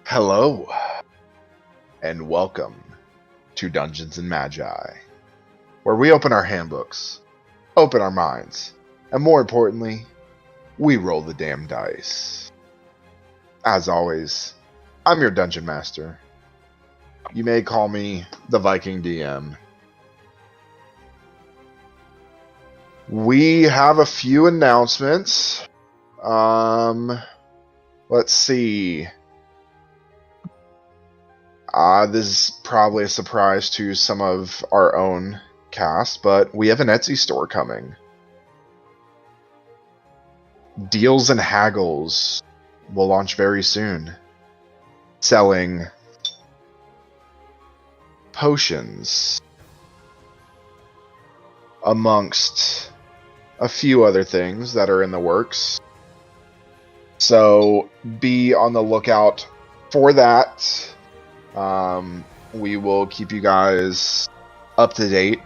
Hello, and welcome to Dungeons and Magi, where we open our handbooks, open our minds, and more importantly, we roll the damn dice. As always, I'm your Dungeon Master. You may call me the Viking DM. We have a few announcements. Let's see. This is probably a surprise to some of our own cast, but we have an Etsy store coming. Deals and Haggles will launch very soon, selling potions amongst a few other things that are in the works. So be on the lookout for that. We will keep you guys up to date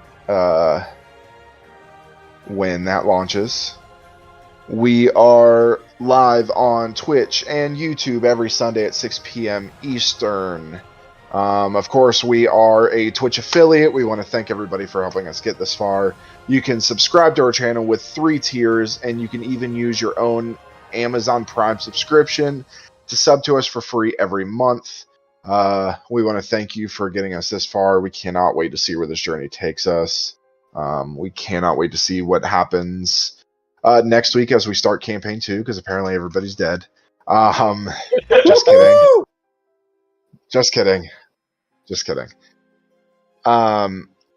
when that launches. We are live on Twitch and YouTube every Sunday at 6 p.m. Eastern. Of course, we are a Twitch affiliate. We want to thank everybody for helping us get this far. You can subscribe to our channel with 3 tiers, and you can even use your own Amazon Prime subscription to sub to us for free every month. We want to thank you for getting us this far. We cannot wait to see where this journey takes us. We cannot wait to see what happens next week as we start campaign 2, because apparently everybody's dead. Just kidding. Just kidding. Just kidding.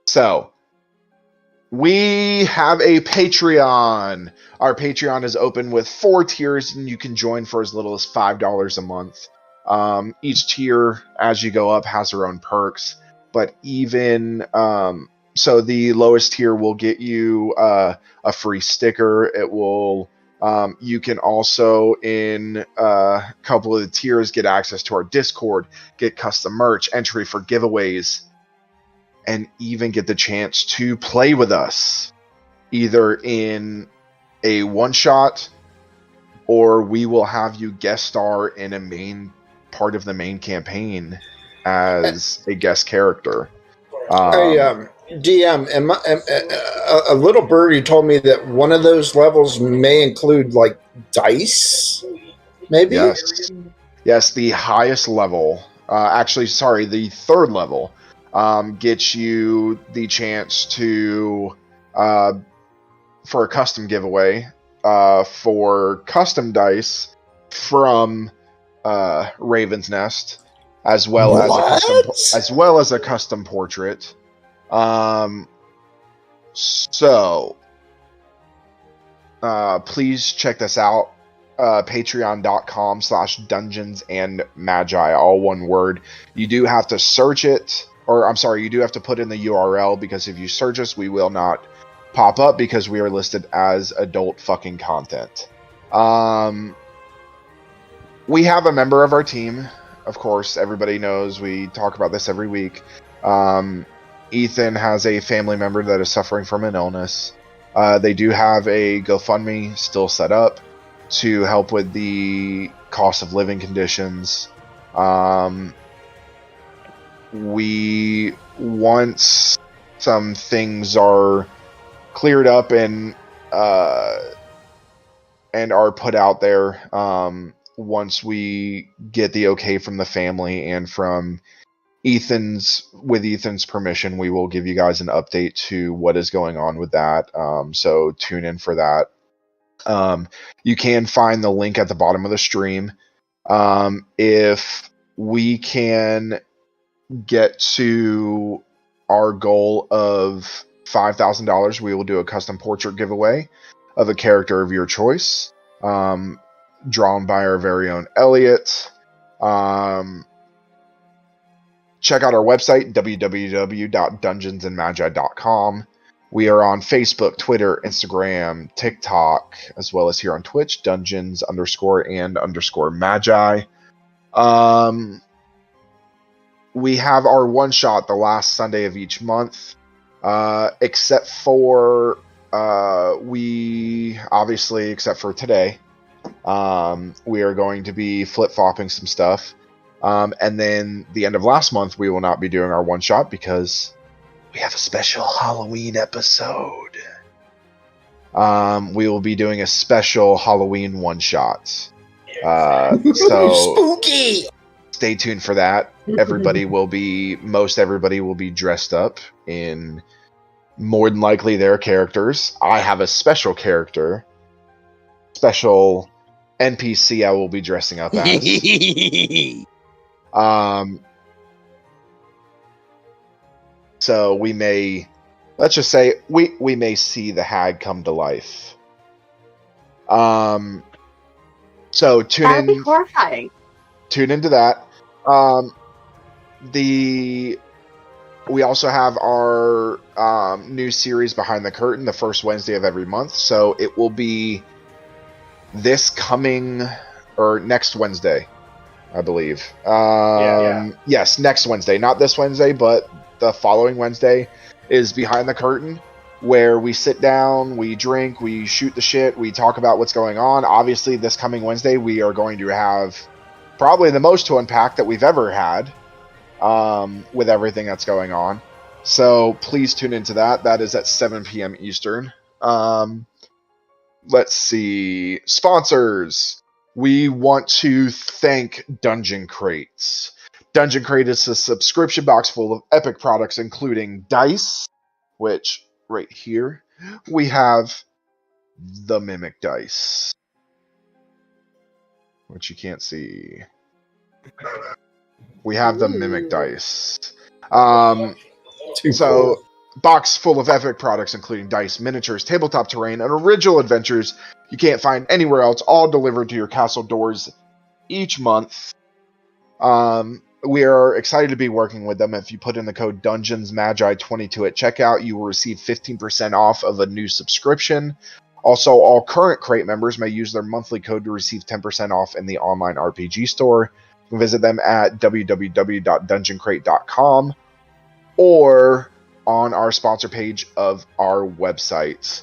So we have a Patreon. Our Patreon is open with 4 tiers, and you can join for as little as $5 a month. Each tier, as you go up, has their own perks, but even so, the lowest tier will get you a free sticker. It will. You can also, in a couple of the tiers, get access to our Discord, get custom merch, entry for giveaways, and even get the chance to play with us, either in a one-shot, or we will have you guest star in a main part of the main campaign as a guest character. DM, a little birdie told me that one of those levels may include like dice, maybe? Yes, the highest level, the third level, gets you the chance to, for a custom giveaway, for custom dice from Raven's Nest, as well as a custom portrait. So please check this out. Patreon.com/Dungeons and Magi, all one word. You do have to search it, you do have to put in the URL, because if you search us, we will not pop up because we are listed as adult fucking content. We have a member of our team. Of course, everybody knows we talk about this every week. Ethan has a family member that is suffering from an illness. They do have a GoFundMe still set up to help with the cost of living conditions. Once some things are cleared up and are put out there, once we get the okay from the family and from Ethan's permission, we will give you guys an update to what is going on with that. So tune in for that. You can find the link at the bottom of the stream. If we can get to our goal of $5,000, we will do a custom portrait giveaway of a character of your choice, drawn by our very own Elliot. Check out our website, www.dungeonsandmagi.com. We are on Facebook, Twitter, Instagram, TikTok, as well as here on Twitch, Dungeons_and_Magi. We have our one-shot the last Sunday of each month, except for today. We are going to be flip-flopping some stuff. And then the end of last month, we will not be doing our one shot because we have a special Halloween episode. We will be doing a special Halloween one shot. So spooky. Stay tuned for that. Most everybody will be dressed up in more than likely their characters. I have a special character, special NPC I will be dressing up as. So we may, let's just say, we may see the hag come to life. So That'd be horrifying. Tune into that. We also have our new series Behind the Curtain the first Wednesday of every month. So it will be this coming or next Wednesday, I believe. Yes, next Wednesday, not this Wednesday, but the following Wednesday is Behind the Curtain, where we sit down, we drink, we shoot the shit, we talk about what's going on. Obviously, this coming Wednesday, we are going to have probably the most to unpack that we've ever had with everything that's going on. So please tune into that. That is at 7 p.m. Eastern. Let's see. Sponsors. We want to thank Dungeon Crates. Dungeon Crate is a subscription box full of epic products, including dice, which right here we have the Mimic Dice, which you can't see. We have the Mimic Dice. So, box full of epic products, including dice, miniatures, tabletop terrain, and original adventures you can't find anywhere else, all delivered to your castle doors each month. We are excited to be working with them. If you put in the code DungeonsMagi22 at checkout, you will receive 15% off of a new subscription. Also, all current Crate members may use their monthly code to receive 10% off in the online RPG store. You can visit them at www.dungeoncrate.com or on our sponsor page of our website.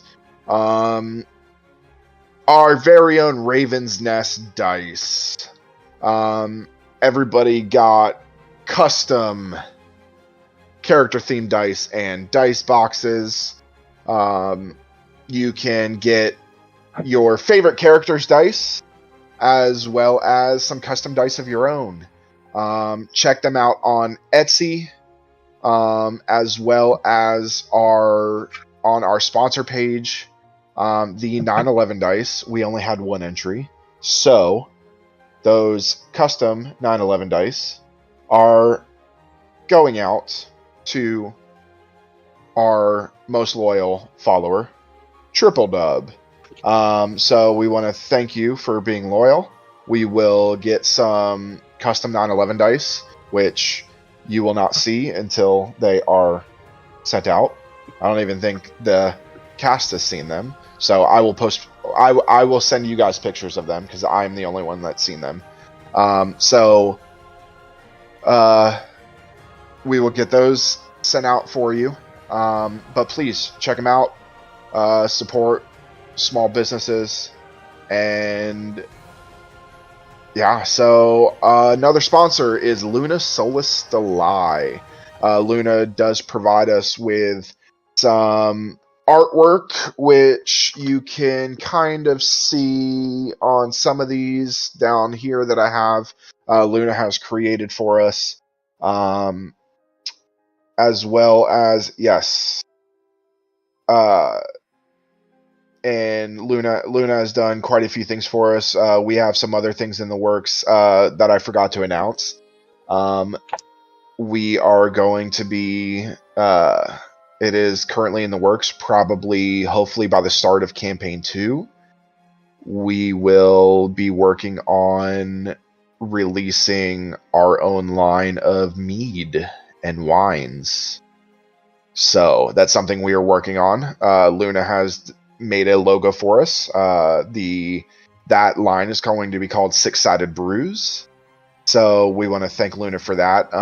Our very own Raven's Nest Dice. Everybody got custom character-themed dice and dice boxes. You can get your favorite character's dice, as well as some custom dice of your own. Check them out on Etsy, as well as on our sponsor page. The 9/11 dice, we only had one entry, so those custom 9/11 dice are going out to our most loyal follower, Triple Dub. So we want to thank you for being loyal. We will get some custom 9/11 dice, which you will not see until they are sent out. I don't even think the cast has seen them. So I will I will send you guys pictures of them because I'm the only one that's seen them. We will get those sent out for you. But please check them out. Support small businesses. And yeah, so another sponsor is Luna Solus Stellae. Luna does provide us with some artwork, which you can kind of see on some of these down here that I have. Luna has created for us, as well as and Luna has done quite a few things for us. We have some other things in the works that I forgot to announce. We are going to be it is currently in the works, probably, hopefully by the start of Campaign 2. We will be working on releasing our own line of mead and wines. So that's something we are working on. Luna has made a logo for us. That line is going to be called Six Sided Brews. So we want to thank Luna for that.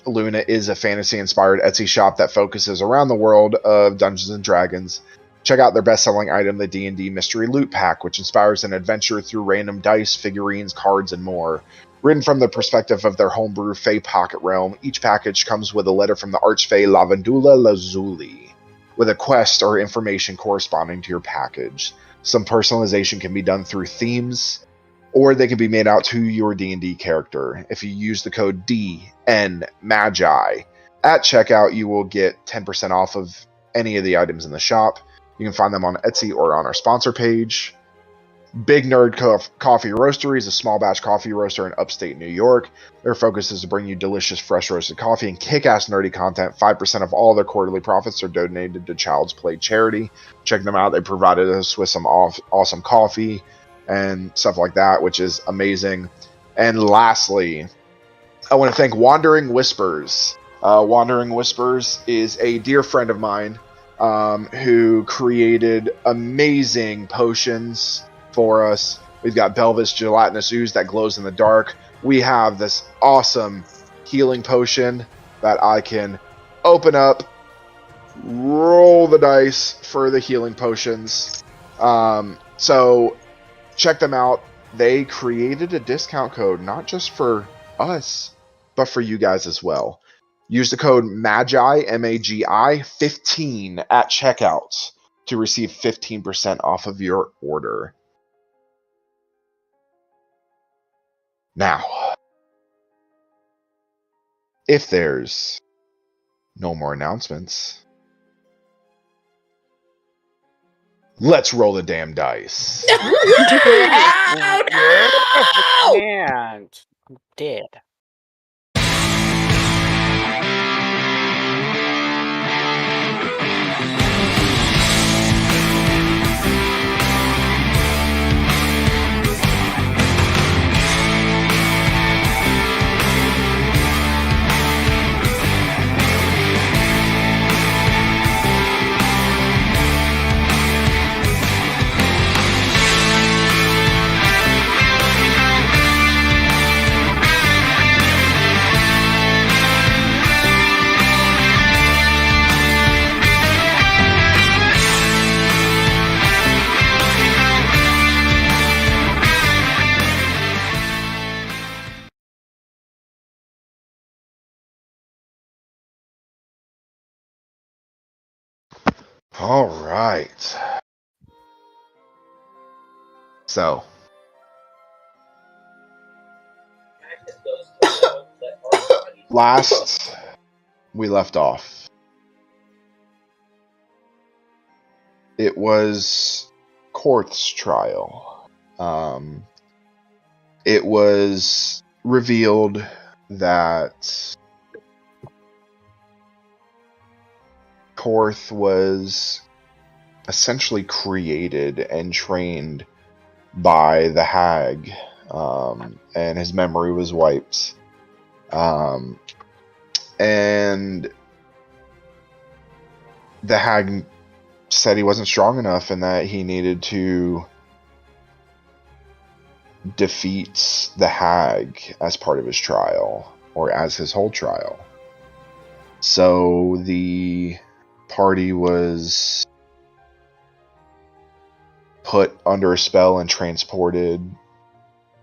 Luna is a fantasy-inspired Etsy shop that focuses around the world of Dungeons and Dragons. Check out their best-selling item, the D&D Mystery Loot Pack, which inspires an adventure through random dice, figurines, cards, and more. Written from the perspective of their homebrew Fey Pocket Realm, each package comes with a letter from the Archfey Lavandula Lazuli, with a quest or information corresponding to your package. Some personalization can be done through themes, or they can be made out to your D&D character. If you use the code DNMAGI at checkout, you will get 10% off of any of the items in the shop. You can find them on Etsy or on our sponsor page. Big Nerd Coffee Roastery is a small batch coffee roaster in upstate New York. Their focus is to bring you delicious, fresh roasted coffee and kick-ass nerdy content. 5% of all their quarterly profits are donated to Child's Play charity. Check them out. They provided us with some awesome coffee and stuff like that, which is amazing. And lastly, I want to thank Wandering Whispers. Wandering Whispers is a dear friend of mine who created amazing potions for us. We've got Belvis Gelatinous Ooze that glows in the dark. We have this awesome healing potion that I can open up, roll the dice for the healing potions. So check them out. They created a discount code, not just for us, but for you guys as well. Use the code MAGI, M-A-G-I, 15 at checkout to receive 15% off of your order. Now, if there's no more announcements, let's roll the damn dice. Oh, no! And I'm dead. All right. So, last we left off, it was Korth's trial. It was revealed that Korth was essentially created and trained by the Hag, and his memory was wiped. And the Hag said he wasn't strong enough and that he needed to defeat the Hag as part of his trial, or as his whole trial. So the party was put under a spell and transported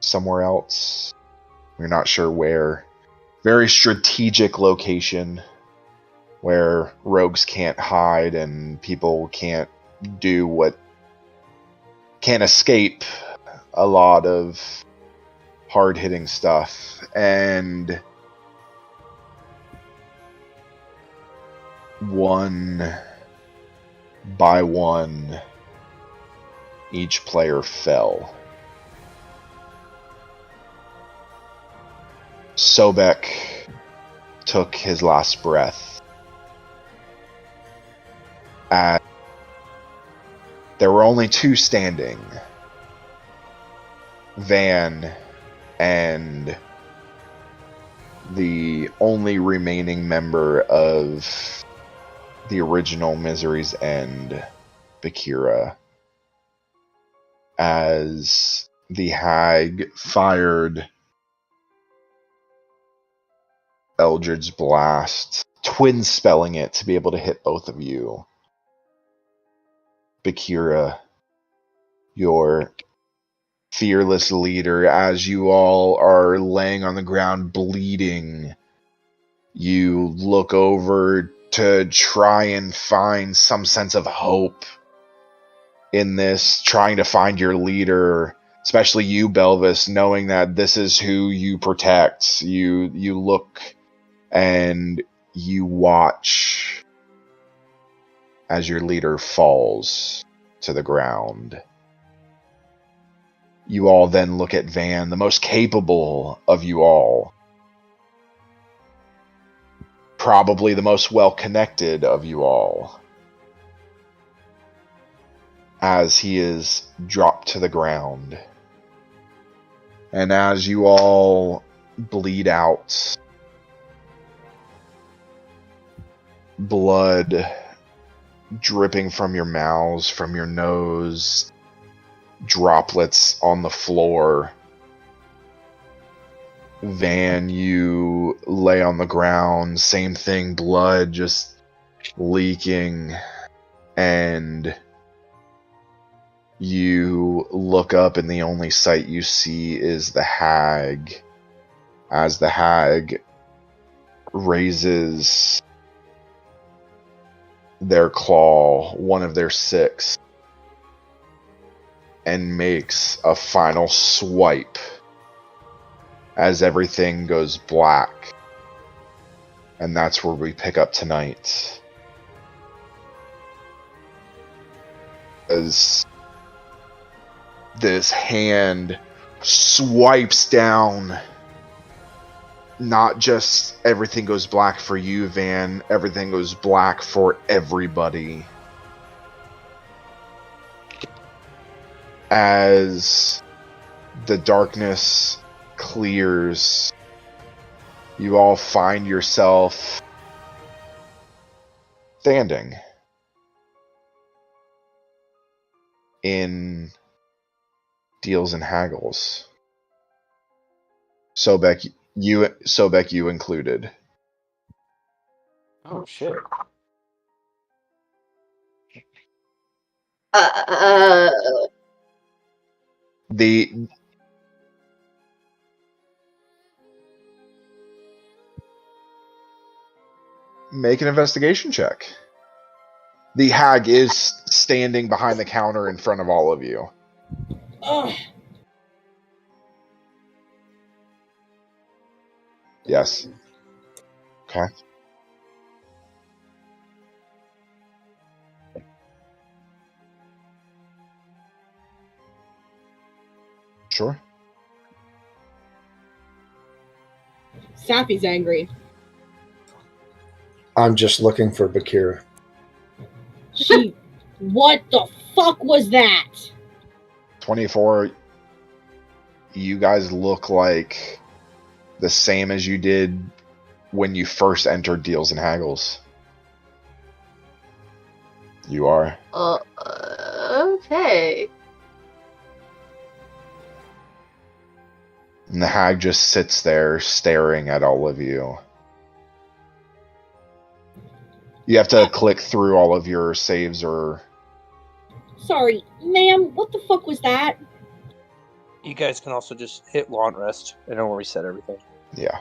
somewhere else. We're not sure where. Very strategic location where rogues can't hide and people can't escape a lot of hard-hitting stuff. And one by one, each player fell. Sobek took his last breath. There were only two standing. Van and the only remaining member of the original Misery's End, Bakira, as the Hag fired Eldritch Blast, twin spelling it to be able to hit both of you. Bakira, your fearless leader, as you all are laying on the ground bleeding, you look over to try and find some sense of hope in this, trying to find your leader, especially you, Belvis, knowing that this is who you protect. You look and you watch as your leader falls to the ground. You all then look at Van, the most capable of you all, probably the most well-connected of you all, as he is dropped to the ground. And as you all bleed out, blood dripping from your mouths, from your nose, droplets on the floor, Van, you lay on the ground, same thing, blood just leaking, and you look up and the only sight you see is the hag, as the hag raises their claw, one of their 6, and makes a final swipe as everything goes black. And that's where we pick up tonight. As this hand swipes down, not just everything goes black for you, Van, everything goes black for everybody. As the darkness clears, you all find yourself standing in Deals and Haggles. Sobek, you included. Oh shit. Make an investigation check. The hag is standing behind the counter in front of all of you. Ugh. Yes. Okay. Sure. Sappy's angry. I'm just looking for Bakira. What the fuck was that? 24. You guys look like the same as you did when you first entered Deals and Haggles. You are. Okay. And the hag just sits there staring at all of you. You have to click through all of your saves or... Sorry, ma'am, what the fuck was that? You guys can also just hit long rest and it'll reset everything. Yeah.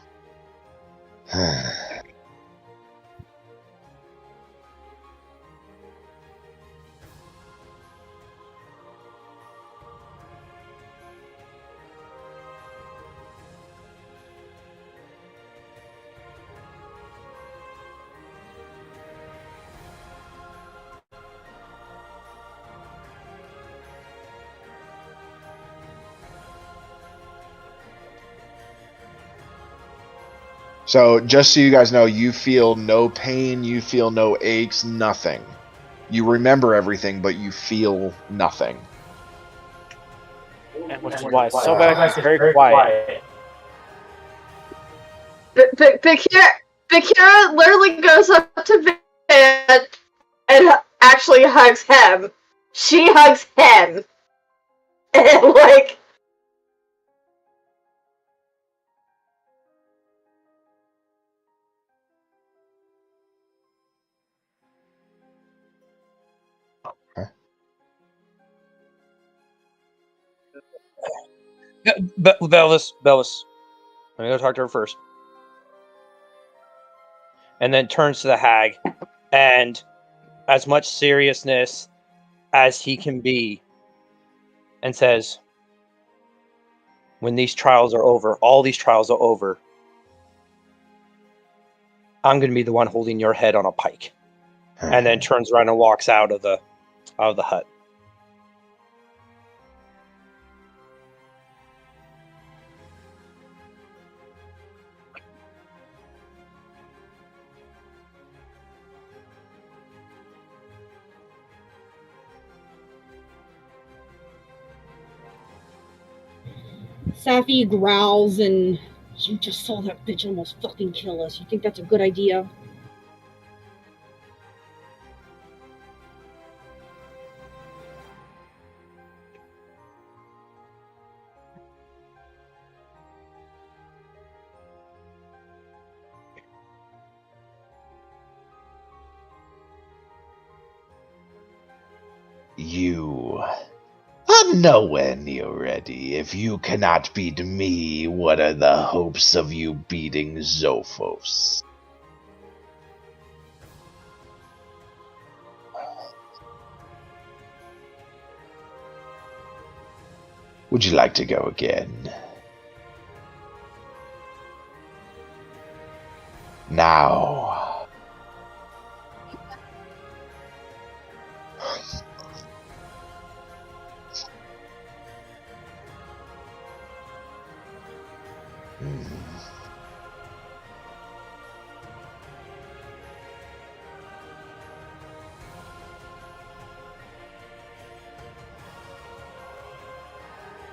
So, just so you guys know, you feel no pain, you feel no aches, nothing. You remember everything, but you feel nothing. And which is why Sobek is very quiet. Bakira literally goes up to Van and actually hugs him. She hugs him. And like... Belvis. Let me go talk to her first. And then turns to the hag, and as much seriousness as he can be, and says, when these trials are over, all these trials are over, I'm going to be the one holding your head on a pike. And then turns around and walks out of the hut. Safi growls and you just saw that bitch almost fucking kill us. You think that's a good idea? You are nowhere near ready. If you cannot beat me, what are the hopes of you beating Zophos? Would you like to go again? Now.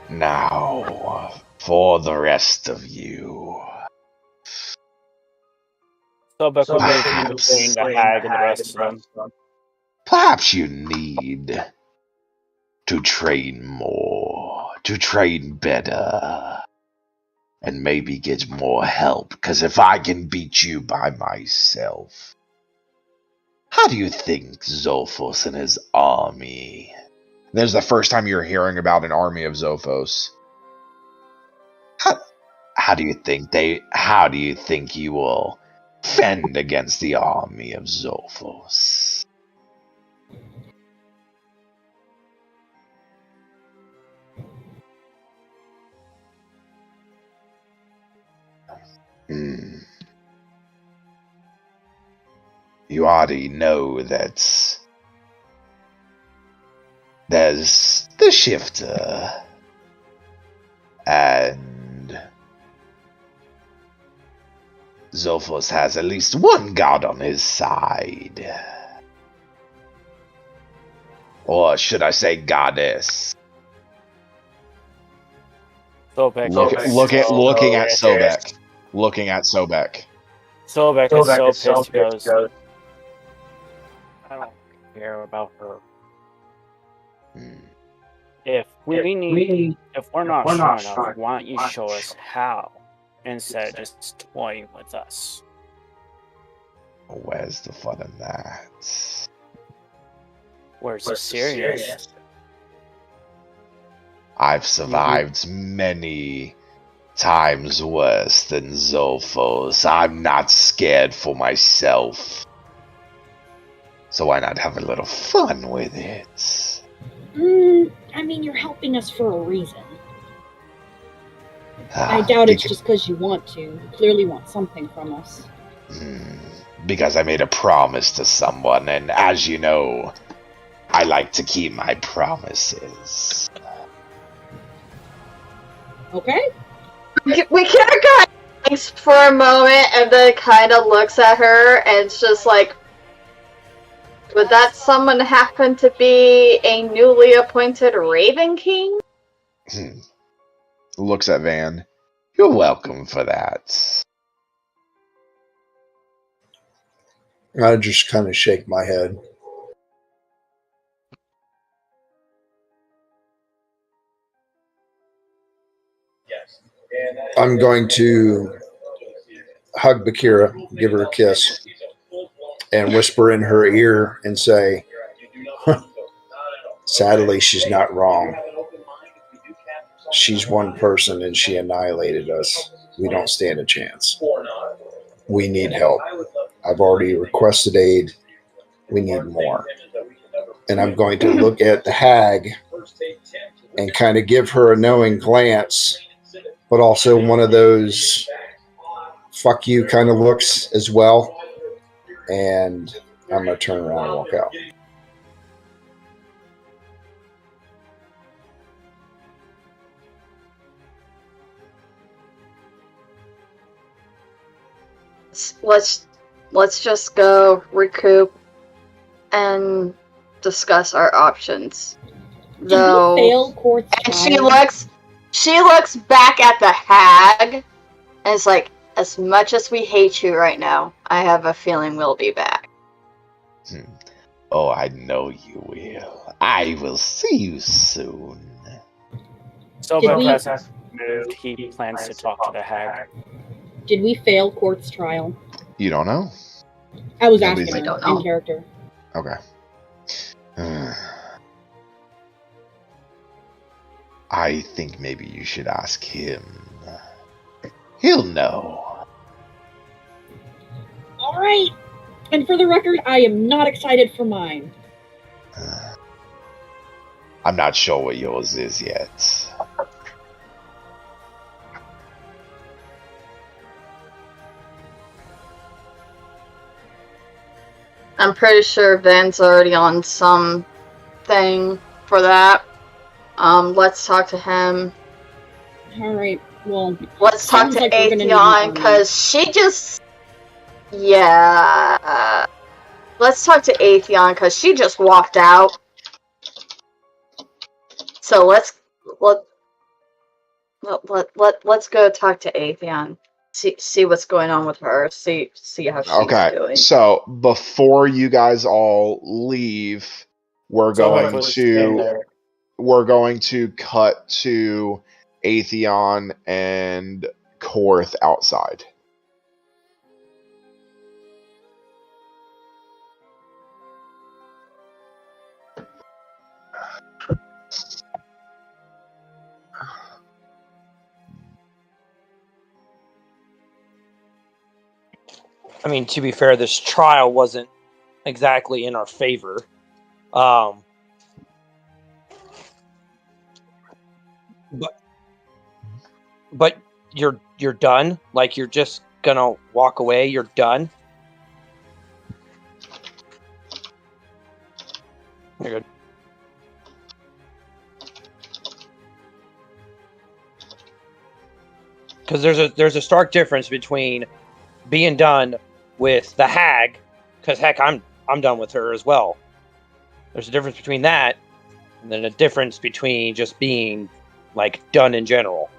Now, for the rest of you. Sobek will move between the hag and the rest of them. Perhaps you need to train more, to train better, and maybe get more help, because if I can beat you by myself, how do you think Zophos and his army? This is the first time you're hearing about an army of Zophos. How do you think you will fend against the army of Zophos? You already know that there's the Shifter and Zophos has at least one god on his side. Or should I say goddess? Sobek Looking at Sobek. Looking at Sobek. Sobek is so pissed. He goes, I don't care about her. If we're not strong enough, why don't you show us how instead of just toying with us? Where's the fun in that? Where's the serious? I've survived many times worse than Zophos. I'm not scared for myself. So why not have a little fun with it? I mean, you're helping us for a reason. I doubt it's just because you want to. You clearly want something from us. Because I made a promise to someone, and as you know, I like to keep my promises. Okay? We kind of got thanks for a moment, and then kind of looks at her, and it's just like, would that someone happen to be a newly appointed Raven King? Looks at Van. You're welcome for that. I just kind of shake my head. I'm going to hug Bakira, give her a kiss, and whisper in her ear and say, sadly, she's not wrong. she's one person and she annihilated us, we don't stand a chance. We need help. I've already requested aid. We need more. And I'm going to look at the hag and kind of give her a knowing glance, but also one of those fuck you kind of looks as well. And I'm going to turn around and walk out. Let's just go recoup and discuss our options. Did Though, we fail Court's and trial? she looks back at the hag and is like, as much as we hate you right now, I have a feeling we'll be back. Oh, I know you will. I will see you soon. So Did we- Bethesda moved, he plans to talk to the hag. Did we fail Court's trial? You don't know? I was Nobody's- asking I don't her know. in character. Okay. I think maybe you should ask him. He'll know. All right. And for the record, I am not excited for mine. I'm not sure what yours is yet. I'm pretty sure Van's already on something for that. Let's talk to him. All right. Well, Let's talk Sounds to like we're gonna need Atheon, more. because she just... Yeah... Let's talk to Atheon, because she just walked out. So let's go talk to Atheon. See what's going on with her. See how she's Okay, doing. so before you guys all leave, we're going to cut to Atheon and Korth outside. I mean, to be fair, this trial wasn't exactly in our favor. But you're done. Like, you're just gonna walk away. You're done. You're good. Because there's a stark difference between being done with the hag, because heck, I'm done with her as well. There's a difference between that, and then a difference between just being like done in general.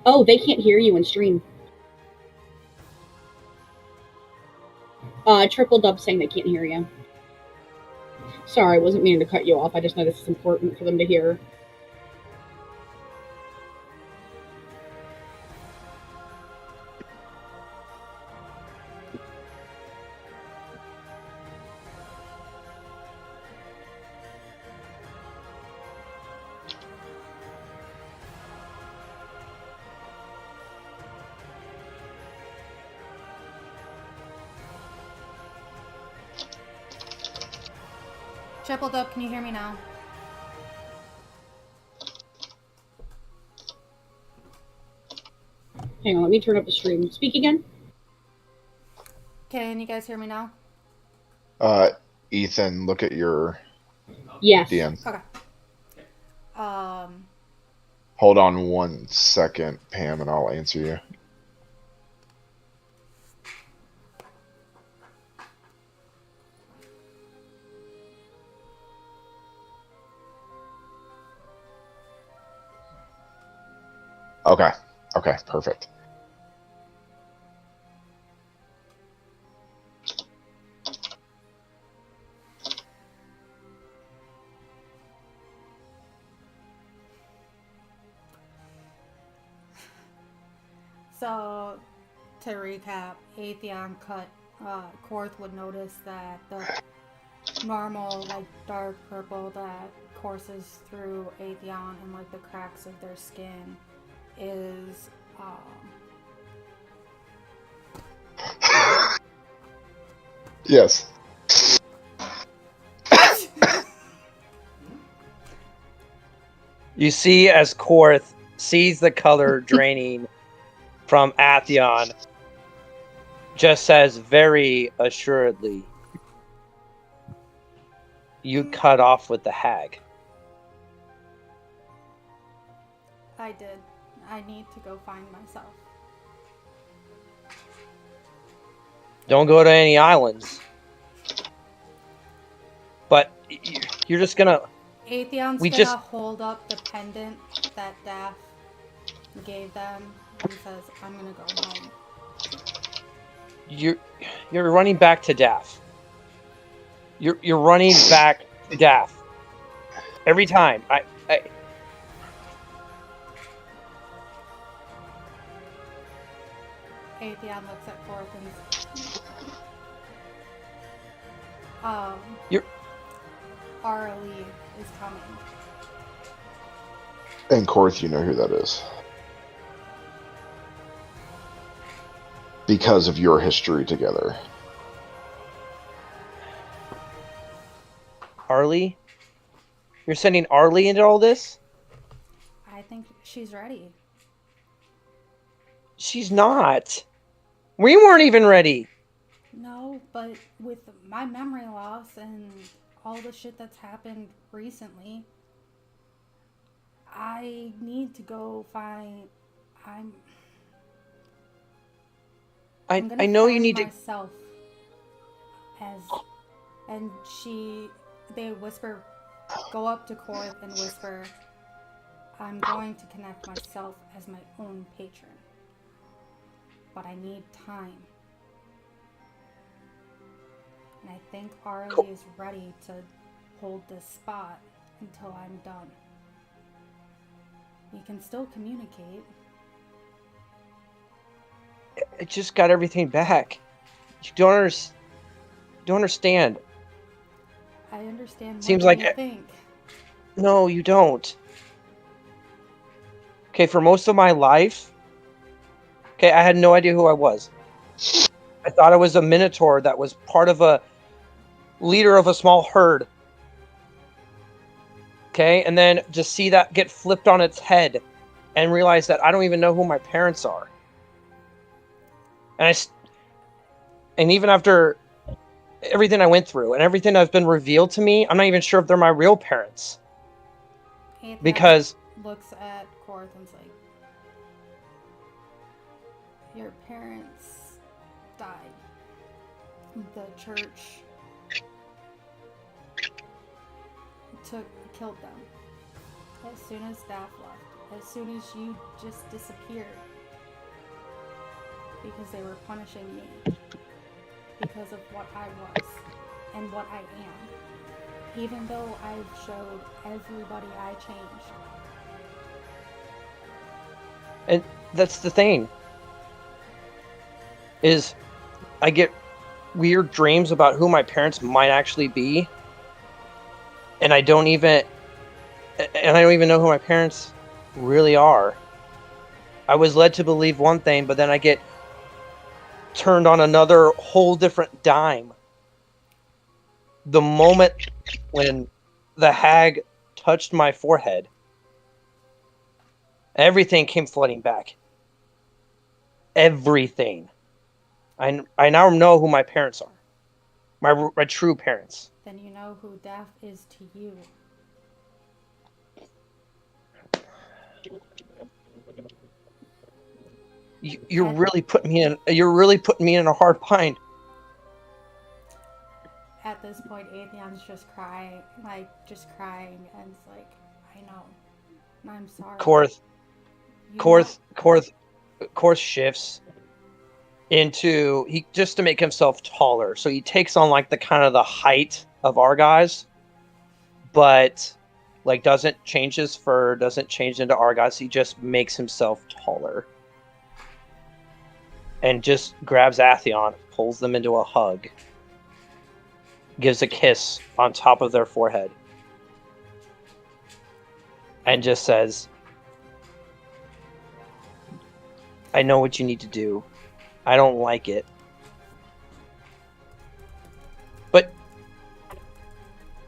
oh, they can't hear you in stream. Triple Dub saying they can't hear you. Sorry, I wasn't meaning to cut you off. I just know this is important for them to hear. Triple Dub, can you hear me now? Hang on, let me turn up the stream. Speak again. Can you guys hear me now? Ethan, look at your Yes. DM. Okay. Hold on 1 second, Pam, and I'll answer you. Okay, perfect. So, to recap, Atheon cut. Korth would notice that the normal, like, dark purple that courses through Atheon and, like, the cracks of their skin is, Yes. You see as Korth sees the color draining from Atheon, just says very assuredly, "You cut off with the hag." I did. I need to go find myself. Don't go to any islands. But you're just gonna... Atheon's We gonna just- hold up the pendant that Daph gave them and says, I'm gonna go home. You're running back to Daph. You're running back to Daph. Every time. Atheon looks at Korth and You're... Arlie is coming. And Korth, you know who that is. Because of your history together. Arlie? You're sending Arlie into all this? I think she's ready. She's not. We weren't even ready. No, but with my memory loss and all the shit that's happened recently, I need to go find... I gonna know you find need to... myself as... And they whisper, go up to Korth and whisper, I'm going to connect myself as my own patron. But I need time. And I think Arlie is ready to hold this spot until I'm done. We can still communicate. I just got everything back. You don't understand. I understand more Seems than like you think. No, you don't. Okay, for most of my life, I had no idea who I was. I thought I was a minotaur that was part of a leader of a small herd. Okay, and then just see that get flipped on its head and realize that I don't even know who my parents are. And even after everything I went through and everything that's been revealed to me, I'm not even sure if they're my real parents. Atheon Because looks at Korth and's like, your parents died. The church killed them. As soon as Daph left. As soon as you just disappeared. Because they were punishing me. Because of what I was. And what I am. Even though I've showed everybody I changed. And that's the thing. Is I get weird dreams about who my parents might actually be. And I don't even know who my parents really are. I was led to believe one thing, but then I get turned on another whole different dime. The moment when the hag touched my forehead, everything came flooding back. Everything. I now know who my parents are. My true parents. Then you know who Daph is to you. You're really putting me in a hard bind. At this point, Atheon's just crying, and it's like, I know. And I'm sorry. Korth shifts into just to make himself taller. So he takes on like the kind of the height of our guys, but like doesn't change his fur, doesn't change into our guys. He just makes himself taller. and just grabs Atheon, pulls them into a hug, gives a kiss on top of their forehead, and just says, I know what you need to do. I don't like it. But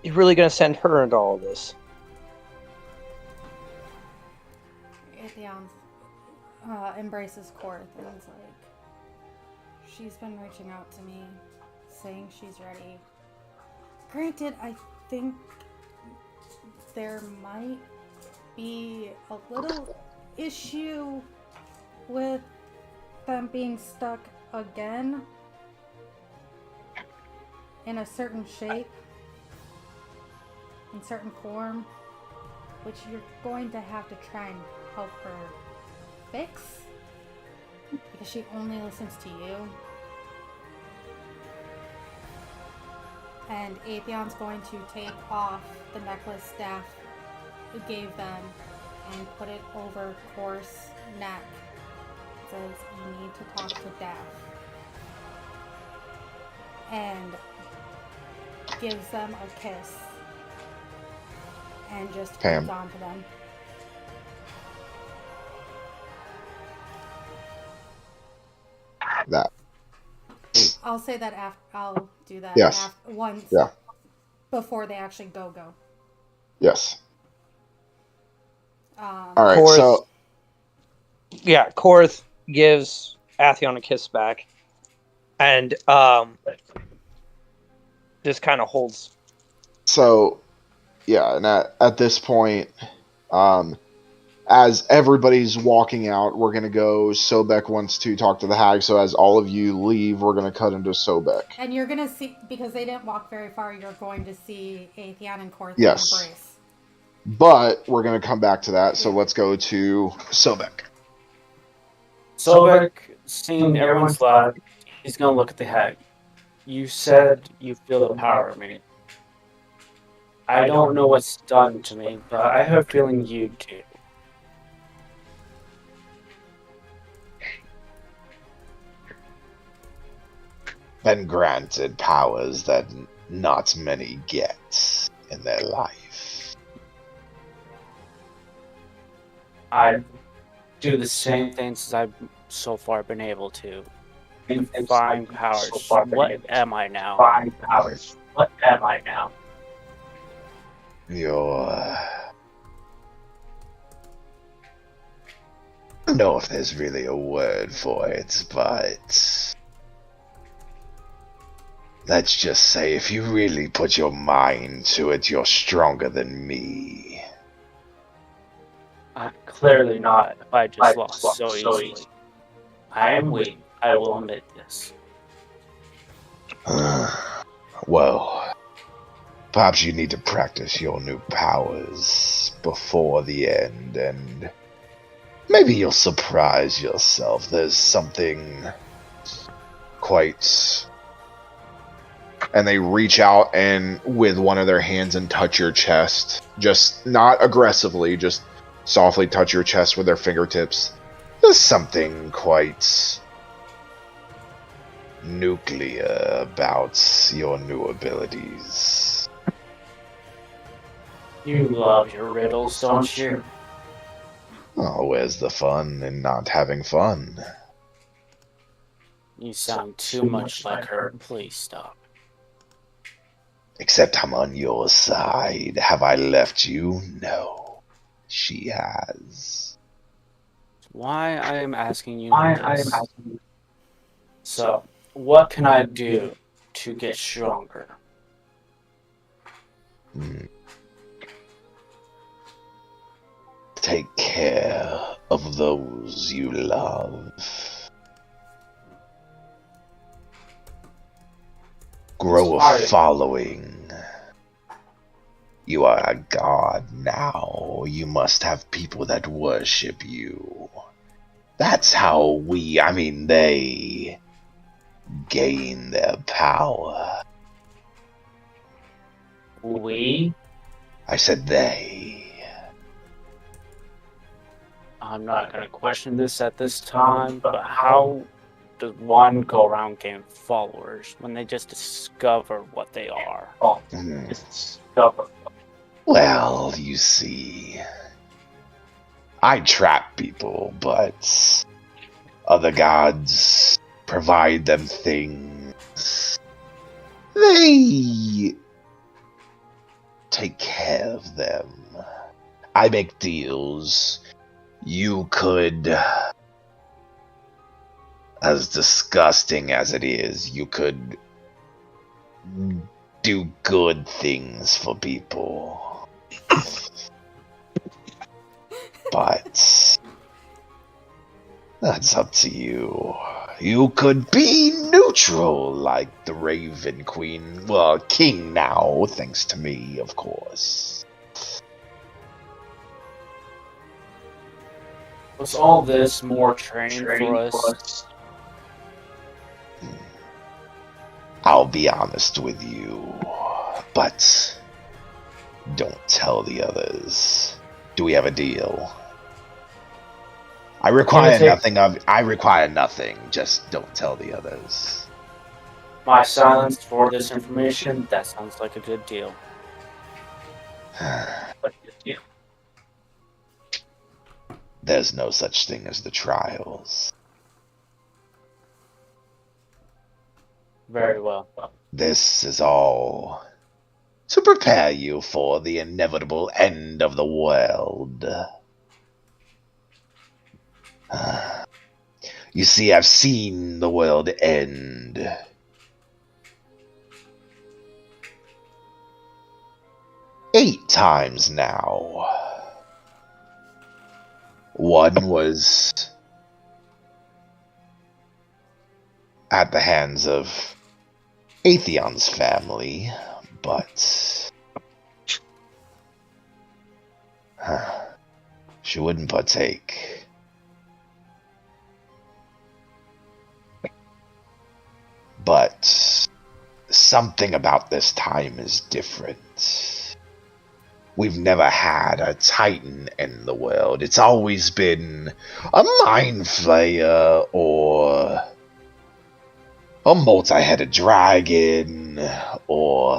you're really going to send her into all of this? Atheon embraces Korth and is like, she's been reaching out to me, saying she's ready. Granted, I think there might be a little issue with them being stuck again in a certain shape, in certain form, which you're going to have to try and help her fix, because she only listens to you. And Atheon's going to take off the necklace staff it gave them and put it over Korth's neck. It says, you need to talk to Death. And gives them a kiss. And just holds on to them. That. I'll say that after. I'll do that. Yes. Once. Yeah. Before they actually go. Yes. All right. Korth, So. Yeah, Korth gives Atheon a kiss back, and just kind of holds. So, yeah, and at this point, as everybody's walking out, we're going to go. Sobek wants to talk to the hag, so as all of you leave, we're going to cut into Sobek. And you're going to see, because they didn't walk very far, you're going to see Atheon and Korth embrace. But we're going to come back to that, so let's go to Sobek. Sobek, seeing everyone's left, he's going to look at the hag. You said you feel the power of me. I don't know what's done to me, but I have a feeling you do. Been granted powers that not many get in their life. I do the same things as I've so far been able to. Find powers. What am I now? Find powers. What am I now? You're... I don't know if there's really a word for it, but... let's just say if you really put your mind to it, you're stronger than me. Clearly not, if I just lost so easily. I am weak, I will admit this. Well, perhaps you need to practice your new powers before the end, and maybe you'll surprise yourself. There's something quite... And they reach out and with one of their hands and touch your chest. Just not aggressively, just softly touch your chest with their fingertips. There's something quite nuclear about your new abilities. You love your riddles, don't you? Oh, where's the fun in not having fun? You sound too much like her. Please stop. Except I'm on your side. Have I left you? No. She has. Why I am asking you this. So, what can I do to get stronger? Take care of those you love. Grow a following. You are a god now. You must have people that worship you. That's how they gain their power. We? I said they. I'm not going to question this at this time, but how does one go around gain followers when they just discover what they are? Hmm. Just discover. Well, you see, I trap people, but other gods provide them things. They take care of them. I make deals. You could, as disgusting as it is, you could do good things for people. But that's up to you. You could be neutral like the Raven Queen. Well, King now, thanks to me, of course. Was all this more training for us? I'll be honest with you, but don't tell the others. Do we have a deal? I require nothing. Just don't tell the others. My silence for this information, that sounds like a good deal. There's no such thing as the trials. Very well. This is all to prepare you for the inevitable end of the world. You see, I've seen the world end. Eight times now. One was at the hands of Atheon's family, but she wouldn't partake. But something about this time is different. We've never had a Titan in the world. It's always been a Mind Flayer or a multi-headed dragon or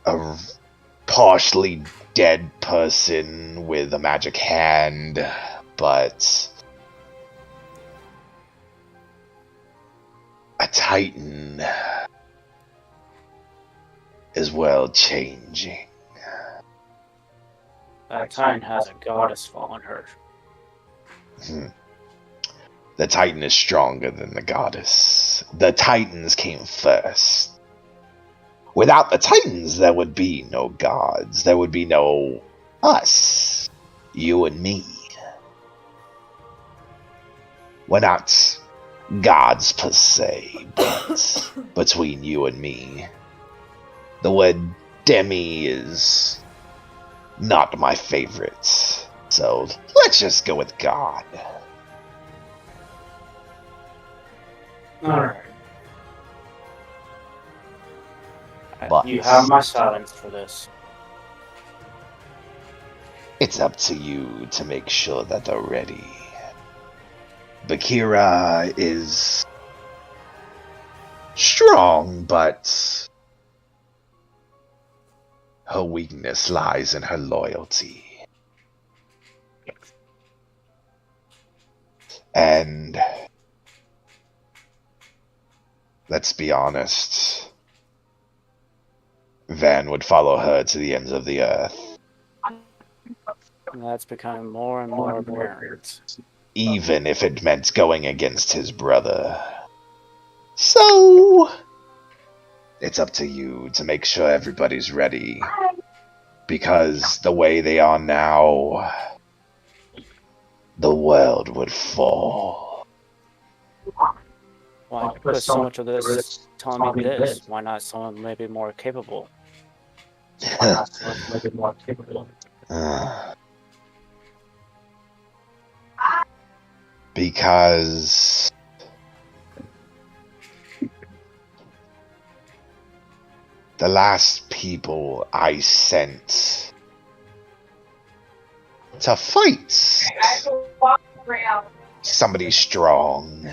a partially dead person with a magic hand, but a Titan is world changing. That Titan has a goddess following her. The Titan is stronger than the goddess. The Titans came first. Without the Titans, there would be no gods. There would be no us. You and me. We're not gods per se, but between you and me, the word demi is not my favorite. So let's just go with God. Alright. But You have my silence for this. it's up to you to make sure that they're ready. Bakira is strong, but her weakness lies in her loyalty. And let's be honest, Van would follow her to the ends of the earth, And that's becoming more and more apparent. even if it meant going against his brother. So, it's up to you to make sure everybody's ready, because the way they are now, the world would fall. Why put so much of this telling me this? Why not someone maybe more capable? Because the last people I sent to fight somebody strong.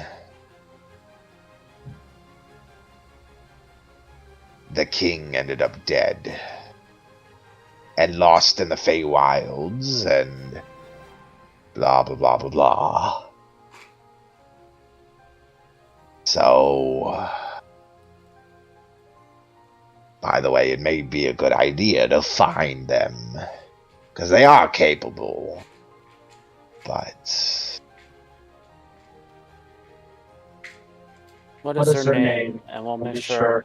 The king ended up dead and lost in the Feywilds and blah blah blah blah blah. So, by the way, it may be a good idea to find them, because they are capable. But What is their name? And we'll make sure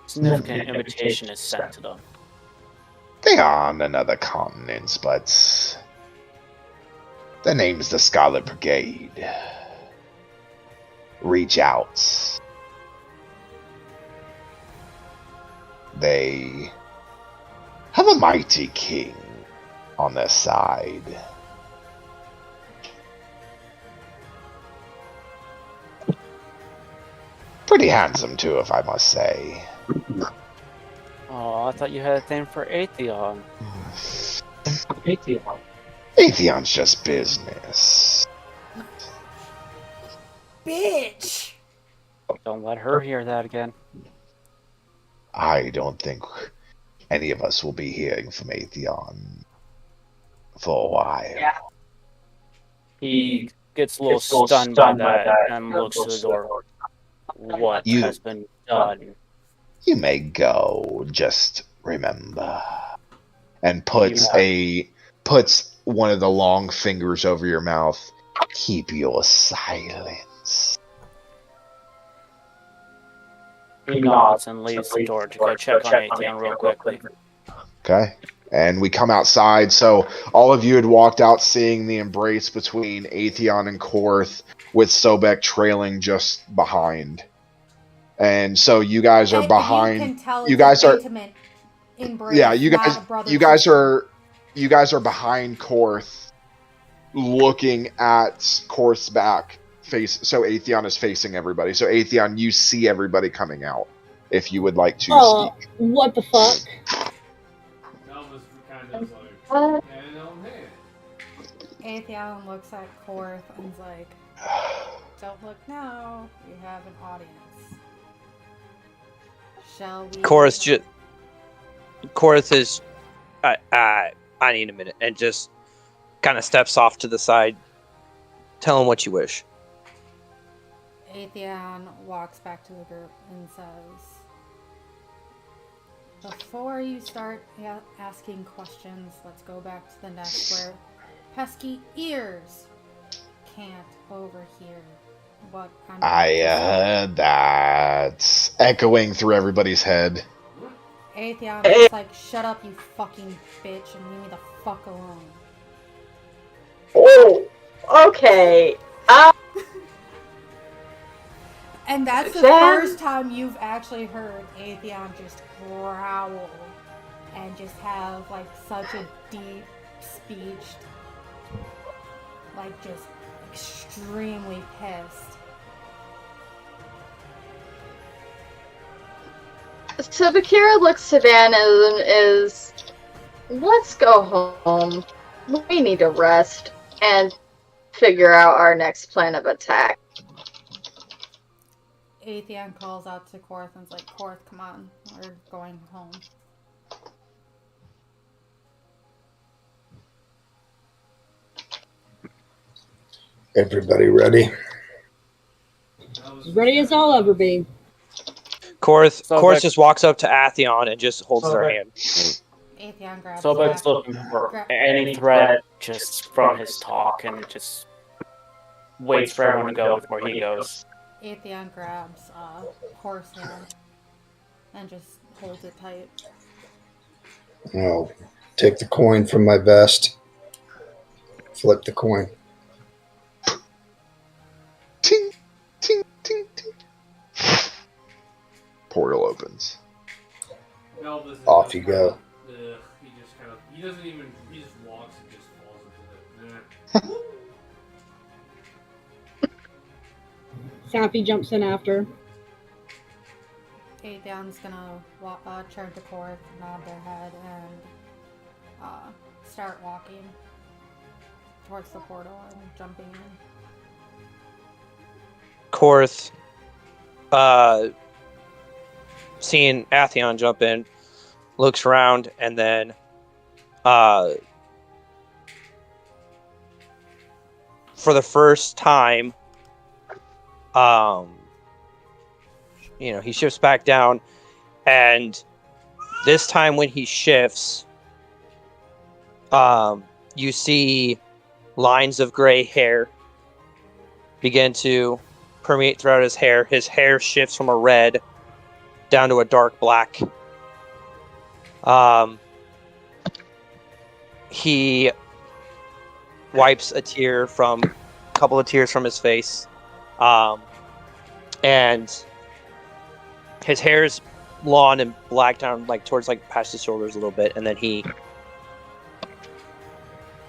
significant invitation is sent to them. they are on another continent, but the name's the Scarlet Brigade. Reach out. They have a mighty king on their side. Pretty handsome too, if I must say. Oh, I thought you had a thing for Atheon. Atheon's just business. Bitch! Don't let her hear that again. I don't think any of us will be hearing from Atheon for a while. He gets a little stunned by that and looks to the door. What has been done? You may go, just remember. And puts one of the long fingers over your mouth. Keep your silence. He nods and leaves the door to go check on Atheon real quickly. Okay. And we come outside. So all of you had walked out seeing the embrace between Atheon and Korth, with Sobek trailing just behind. And so you guys are behind. You can tell you guys are intimate embrace. Yeah, you not guys a brother you guys sister. are behind Korth, looking at Korth's back face. So Atheon is facing everybody. So Atheon, you see everybody coming out. If you would like to speak. What the fuck? What? Atheon looks at Korth and is like, don't look now, we have an audience. Shall we? Korth is, I need a minute, and just kind of steps off to the side. Tell him what you wish. Atheon walks back to the group and says, before you start asking questions, let's go back to the nest where pesky ears can't overhear what I'm I heard that echoing through everybody's head. Atheon is like, shut up, you fucking bitch, and leave me the fuck alone. Oh, okay. And that's the Then- first time you've actually heard Atheon just growl and just have like such a deep speech, like just extremely pissed. So Bakira looks to Van and is, let's go home. We need to rest and figure out our next plan of attack. Atheon calls out to Korth and is like, Korth, come on, we're going home. Everybody ready? As ready as I'll ever be. Korth just walks up to Atheon and just holds her hand. Atheon grabs Sobek's back. looking for any threat just from his talk and just waits for everyone to go before he goes. Atheon grabs Korth's hand and just holds it tight. I'll take the coin from my vest. Flip the coin. Ting, ting, ting, ting. Portal opens. Off you go. He doesn't even, he just walks and just falls into it. Safi jumps in after. Atheon's gonna turn to Korth, nod their head, and start walking towards the portal and jumping in. Korth, seeing Atheon jump in, looks around, and then for the first time, he shifts back down, and this time when he shifts, you see lines of gray hair begin to permeate throughout his hair. His hair shifts from a red down to a dark black. He wipes a couple of tears from his face, and his hair is long and black down towards past his shoulders a little bit, and then he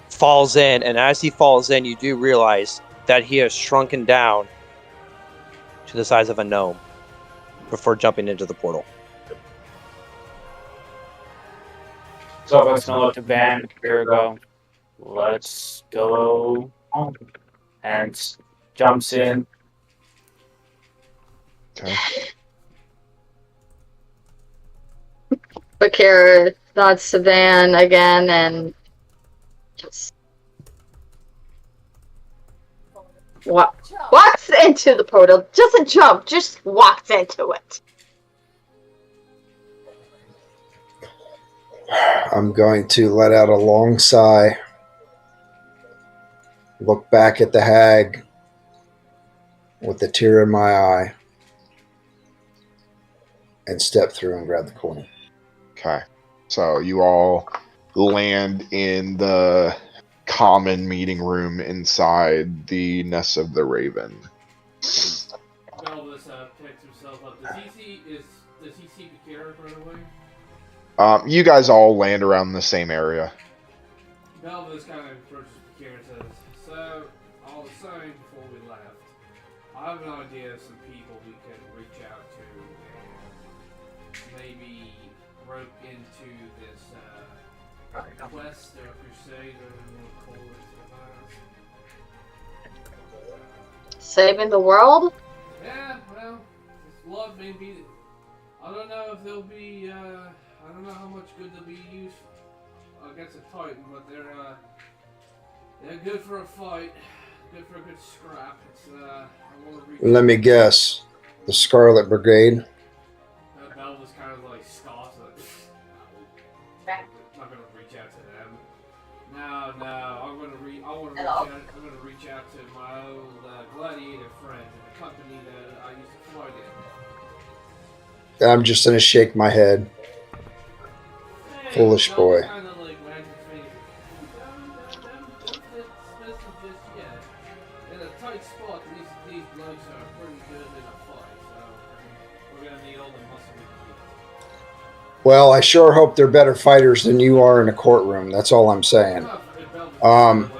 falls in. And as he falls in, you do realize that he has shrunken down to the size of a gnome before jumping into the portal. So I'm gonna look to Van here and go, let's go home. And jumps in. Okay. Bakira nods to Van again and just walks into the portal. Doesn't jump, just walks into it. I'm going to let out a long sigh, look back at the hag with a tear in my eye, and step through and grab the coin. Okay. So you all land in the common meeting room inside the Nest of the Raven. Belvis picks himself up. Does he see Bakira right away? You guys all land around the same area. Belvis kind of approaches Bakira and says, "So, all the same, before we left, I have an idea of some people we can reach out to and maybe rope into this quest or crusade, or whatever you want to call it. Saving the world? Yeah, well, this love maybe. I don't know if they'll be. I don't know how much good they'll be used against a Titan, but they're good for a fight. Good for a good scrap. I want to reach. Let me guess. The Scarlet Brigade? Belvis kind of scoffs at I'm not gonna reach out to them. No, I want to reach out to my old gladiator friend in the company that I used to fight in. I'm just going to shake my head. Hey, Foolish boy. Kind of wagging his finger. Don't just yet. In a tight spot, these blokes are pretty good in a fight, so we're gonna need all the muscle we can get. Well, I sure hope they're better fighters than you are in a courtroom. That's all I'm saying. Oh my god, am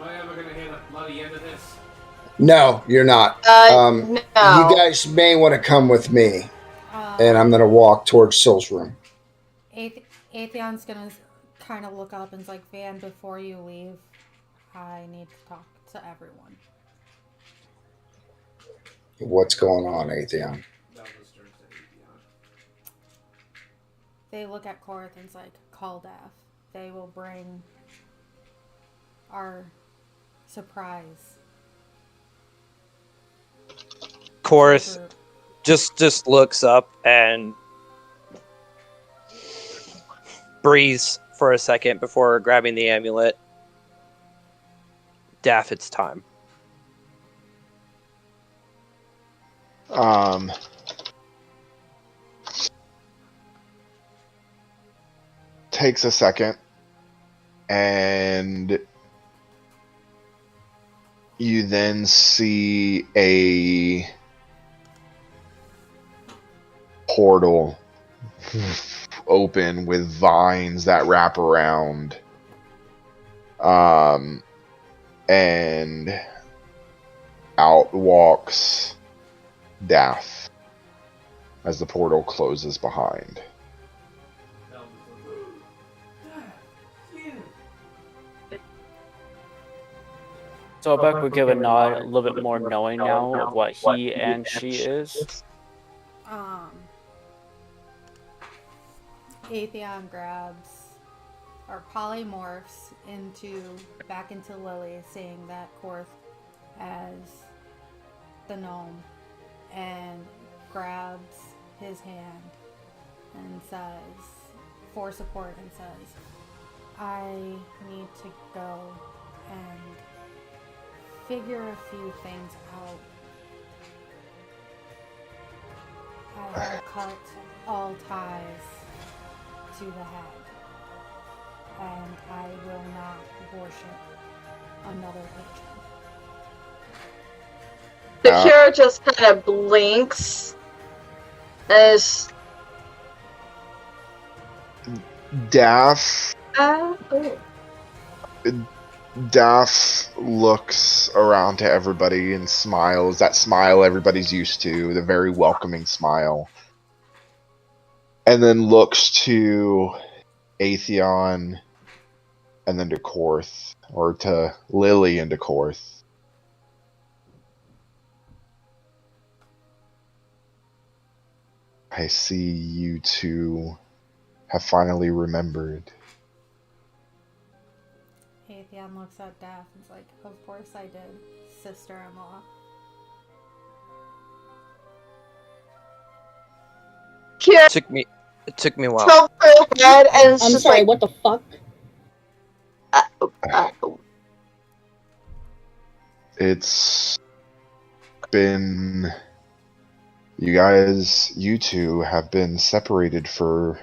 I ever gonna hear the bloody end of this? No, you're not. No. You guys may want to come with me. And I'm going to walk towards Sil's room. Atheon's gonna kind of look up and's like, Van, before you leave, I need to talk to everyone. What's going on, Atheon? They look at Korth and's like, call Daff. They will bring our surprise. Korth just looks up and breathes for a second before grabbing the amulet. Daff, it's time. Takes a second, and you then see a portal open with vines that wrap around, and out walks Daff as the portal closes behind. Sobek would give a nod, a little bit more knowing now of what he and she is. Atheon grabs or polymorphs back into Lily, seeing that Korth as the gnome, and grabs his hand and says, for support, and says, I need to go and figure a few things out. I have cut all ties to the hag, and I will not worship another patron. Bakira just kind of blinks as Daff looks around to everybody and smiles. That smile everybody's used to, the very welcoming smile. And then looks to Atheon and then to Korth, or to Lily and to Korth. I see you two have finally remembered. Atheon looks at Daff and is like, of course I did, sister-in-law. Kira It took me a while. tilts her head and it's I'm just sorry, like, what the fuck? It's been... You two have been separated for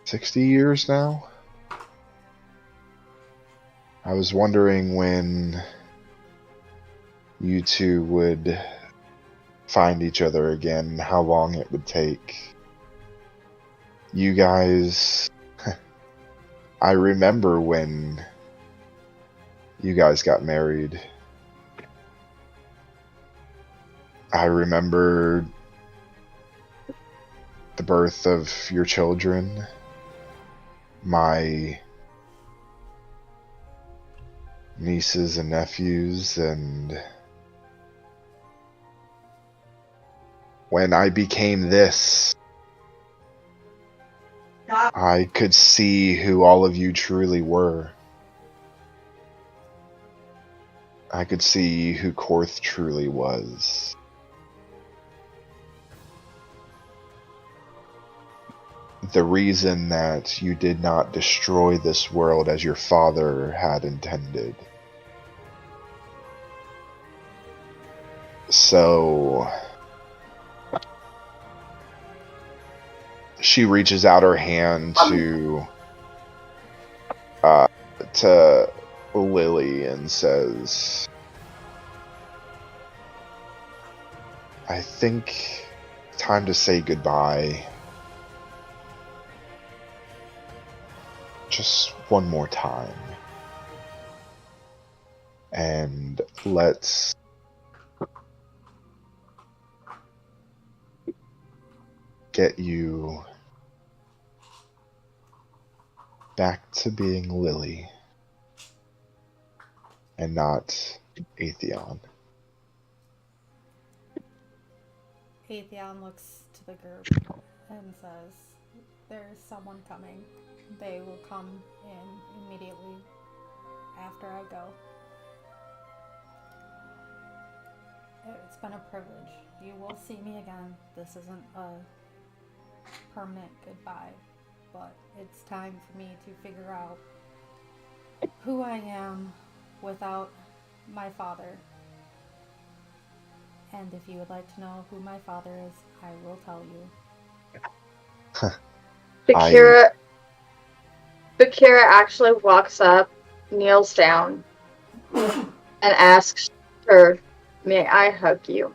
60 years now? I was wondering when you two would find each other again, how long it would take. You guys... I remember when you guys got married. I remember the birth of your children, my nieces and nephews, and when I became this, I could see who all of you truly were. I could see who Korth truly was. The reason that you did not destroy this world as your father had intended. So she reaches out her hand to Lily and says, I think time to say goodbye. Just one more time. And let's get you back to being Lily and not Atheon. Atheon looks to the group and says, there's someone coming. They will come in immediately after I go. It's been a privilege. You will see me again. This isn't a permanent goodbye, but it's time for me to figure out who I am without my father. And if you would like to know who my father is, I will tell you. Bakira actually walks up, kneels down, and asks her, may I hug you?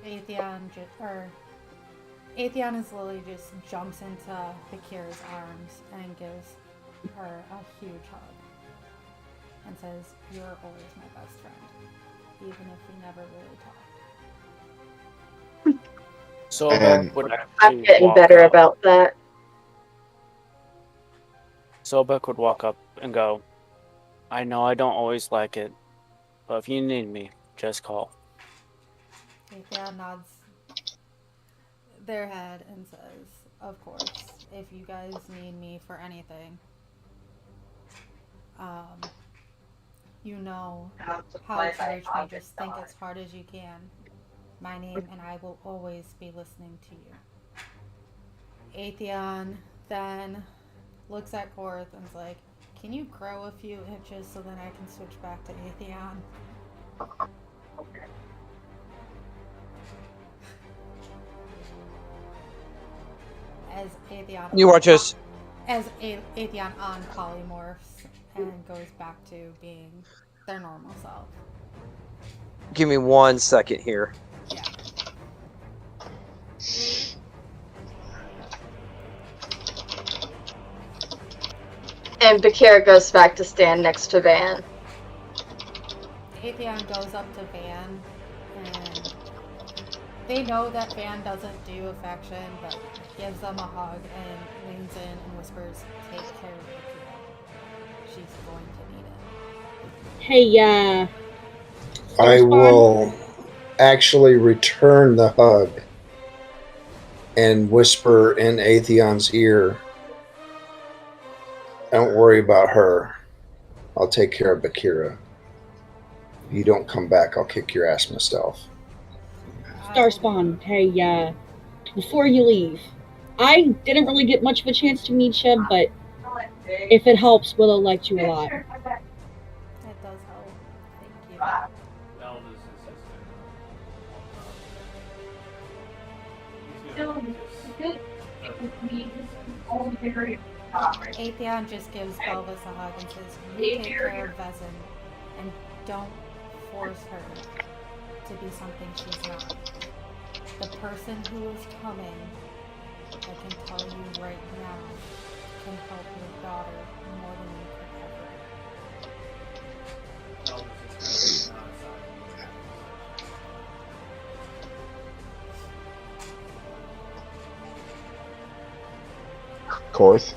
Atheon as Lily just jumps into Bakira's arms and gives her a huge hug and says, you're always my best friend, even if we never really talked. Sobek would I'm getting better about that. Sobek would walk up and go, I know I don't always like it, but if you need me, just call. Atheon nods their head and says, of course, if you guys need me for anything. You know how to reach me. Just think as hard as you can. My name, and I will always be listening to you. Atheon then looks at Korth and is like, can you grow a few inches so then I can switch back to Atheon? As Atheon You watch us. As Atheon on polymorphs and goes back to being their normal self. Give me 1 second here. Yeah. And Bakira goes back to stand next to Van. Atheon goes up to Van, and they know that Van doesn't do affection, but gives them a hug and leans in and whispers, take care of Bakira. She's going to need it. Hey, I will actually return the hug and whisper in Atheon's ear, don't worry about her. I'll take care of Bakira. If you don't come back, I'll kick your ass myself. Starspawn, hey, before you leave, I didn't really get much of a chance to meet you, but if it helps, Willow liked you a lot. That does help. Thank you. Eldest assistant. Atheon just gives Belvis a hug and says, you take care of Vezin, and don't force her to be something she's not. The person who is coming, I can tell you right now, can help your daughter more than you could ever. Eldest assistant. Korth.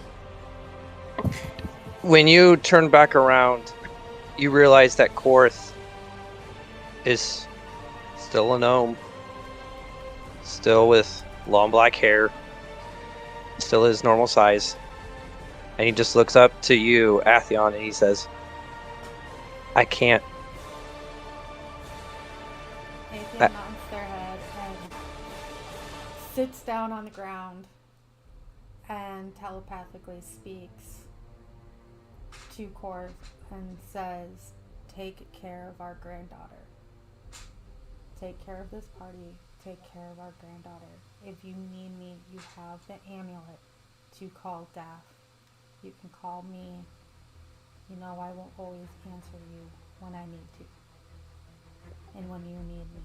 When you turn back around, you realize that Korth is still a gnome. Still with long black hair. Still his normal size. And he just looks up to you, Atheon, and he says, I can't. Atheon nods their head and sits down on the ground and telepathically speaks to Korth and says, take care of our granddaughter. Take care of this party. Take care of our granddaughter. If you need me, you have the amulet to call Daph. You can call me. You know I will always answer you when I need to. And when you need me.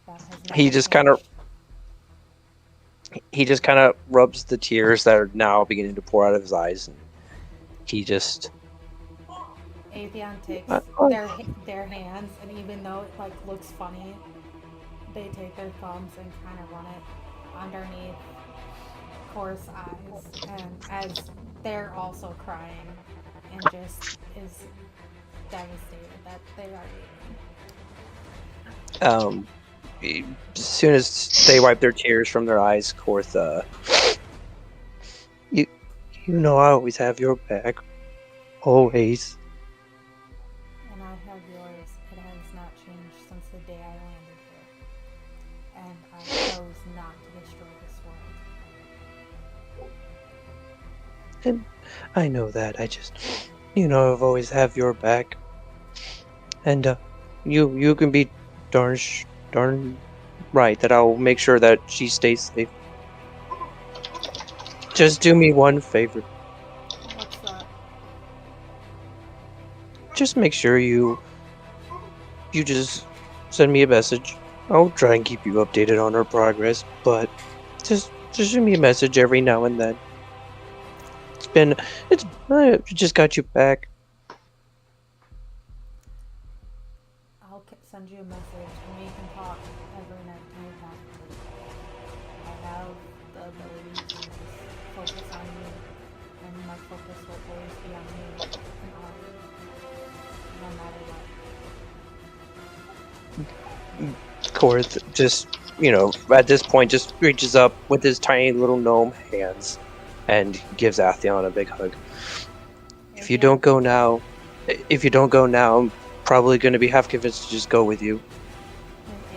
That has never He just kind of changed. he just kind of rubs the tears that are now beginning to pour out of his eyes, and he just Atheon takes their hands, and even though it like looks funny, they take their thumbs and kind of run it underneath Korth's eyes, and as they're also crying, and just is devastated that they are leaving. as soon as they wipe their tears from their eyes, Korth, you know I always have your back. Always. And I have yours. It has not changed since the day I landed here. And I chose not to destroy this world. And I know that. I just, I've always have your back. And you can be darn right that I'll make sure that she stays safe. Just do me one favor. What's that? Just make sure you just send me a message. I'll try and keep you updated on our progress, but just send me a message every now and then. I just got you back. I'll send you a message and we can talk every night anytime. I have the ability to just focus on you, and my focus will always be on you and ours. matter what. Korth just, at this point, just reaches up with his tiny little gnome hands and gives Atheon a big hug. If you don't go now, I'm probably going to be half convinced to just go with you. His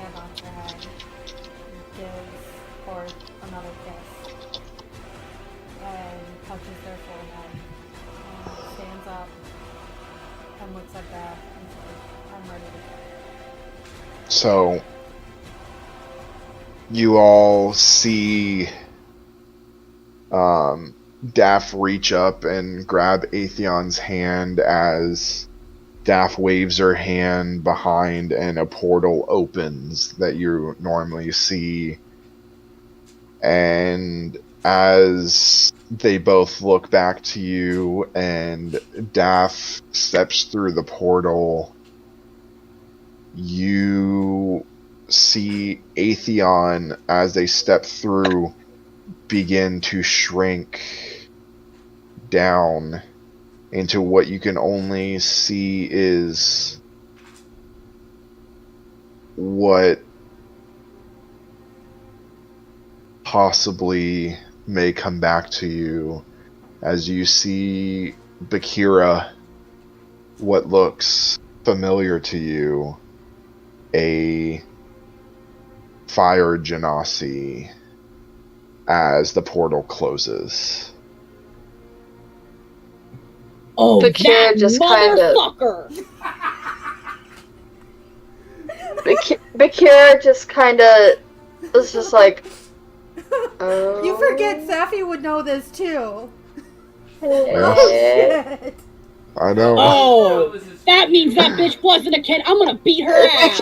hand on her head, gives Korth another kiss, and touches their forehead, and stands up and looks at Beth and says, I'm ready to go. So, you all see Daff reach up and grab Atheon's hand as Daff waves her hand behind and a portal opens that you normally see. And as they both look back to you and Daff steps through the portal, you see Atheon, as they step through, begin to shrink down into what you can only see is what possibly may come back to you as you see Bakira, what looks familiar to you, a fire genasi, as the portal closes. Oh, Bakira that just kinda- motherfucker! Bakira just kind of was just like, oh. You forget Safi would know this too. Yeah. Shit. I know. Oh, that means that bitch wasn't a kid. I'm gonna beat her ass.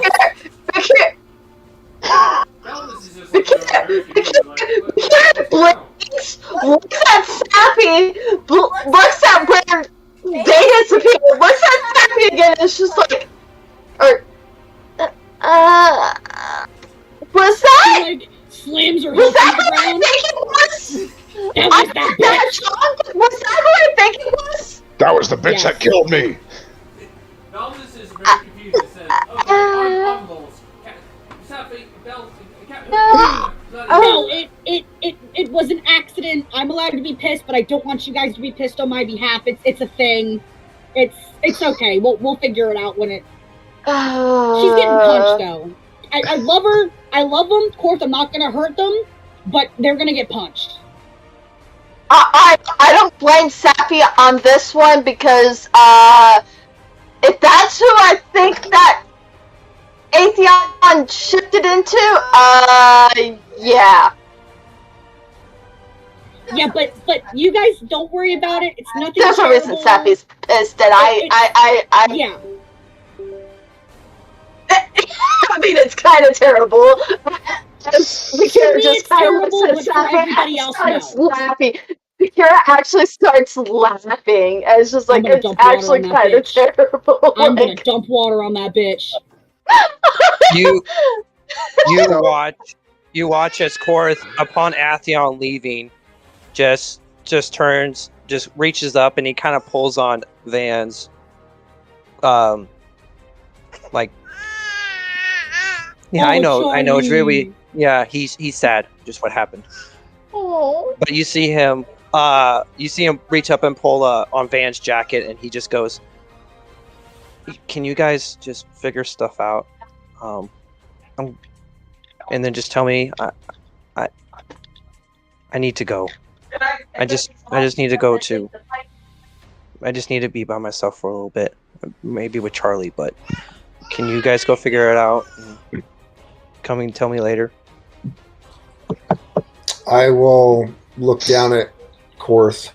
Bakira blinks, looks at Sappy, looks at where they disappeared, looks at Sappy again, and it's just like, was that? She, like, slams her Was hip that on the who I ground. think it was? That was that bitch. Was that who I think it was? That was the bitch Yes. that killed me. Belvis is very confused and says, "Okay, I'm lost. Sappy, Belvis, No, it was an accident. I'm allowed to be pissed, but I don't want you guys to be pissed on my behalf. It's a thing. It's okay. We'll figure it out when it. She's getting punched though. I love her. I love them. Of course, I'm not gonna hurt them, but they're gonna get punched. I don't blame Sappy on this one because if that's who I think that Atheon shifted into, yeah. Yeah, but you guys don't worry about it. It's nothing. There's a reason terrible. Sappy's pissed, and I Yeah. I mean, it's kind of terrible. Bakira just kind of terrible, looks at but for Sappy everybody and else, starts no. laughing. Bakira actually starts laughing, and it's just like, gonna it's dump water actually on that kind of bitch. terrible. I'm gonna Like, dump water on that bitch. You watch as Korth, upon Atheon leaving, just turns, just reaches up, and he kind of pulls on Van's, like, yeah, Oh, I know, it's really, Charlie. yeah, he's sad, just what happened. oh. But you see him reach up and pull on Van's jacket, and he just goes, "Can you guys just figure stuff out? And then just tell me. I need to go. I just need to go too. I just need to be by myself for a little bit, maybe with Charlie. But can you guys go figure it out? And come and tell me later." I will look down at Korth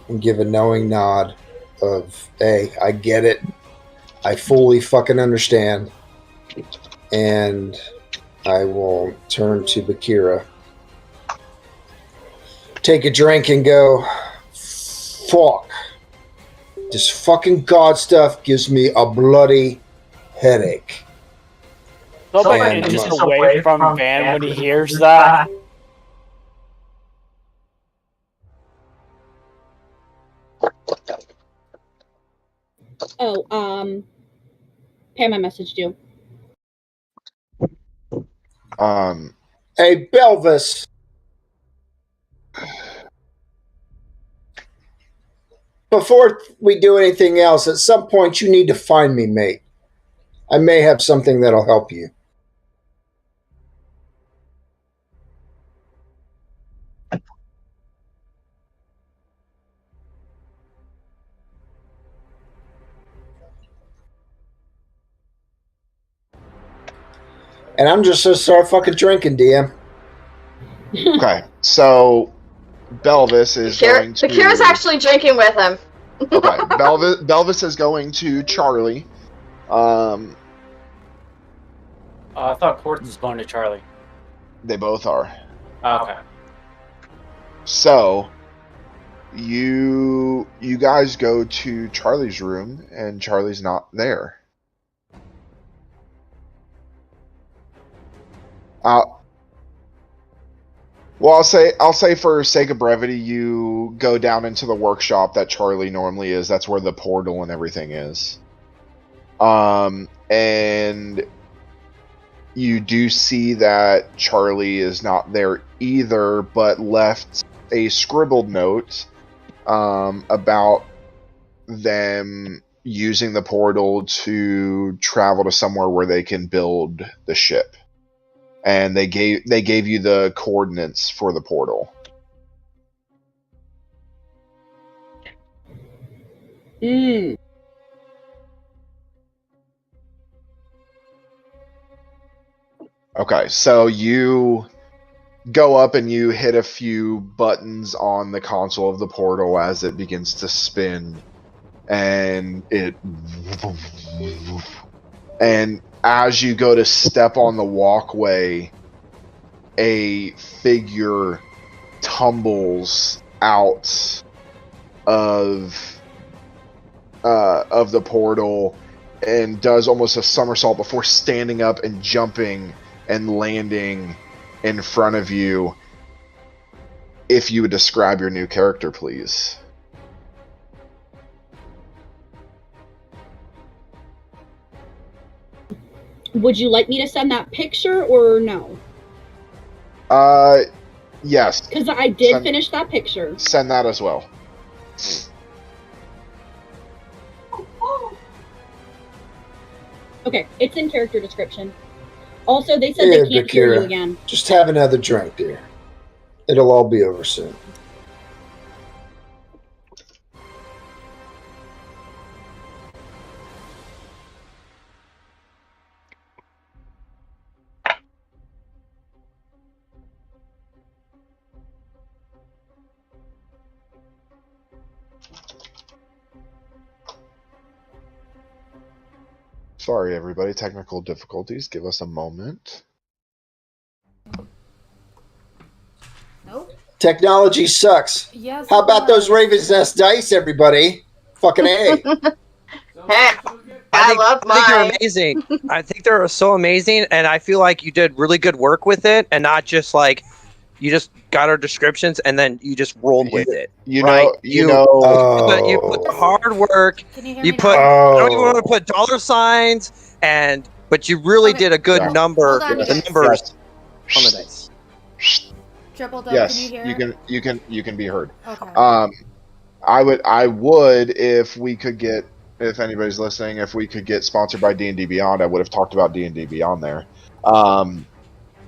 and give a knowing nod of, hey, I get it. I fully fucking understand. And I will turn to Bakira, take a drink, and go, fuck. This fucking God stuff gives me a bloody headache. So And like inches away from Van when he hears that. Oh, Pam, I messaged you. Hey, Belvis. Before we do anything else, at some point you need to find me, mate. I may have something that'll help you. And I'm just gonna start fucking drinking, DM. Okay, so Belvis is going to. Bakira's actually drinking with him. Okay, Belvis is going to Charlie. I thought Quartz was going to Charlie. They both are. Okay. So you guys go to Charlie's room, and Charlie's not there. Well, I'll say for sake of brevity, you go down into the workshop that Charlie normally is. That's where the portal and everything is. And you do see that Charlie is not there either, but left a scribbled note about them using the portal to travel to somewhere where they can build the ship. And they gave you the coordinates for the portal. Mm. Okay, so you go up and you hit a few buttons on the console of the portal as it begins to spin, and as you go to step on the walkway, a figure tumbles out of the portal and does almost a somersault before standing up and jumping and landing in front of you. If you would describe your new character, please. Would you like me to send that picture or no? Yes. Because I did finish that picture. Send that as well. Okay, it's in character description. Also, they said they can't hear you again. Just have another drink, dear. It'll all be over soon. Sorry, everybody. Technical difficulties. Give us a moment. Nope. Technology sucks. Yes. How about those Raven's Nest dice, everybody? Fucking A. Hey, I love I think they're mine. amazing. I think they're so amazing, and I feel like you did really good work with it, and not just like you just got our descriptions and then you just rolled with it. You right? know. You put the hard work. Can you hear You me put. now? I don't even want to put dollar signs, but you really Okay. did a good Yeah. number. Hold on, The guys. numbers on the dice. Triple Dub, Yes, can you hear? you can be heard. Okay. I would if we could get, if anybody's listening, if we could get sponsored by D&D Beyond, I would have talked about D&D Beyond there.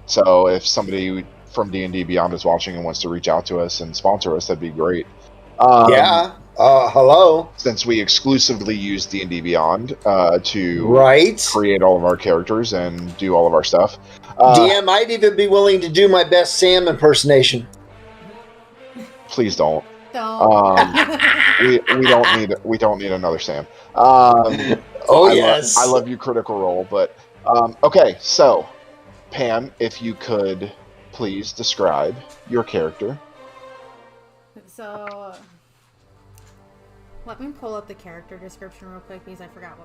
So if somebody from D&D Beyond is watching and wants to reach out to us and sponsor us, that'd be great. Yeah. Hello. Since we exclusively use D&D Beyond to Right. create all of our characters and do all of our stuff. DM, I'd even be willing to do my best Sam impersonation. Please don't. Don't. We don't need another Sam. Oh, yes. I love you, Critical Role, but okay. So, Pam, if you could please describe your character. So, let me pull up the character description real quick because I forgot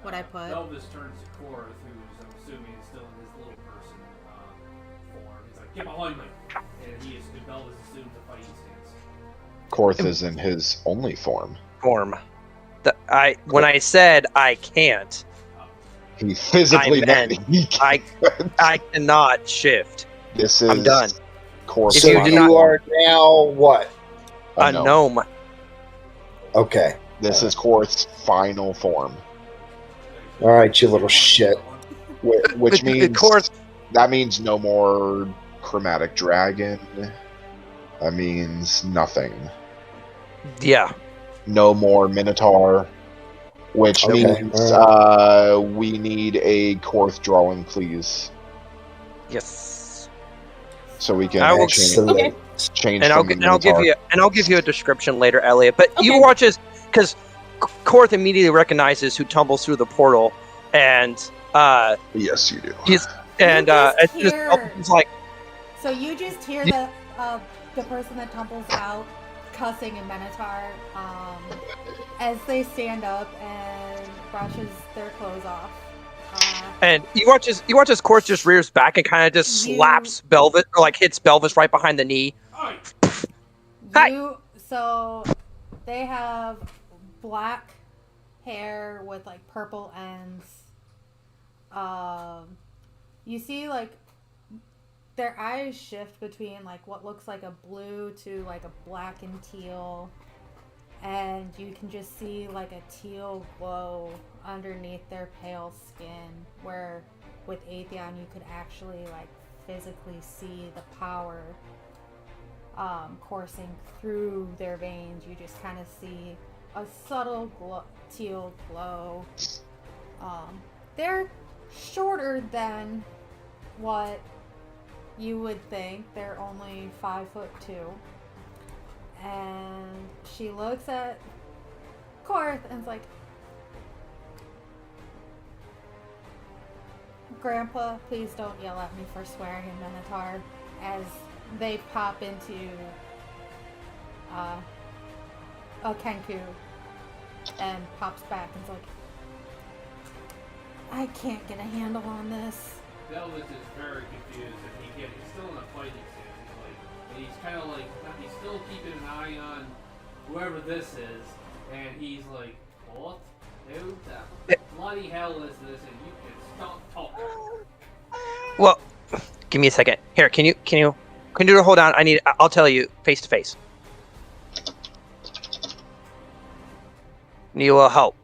what I put. Elvis turns to Korth, who's, I'm assuming, is still in his little person form. He's like, "Get behind me!" And Elvis assumes a fighting stance. Korth is in his only form. When I said I can't, He physically I meant I cannot shift. This is I'm done. Course If So you did you not- are now what? A gnome. Okay. This is Korth's final form, All right, you little shit. which means Korth, that means no more chromatic dragon. That means nothing. yeah. No more minotaur, which Okay, means we need a Korth drawing, please, Yes. so we can I will- change, Okay. change And I'll from the give minotaur. you a description later, Elliot. But you Okay. watch this because Korth immediately recognizes who tumbles through the portal, and Yes, you do. it's just hear- it's like So you just hear the person that tumbles out cussing in Minotaur as they stand up and brushes their clothes off. and you watch as Korth just rears back and kind of just You- slaps Belvis or like hits Belvis right behind the knee. Hi. So they have black hair with like purple ends. You see like their eyes shift between like what looks like a blue to like a black and teal, and you can just see like a teal glow underneath their pale skin, where with Atheon you could actually like physically see the power coursing through their veins. You just kind of see a subtle teal glow. They're shorter than what you would think. They're only 5'2", and she looks at Korth and is like, "Grandpa, please don't yell at me for swearing in Minotaur," as they pop into a Kenku and pops back and's like, "I can't get a handle on this." Belvis is very confused, and he's still in a fighting stance. He's kind of like he's still keeping an eye on whoever this is, and he's like, "What? Who the bloody hell is this?" And you can stop talking. Well, give me a second. Here, can you hold on? I'll tell you face to face. Need a little help,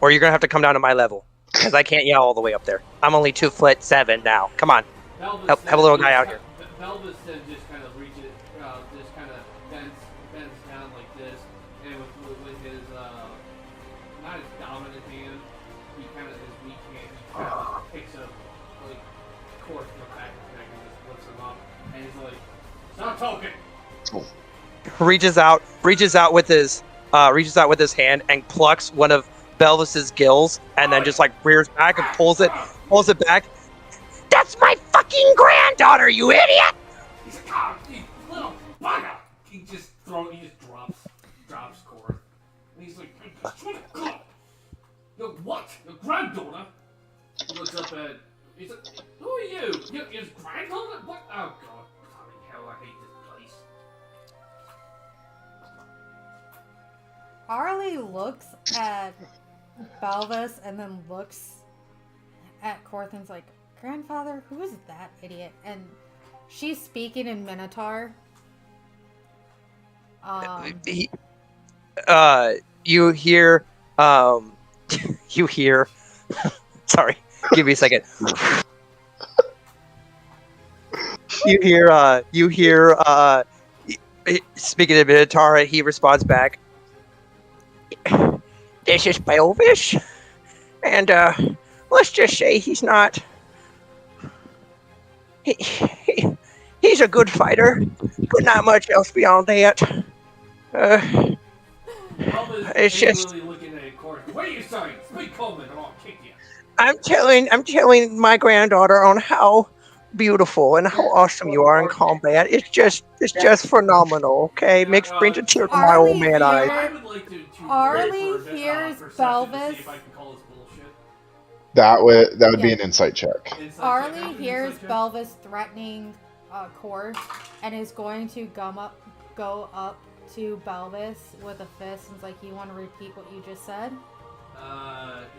or you're gonna have to come down to my level because I can't yell all the way up there. I'm only 2'7" now. Come on, help a little guy out here. Belvis then just kind of reaches, just kind of bends down like this, and with his not his dominant hand, he kind of his weak hand, he kind of picks up like Korth from the back of his neck and just lifts him up, and he's like, "Stop talking." Reaches out with his hand and plucks one of Belvis's gills, and then just like rears back and pulls it back. That's my fucking granddaughter, you idiot! He's like, "God, you little bugger!" He just drops Korth, and he's like, "I swear to God, your what? Your granddaughter?" He looks up at. He's like, "Who are you? His granddaughter? What? Oh God, bloody hell! I hate this place." Arlie looks at Belvis and then looks at Korth and's like, "Grandfather, who is that idiot?" And she's speaking in Minotaur. You hear sorry, give me a second. You hear speaking of Minotaur, he responds back, "This is Belvis, and let's just say he's not. He's a good fighter, but not much else beyond that. It's just looking at Korth. What are you saying? Speak Coleman, or I'll kick you. I'm telling my granddaughter on how beautiful and how awesome you are in combat. It's just phenomenal. Okay, brings a tear to my old man eyes." I would like to Arlie roll for hears perception to see Belvis. if I can call this bullshit. That would be Yeah. an insight check. Insight check. Arlie Insight hears check. Belvis threatening Korth and is going to go up to Belvis with a fist and is like, you want to repeat what you just said?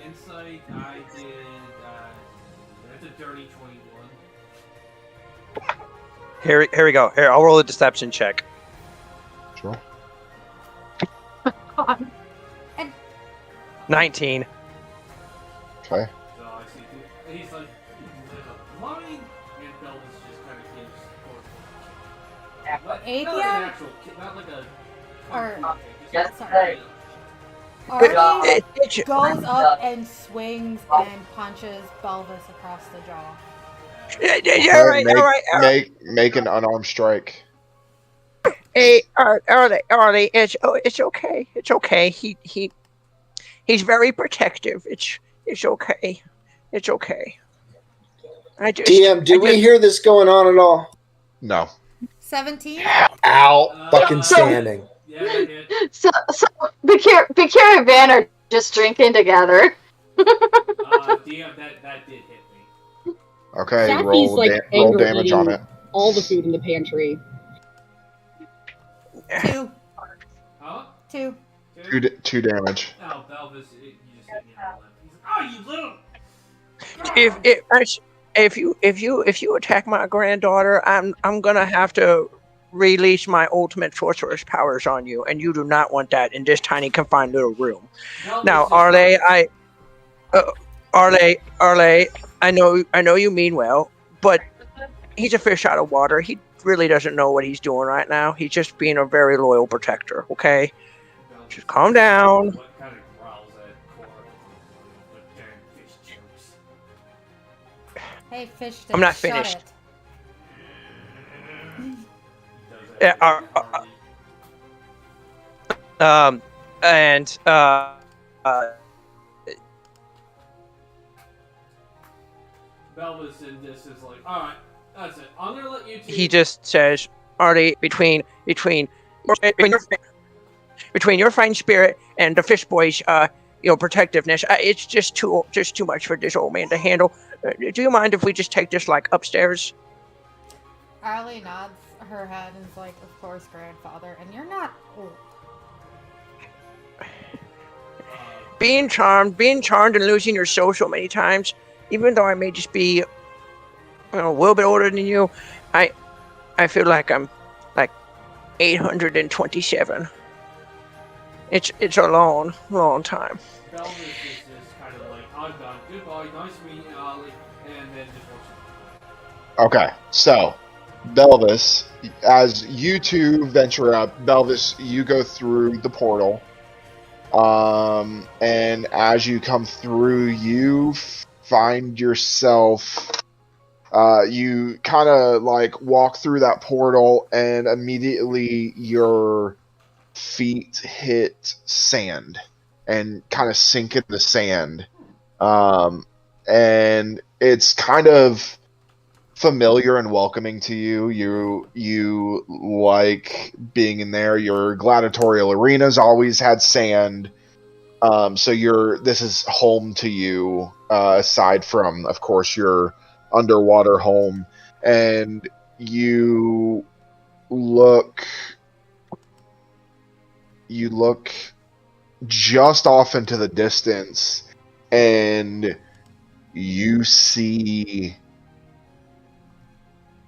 Insight, I did, that's a dirty 21. Here we go. Here, I'll roll a deception check. Sure. God. 19. Okay. So I see, and he's like, mine, and Belvis just kind of gives towards not an Atheon? actual kick, not like a Or- punch kick, just sorry. like, Artie It- goes up and swings and punches Belvis across the jaw. Yeah, all right. Make an unarmed strike. Hey, Arlie, it's okay. It's okay. He's very protective. It's okay. It's okay. DM, do we hear this going on at all? No. 17? Standing. Yeah, that hit. So Bakir and Van are just drinking together. DM, that did hit me. Okay, Sappy's, roll like, roll anger damage on it. eating all the food in the pantry. 2. Huh? 2. Two damage. No, Belvis, you just hit me on the lip. He's like, oh, you little. If you attack my granddaughter, I'm gonna have to release my ultimate sorcerer's powers on you, and you do not want that in this tiny confined little room. Belvis Now, is Arle, I know you mean well, but he's a fish out of water. He really doesn't know what he's doing right now. He's just being a very loyal protector. Okay, Belvis just calm down. What kind of growls at Cora with damn fish jokes? Hey, fish stick, I'm not shut finished. it. He does that Yeah, and Belvis in this is like, alright, that's it. I'm gonna let you two. he just says, Artie, between your fine spirit and the fish boy's protectiveness, it's just too much for this old man to handle. Do you mind if we just take this like upstairs? Arlie nods her head and is like, of course, grandfather, and you're not old. Being charmed and losing your soul so many times, even though I may just be a little bit older than you, I feel like I'm like 827. It's a long time. Belvis is just kind of like, I'm done. Goodbye, nice meeting you, Ollie. And then just walks away. Okay, so Belvis, as you two venture up, Belvis, you go through the portal. And as you come through, you find yourself, you kind of like walk through that portal, and immediately your feet hit sand and kind of sink in the sand. And it's kind of familiar and welcoming to you. You like being in there. Your gladiatorial arena's always had sand, so this is home to you. Aside from, of course, your underwater home, and you look just off into the distance, and you see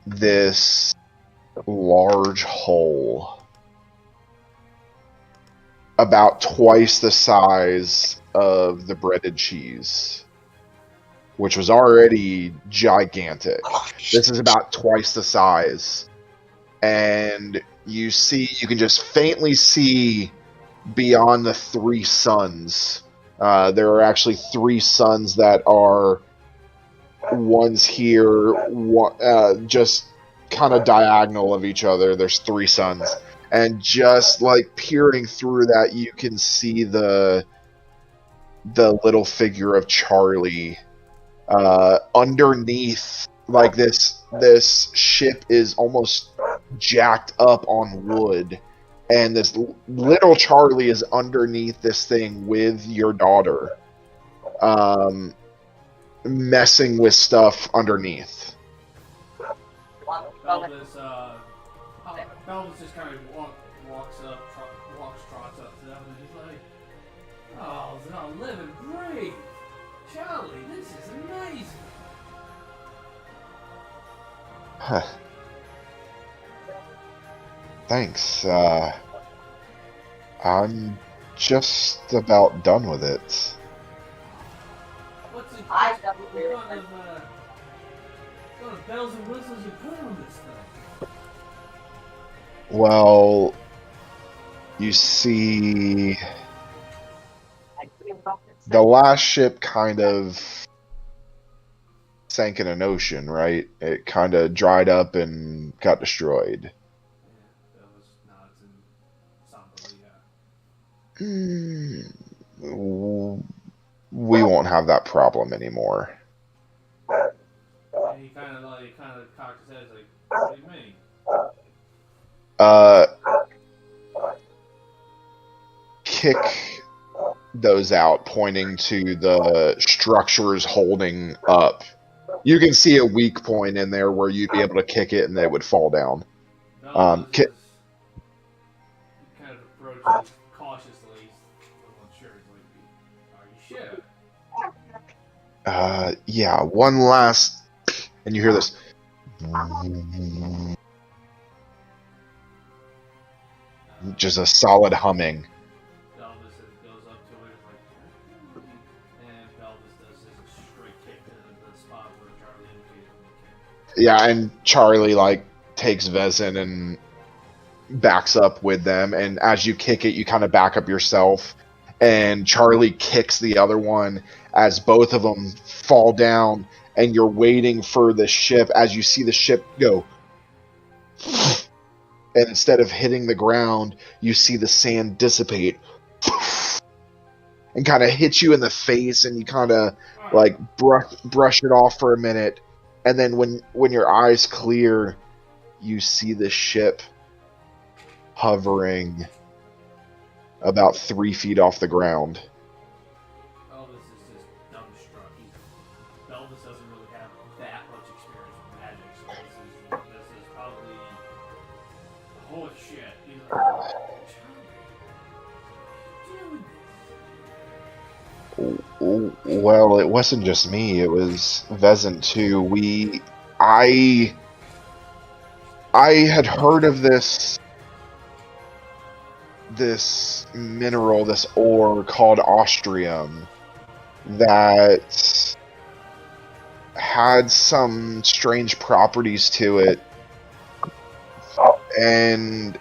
this large hole about twice the size of the breaded cheese, which was already gigantic. This is about twice the size, and you can just faintly see beyond the three suns. There are actually three suns that are one's here, just kind of diagonal of each other. There's three suns, and just like peering through that, you can see the little figure of Charlie underneath. Like this ship is almost jacked up on wood, and this little Charlie is underneath this thing with your daughter, messing with stuff underneath. Belvis just kind of trots up to them, and he's like, "Oh, they're living great, Charlie. This is amazing." Thanks. I'm just about done with it. What kind of bells and whistles you put on this thing? Well, you see, the last ship kind of sank in an ocean, right? It kind of dried up and got destroyed. We won't have that problem anymore. And he kind of cocked his head, like, "What do you mean?" Kick those out, pointing to the structures holding up. You can see a weak point in there where you'd be able to kick it and they would fall down. Kind of approaches cautiously. I'm not sure. He's like, "Are you sure?" Yeah, one last, and you hear this. Just a solid humming. Belvis goes up to it, like, and Belvis does his straight kick to the spot where Charlie indicated him to kick. Yeah, and Charlie like takes Vezin and backs up with them, and as you kick it, you kind of back up yourself, and Charlie kicks the other one as both of them fall down, and you're waiting for the ship as you see the ship go. And instead of hitting the ground, you see the sand dissipate and kind of hit you in the face, and you kind of like brush it off for a minute, and then when your eyes clear, you see the ship hovering about 3 feet off the ground. Belvis is just dumbstruck. Belvis doesn't really have that much experience with magic, so this is probably holy shit. He's like, Charlie, Well, it wasn't just me, it was Vezin too. I had heard of this mineral, this ore called Austrium, that had some strange properties to it, and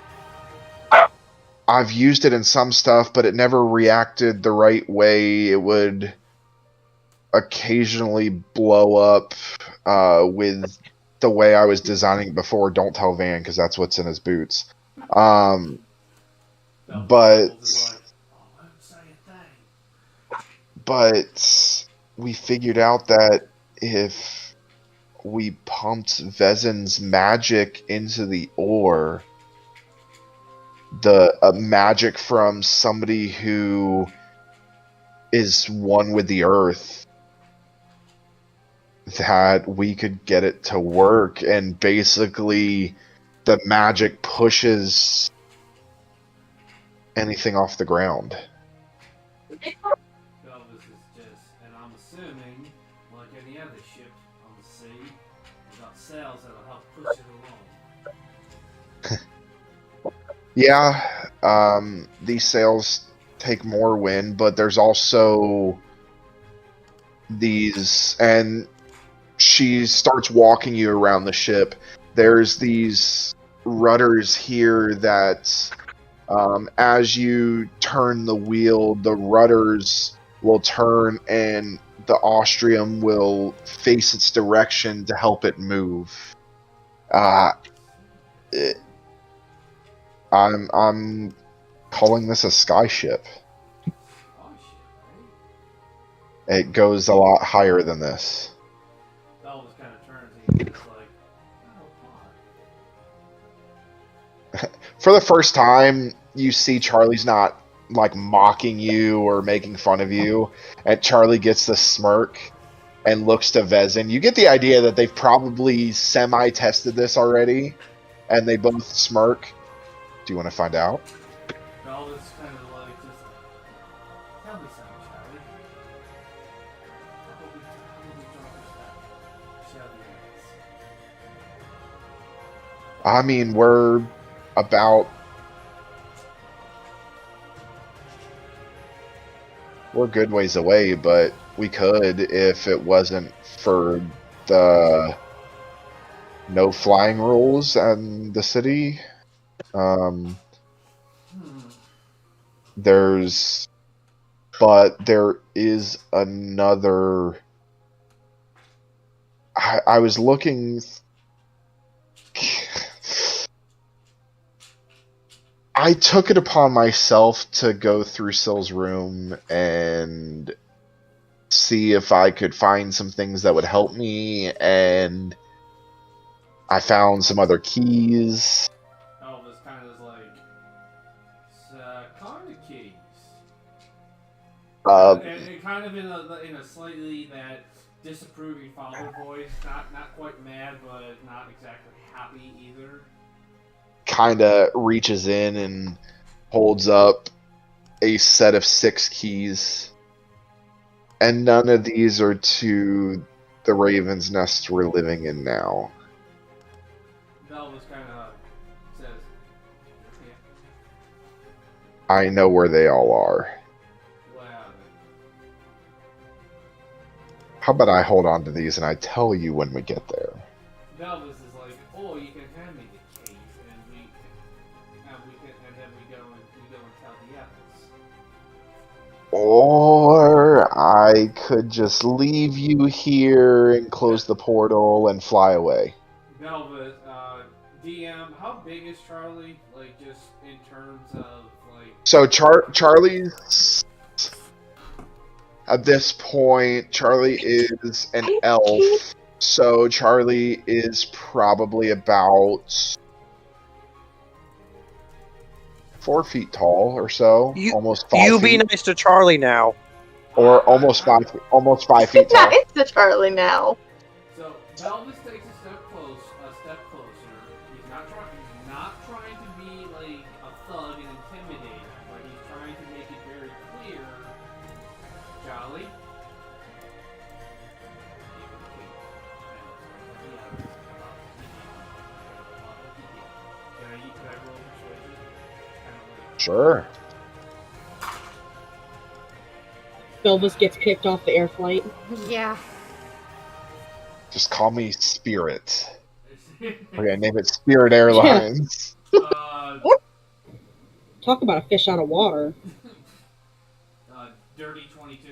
I've used it in some stuff, but it never reacted the right way. It would occasionally blow up with the way I was designing it before. Don't tell Van, because that's what's in his boots. But we figured out that if we pumped Vezin's magic into the ore, the magic from somebody who is one with the earth, that we could get it to work, and basically the magic pushes anything off the ground. Belvis is just, and I'm assuming, like any other ship on the sea, without sails that'll help push it along. Yeah, these sails take more wind, but there's also these, and she starts walking you around the ship. There's these rudders here that, as you turn the wheel, the rudders will turn and the Austrium will face its direction to help it move. I'm calling this a skyship. It goes a lot higher than this. Belvis kind of turns and he's like, "Oh, For the first time, you see Charlie's not like mocking you or making fun of you, and Charlie gets the smirk and looks to Vezin. You get the idea that they've probably semi-tested this already, and they both smirk. Do you want to find out? Belva's kind of like, just tell me something, Charlie. How about we drop this down? Shelby ass. I mean, we're about... We're a good ways away, but we could if it wasn't for the no flying rules and the city. But there is another. I was looking. I took it upon myself to go through Sill's room and see if I could find some things that would help me, and I found some other keys. Elvis kind of is like, kind of keys. And kind of in a slightly that disapproving father voice, not quite mad, but not exactly happy either. Kind of reaches in and holds up a set of 6 keys. And none of these are to the Raven's Nest we're living in now. Belvis kind of says, yeah. I know where they all are. Wow. How about I hold on to these and I tell you when we get there? Belvis is like, oh, you can hand me the keys, and then we go and tell the others. Or I could just leave you here and close the portal and fly away. Belvis, DM, how big is Charlie? Like, just in terms of, like... So Charlie's... At this point, Charlie is an elf. So Charlie is probably about 4 feet tall or so. Almost 5 feet. You be nice to Charlie now. Or almost 5 feet tall. Nice to Charlie now. So Belvis takes a step closer. He's not trying to be like a thug and intimidate him, but he's trying to make it very clear. Charlie. Can I roll persuasion? Sure. Belvis gets kicked off the air flight. Yeah. Just call me Spirit. Okay, name it Spirit Airlines. Talk about a fish out of water. Dirty 22.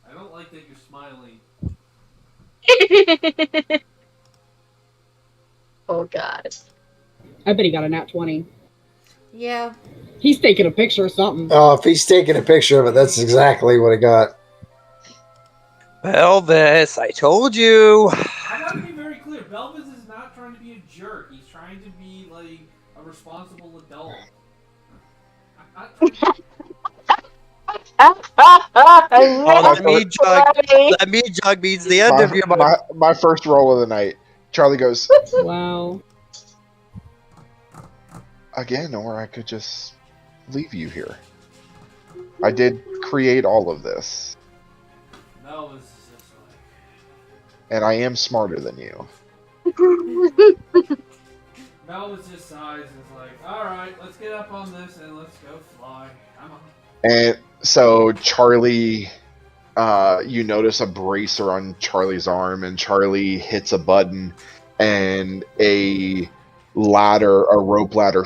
I don't like that you're smiling. Oh god. I bet he got a nat 20. Yeah. He's taking a picture or something. Oh, if he's taking a picture of it, that's exactly what I got. Belvis, I told you. I gotta be very clear. Belvis is not trying to be a jerk. He's trying to be like a responsible adult. Let me jug means the end of your my first roll of the night. Charlie goes, wow. Again, or I could just leave you here. I did create all of this. Belvis is just like... And I am smarter than you. Belvis just sighs and is like, alright, let's get up on this and let's go fly. Come on. And so Charlie, you notice a bracer on Charlie's arm, and Charlie hits a button, and a rope ladder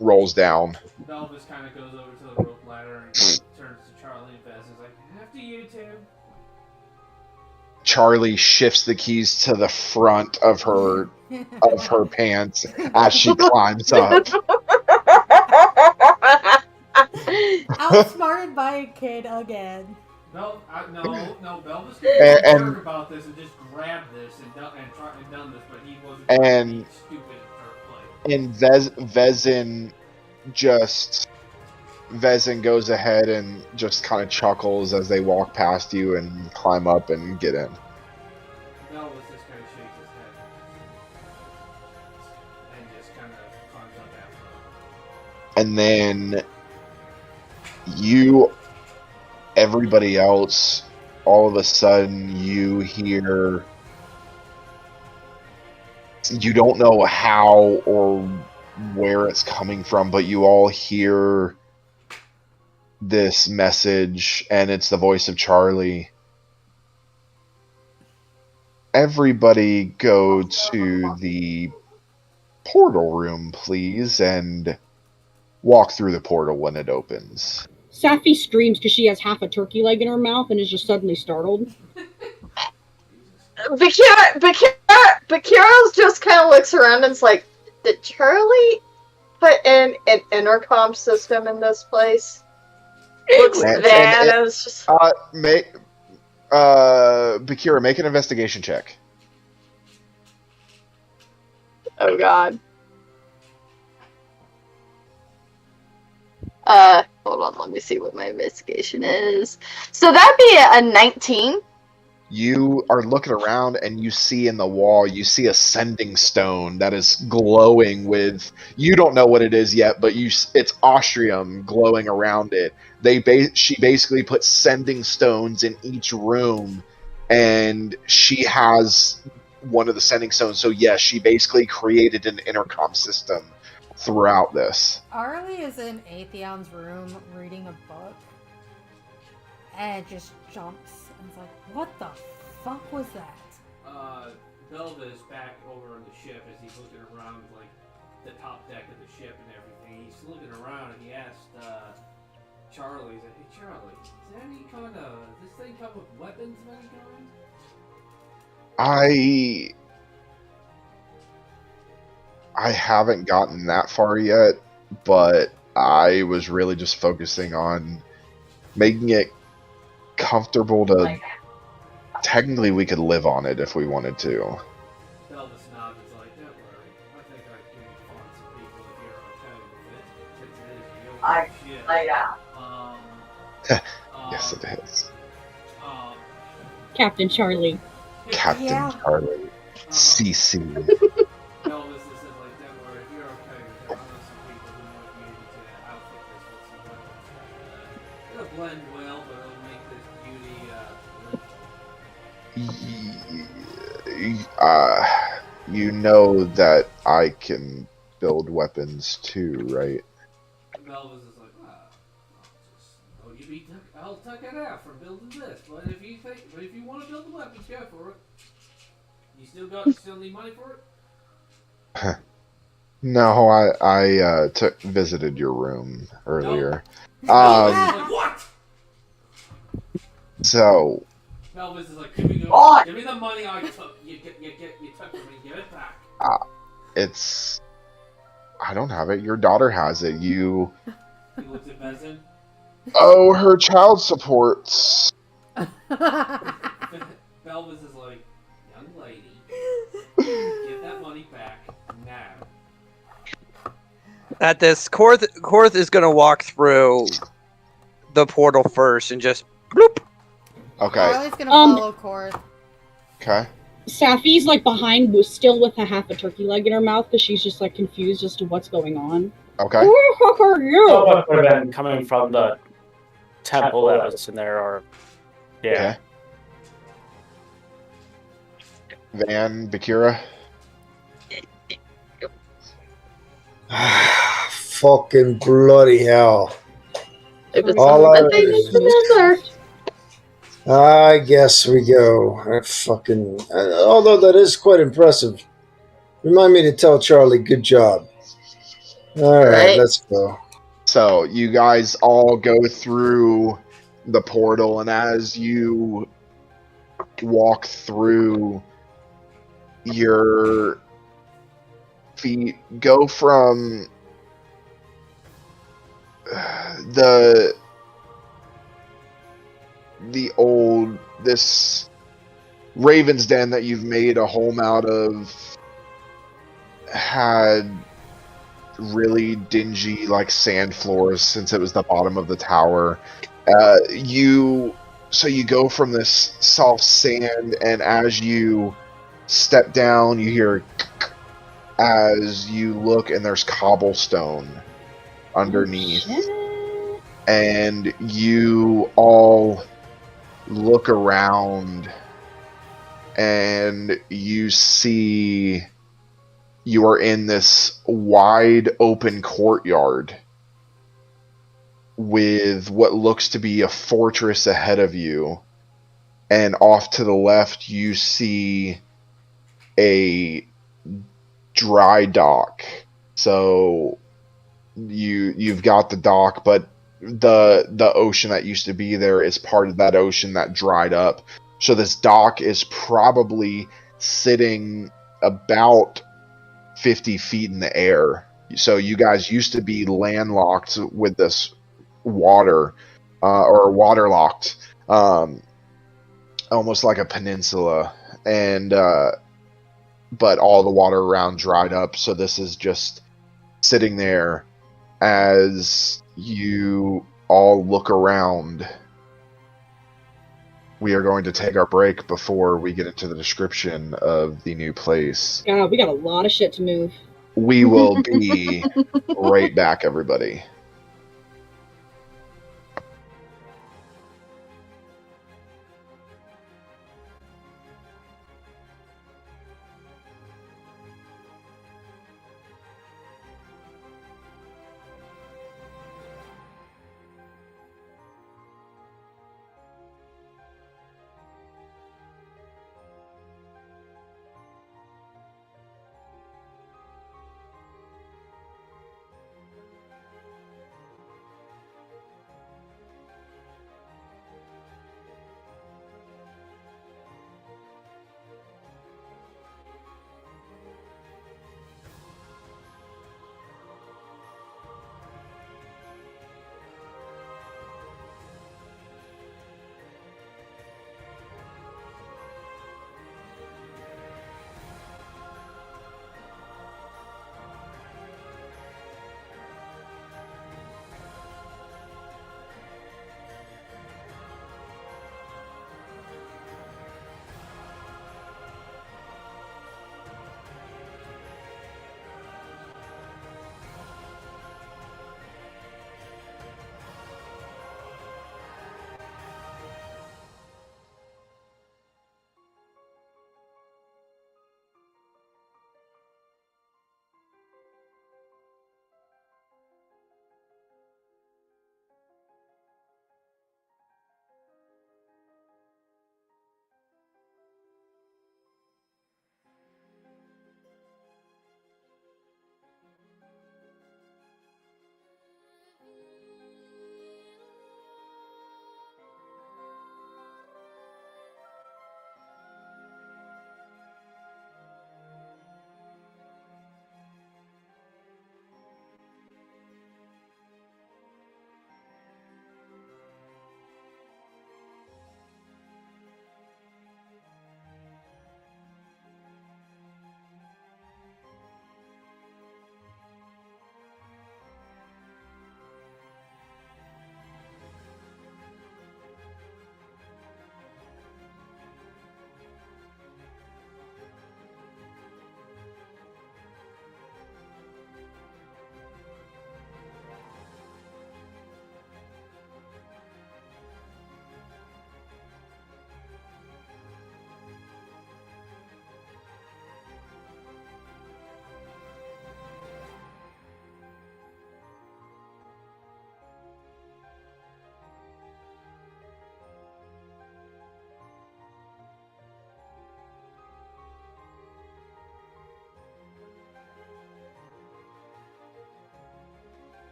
rolls down. Belvis kind of goes over to the rope ladder and turns to Charlie and Vez and is like, after you two. Charlie shifts the keys to the front of her pants as she climbs up. Outsmarted by a kid again. No, Belvis could talk about this and just grab this and done this, but he wasn't trying to be stupid or play. And Vezin goes ahead and just kind of chuckles as they walk past you and climb up and get in. Belvis just kind of And then everybody else, all of a sudden you hear, you don't know how or where it's coming from, but you all hear this message, and it's the voice of Charlie. Everybody go to the portal room, please, and walk through the portal when it opens. Safi screams because she has half a turkey leg in her mouth and is just suddenly startled. Bakira just kind of looks around and is like, did Charlie put in an intercom system in this place? Looks And- bad. and- And it's just Bakira, make an investigation check. oh god. Hold on, let me see what my investigation is. So that'd be a 19. You are looking around and you see in the wall, you see a sending stone that is glowing with, you don't know what it is yet, but it's Austrium glowing around it. She basically put sending stones in each room, and she has one of the sending stones. So yes, she basically created an intercom system throughout this. Arlie is in Atheon's room reading a book and just jumps and is like, what the fuck was that? Belva is back over on the ship as he's looking around like the top deck of the ship and everything. He's looking around and he asked Charlie, he's like, hey Charlie, is there any kind of, this thing come with weapons of any kind? I haven't gotten that far yet, but I was really just focusing on making it comfortable to. Technically, we could live on it if we wanted to. Belva's nod is like, don't worry, I think I can find some people if you're okay with it. Since it is your ship. Yes, it is. Captain Charlie. Captain Yeah. Charlie. CC. Belva's just says like, don't worry, if you're okay with it, I know some people who might be able to outfit this with some weapons. It'll blend well, but it'll make this beauty You know that I can build weapons too, right? Belva's is like, I'll tuck it out for building this. But if you want to build the weapons, go for it. You still need money for it? No, I visited your room earlier. Belva's is like, what? So Belva's is like, give me the money I took. You took from me. Give it back. I don't have it. Your daughter has it. You He looks at Vezin. owe her child supports. Belva's is like, young lady, give that money back now. At this, Korth is going to walk through the portal first and just bloop. Okay. Arlie's gonna follow Korth. Okay. Safi's like behind, still with a half a turkey leg in her mouth because she's just like confused as to what's going on. Okay. Who the fuck are you? Belva could have been coming from the temple that was in there, or yeah. Okay. Van, Bakira. Fucking bloody hell. If it's All not I- that they need together. I guess we go. Although that is quite impressive. Remind me to tell Charlie, good job. All right, let's go. So you guys all go through the portal, and as you walk through, your feet go from this Raven's Den that you've made a home out of had really dingy like sand floors since it was the bottom of the tower. You go from this soft sand, and as you step down, you hear as you look, and there's cobblestone underneath. Shit. And you all look around and you see you are in this wide open courtyard with what looks to be a fortress ahead of you, and off to the left you see a dry dock. So you've got the dock, but the ocean that used to be there is part of that ocean that dried up. So this dock is probably sitting about 50 feet in the air. So you guys used to be landlocked with this water, or waterlocked, almost like a peninsula, and but all the water around dried up. So this is just sitting there as you all look around. We are going to take our break before we get into the description of the new place. God, we got a lot of shit to move. We will be right back, everybody.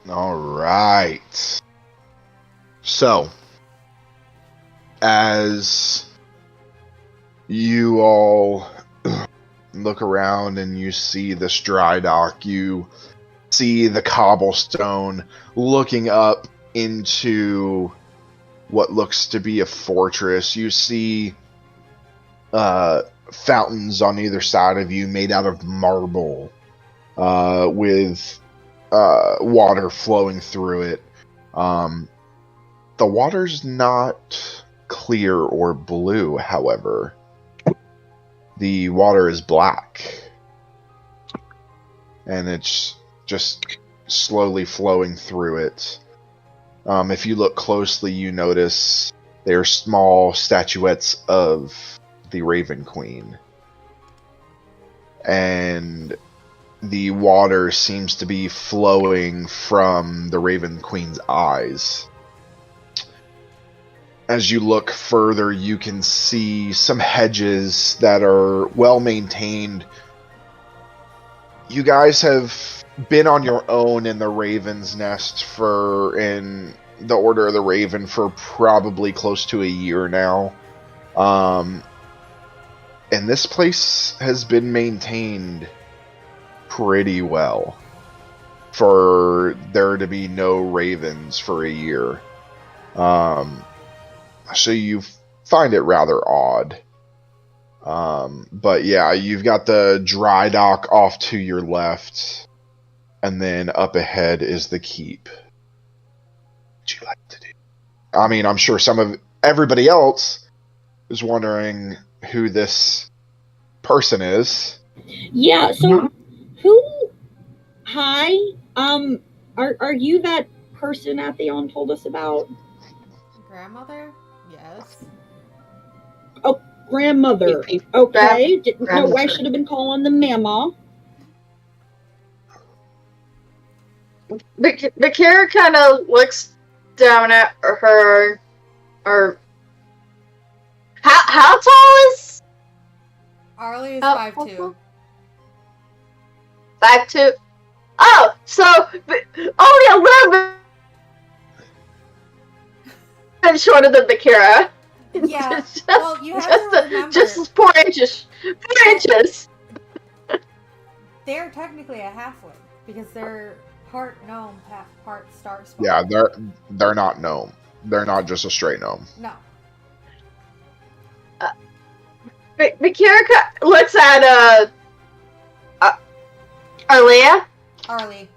All right. So, as you all look around and you see this dry dock, you see the cobblestone looking up into what looks to be a fortress. You see fountains on either side of you made out of marble with water flowing through it. The water's not clear or blue, however. The water is black. And it's just slowly flowing through it. If you look closely, you notice there are small statuettes of the Raven Queen. And the water seems to be flowing from the Raven Queen's eyes. As you look further, you can see some hedges that are well maintained. You guys have been on your own in the Raven's Nest in the Order of the Raven for probably close to a year now. And this place has been maintained pretty well for there to be no ravens for a year. So you find it rather odd. But yeah, you've got the dry dock off to your left, and then up ahead is the keep. What you like to do? I mean, I'm sure everybody else is wondering who this person is. Yeah, so hi, are you that person Atheon told us about? Grandmother? Yes. Oh, grandmother. Okay, didn't know I should have been calling them Mama. Bakira kind of looks down at her, or how tall is Arlie is 5'2". 5'2". Oh, so only a little bit shorter than Bakira. Yeah. Well, you have to remember, just 4 inches. 4 inches. They're technically a halfling because they're part gnome, part star spawn. Yeah, they're not gnome. They're not just a straight gnome. No. Bakira looks at Arlia. Arlie.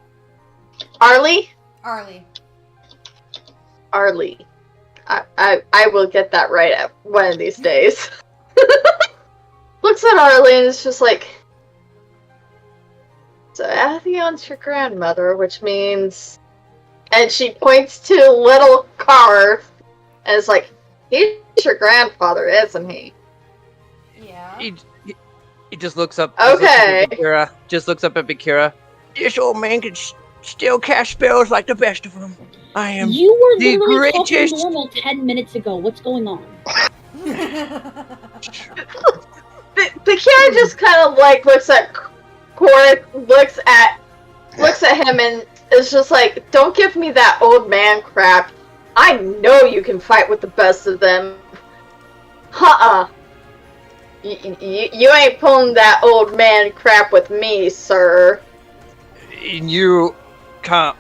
I will get that right at one of these days. Looks at Arlie and is just like, so Atheon's your grandmother, which means, and she points to little Carve and is like, he's your grandfather, isn't he? Yeah. He just looks up. Okay. Just looks up at Bakira. This old man can still cast spells like the best of them. I am You were the literally greatest. talking normal 10 minutes ago. What's going on? Bakira just kind of like looks at Korik, looks at him, and is just like, don't give me that old man crap. I know you can fight with the best of them. You ain't pulling that old man crap with me, sir. You come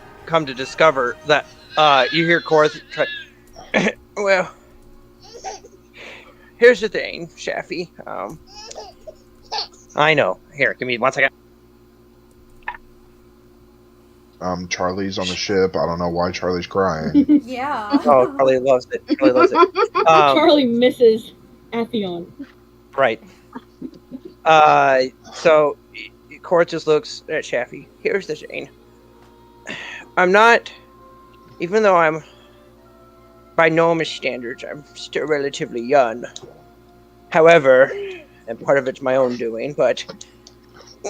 to discover that you hear Korth try. Well, here's the thing, Shaffy. I know. Here, give me 1 second. Charlie's on the ship. I don't know why Charlie's crying. Yeah. Oh, Charlie loves it. Charlie misses Atheon. Right. So Korth just looks at Shaffy. Here's the thing. I'm not, even though I'm by gnomish standards, I'm still relatively young. However, and part of it's my own doing, but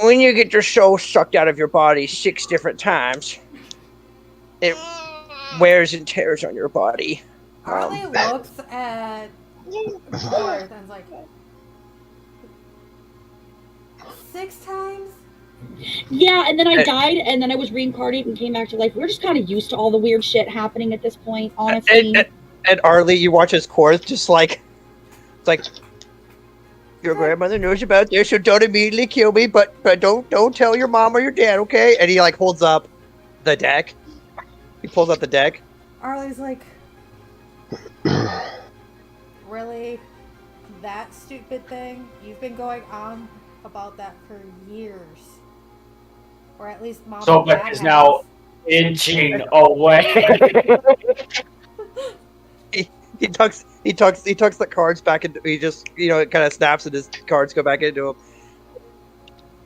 when you get your soul sucked out of your body 6 different times, it wears and tears on your body. Arlie looks at Korth and is like, 6 times? Yeah, and then I died, and then I was reincarnated and came back to life. We're just kind of used to all the weird shit happening at this point, honestly. And Arlie, you watch as Korth just like, it's like, your grandmother knows about this, so don't immediately kill me, but don't tell your mom or your dad, okay? And he like holds up the deck. He pulls out the deck. Arlie's like, really? That stupid thing? You've been going on about that for years. Or at least Mom and Dad Sobek is has. now inching away. He tucks the cards back into. He just it kind of snaps and his cards go back into him.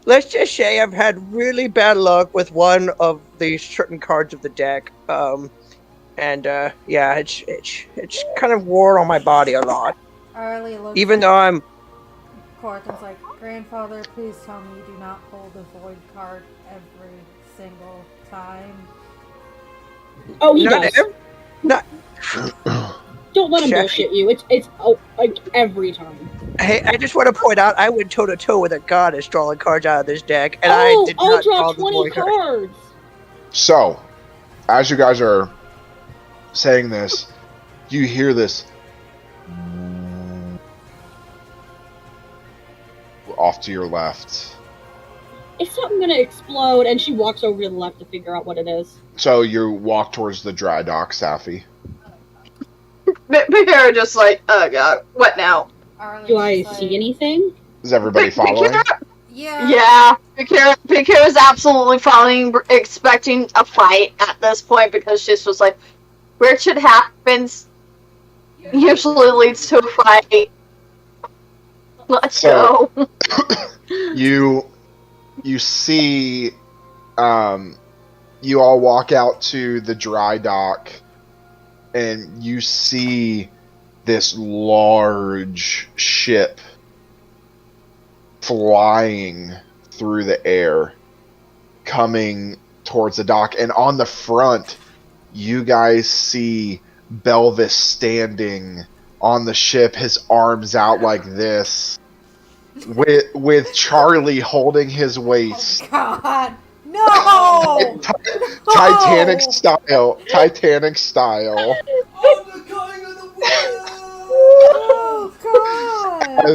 Let's just say I've had really bad luck with one of the certain cards of the deck. Yeah, it's kind of wore on my body a lot. Arlie looks Even though I'm. Korthan's like, Grandfather, please tell me you do not pull the void card every single time. Oh, he does. Not. Don't let him Jackie. bullshit you. It's like every time. Hey, I just want to point out I went toe to toe with a goddess drawing cards out of this deck, and I did I'll not draw draw the 20 void card. cards. So, as you guys are saying this, you hear this off to your left. Is something gonna explode? And she walks over to the left to figure out what it is. So you walk towards the dry dock, Safi. Bahira just like, oh god, what now? Arlie's Do I just see like, anything? Is everybody following? Yeah. Yeah, Bahira's absolutely following, expecting a fight at this point because she's just like, weird shit happens, usually leads to a fight. Let's So- go. You see, you all walk out to the dry dock, and you see this large ship flying through the air, coming towards the dock. And on the front, you guys see Belvis standing on the ship, his arms out like this, with Charlie holding his waist. God, no! Titanic style. Titanic style. Oh God!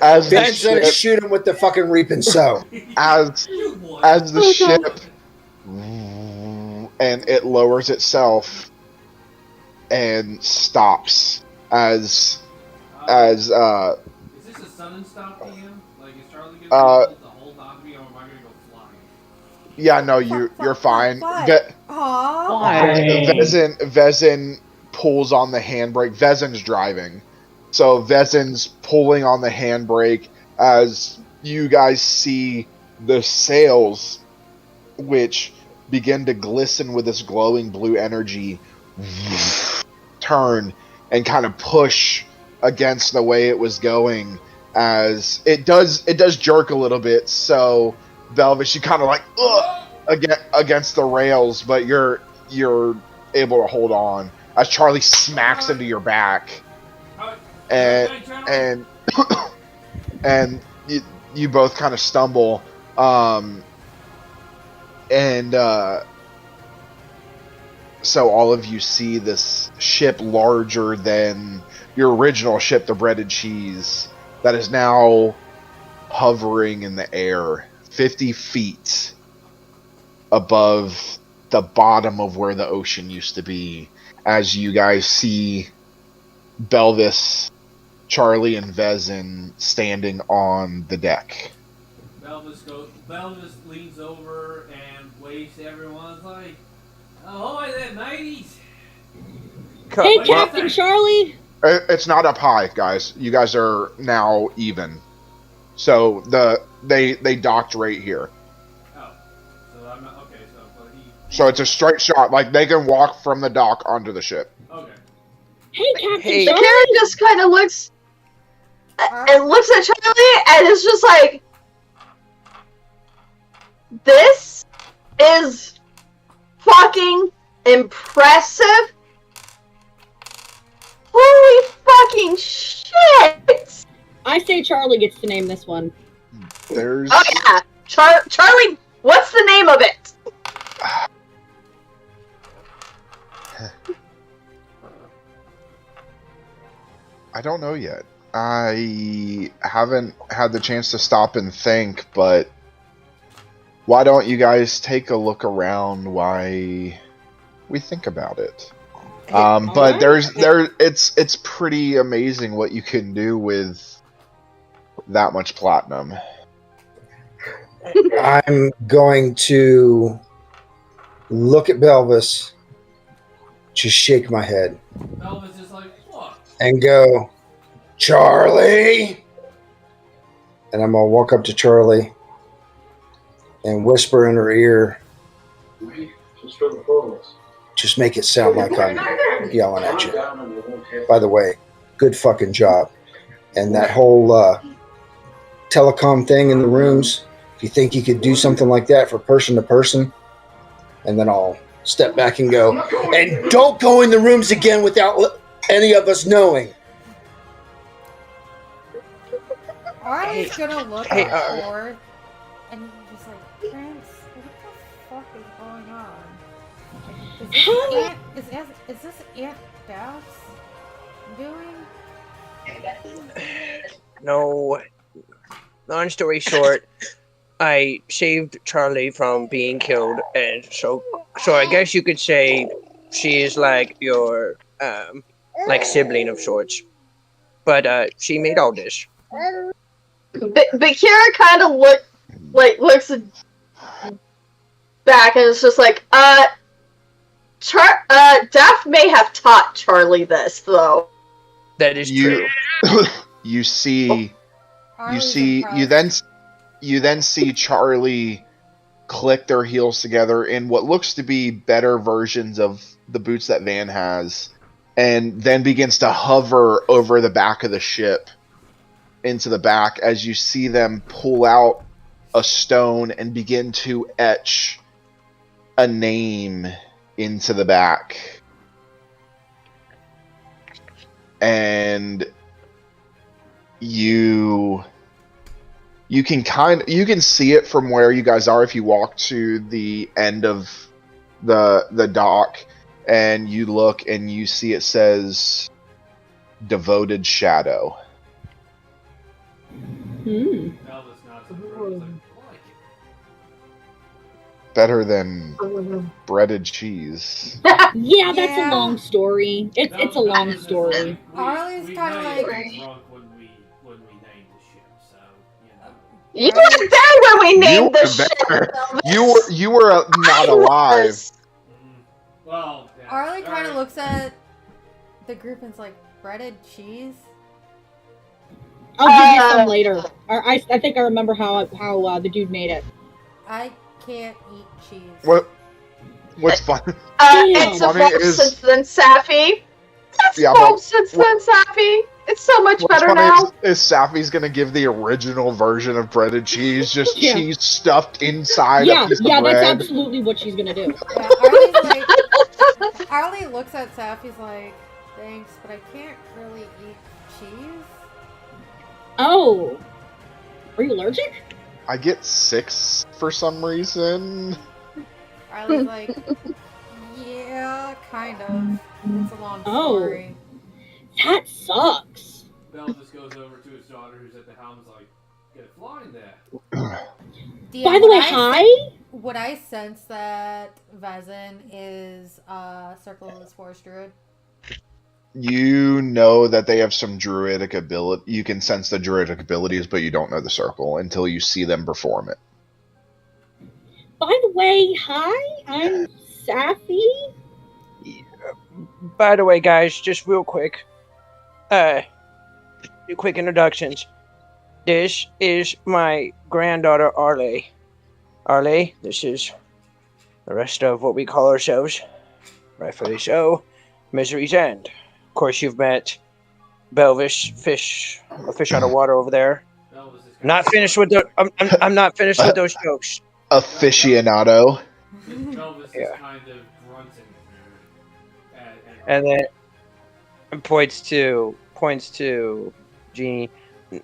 As the Ben's gonna ship, shoot him with the fucking reaping sow. as the ship, and it lowers itself and stops as Is this a sudden stop to you? Like, is Charlie gonna be able to hold on to me, or am I gonna go flying? yeah, no, you're fine. Aw. Vezin pulls on the handbrake. Vezin's driving, so Vezin's pulling on the handbrake as you guys see the sails, which begin to glisten with this glowing blue energy, turn and kind of push against the way it was going. As it does jerk a little bit. So Belvis, you kind of like against the rails, but you're able to hold on as Charlie smacks into your back, and you both kind of stumble, so all of you see this ship larger than your original ship, the breaded cheese, that is now hovering in the air 50 feet above the bottom of where the ocean used to be, as you guys see Belvis, Charlie, and Vezin standing on the deck. Belvis leans over and waves to everyone. It's like, ahoy there, mateys! Hey, Captain Charlie! It's not up high, guys. You guys are now even. So they docked right here. Oh, so I'm not okay. But he. So it's a straight shot. Like they can walk from the dock onto the ship. Okay. Hey, Captain Hey. Charlie! Karen just kind of looks and looks at Charlie and is just like, this is fucking impressive. Holy fucking shit! I say Charlie gets to name this one. There's Oh yeah, Charlie, what's the name of it? I don't know yet. I haven't had the chance to stop and think, but why don't you guys take a look around while we think about it? But it's pretty amazing what you can do with that much platinum. I'm going to look at Belvis, just shake my head, Elvis is like, what? and go, Charlie! And I'm going to walk up to Charlie and whisper in her ear, just make it sound like I'm yelling at you. By the way, good fucking job. And that whole telecom thing in the rooms, if you think you could do something like that for person to person, and then I'll step back and go, and don't go in the rooms again without any of us knowing. Arlie's gonna look at Ford and just like, Prince, what the fuck is going on? Is this Aunt Daph's doing? No. Long story short, I saved Charlie from being killed, and so I guess you could say she is like your like sibling of sorts. But she made all this. But Kira kind of looks back and is just like, Daph may have taught Charlie this though. That is true. You see, Arlie's you then see Charlie click their heels together in what looks to be better versions of the boots that Van has, and then begins to hover over the back of the ship into the back as you see them pull out a stone and begin to etch a name into the back. And you can see it from where you guys are if you walk to the end of the dock and you look and you see it says Devoted Shadow. Elvis nods and Frodo's like, I like it. Better than breaded cheese. Yeah, that's Yeah. a long story. It's a long story. Arlie's We kinda know like- you were drunk when we named the ship, so You were there when we named the ship. Elvis. You were not alive. Well, yeah. Arlie kind Alright. of looks at the group and's like, breaded cheese? I'll give you some later. Or I think I remember how the dude made it. I can't eat cheese. What's fun? It's funny evolved is- since then, Safi. It's Yeah, evolved but- since then, Safi. It's so much What's better funny now. is Safi's gonna give the original version of breaded cheese, just Yeah. cheese stuffed inside Yeah, a piece of that's bread. absolutely what she's gonna do. Yeah, Arlie's like, Arlie looks at Safi's like, thanks, but I can't really eat cheese. Oh, are you allergic? I get 6 for some reason. Arlie's like, yeah, kind of. It's a long Oh. story. That sucks. Bell just goes over to his daughter who's at the helm and is like, get it flying there. DM, By the way, would hi. Would I sense that Vezin is Circle of the Forest Druid? You know that they have some druidic ability. You can sense the druidic abilities, but you don't know the circle until you see them perform it. By the way, hi. I'm Safi. By the way, guys, just real quick. Quick introductions. This is my granddaughter, Arlie. Arlie, this is the rest of what we call ourselves, rightfully so, Misery's End. Of course, you've met Belvish, a fish out of water over there. Elvis is Not finished with the. I'm not finished with those jokes. Aficionado. Elvis Yeah. is kind of grunting. And then points to Jeannie.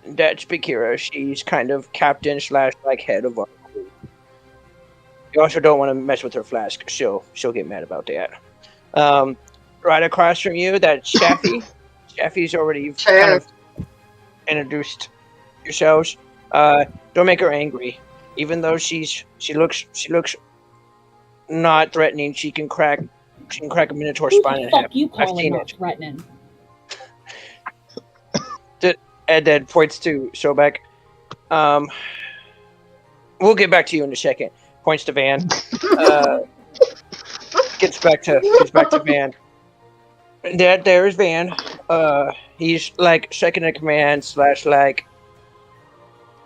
That's Bakira. She's kind of captain / like head of our crew. You also don't want to mess with her flask. She'll get mad about that. Right across from you, that's Shaffy. Shaffy's already kind of introduced yourselves. Don't make her angry. Even though she looks not threatening, she can crack a Minotaur Who spine the in fuck half. you I've calling seen not it. threatening? Ed then points to Sobek. We'll get back to you in a second. Points to Van. Gets back to Van. There's Van. He's like second in command / like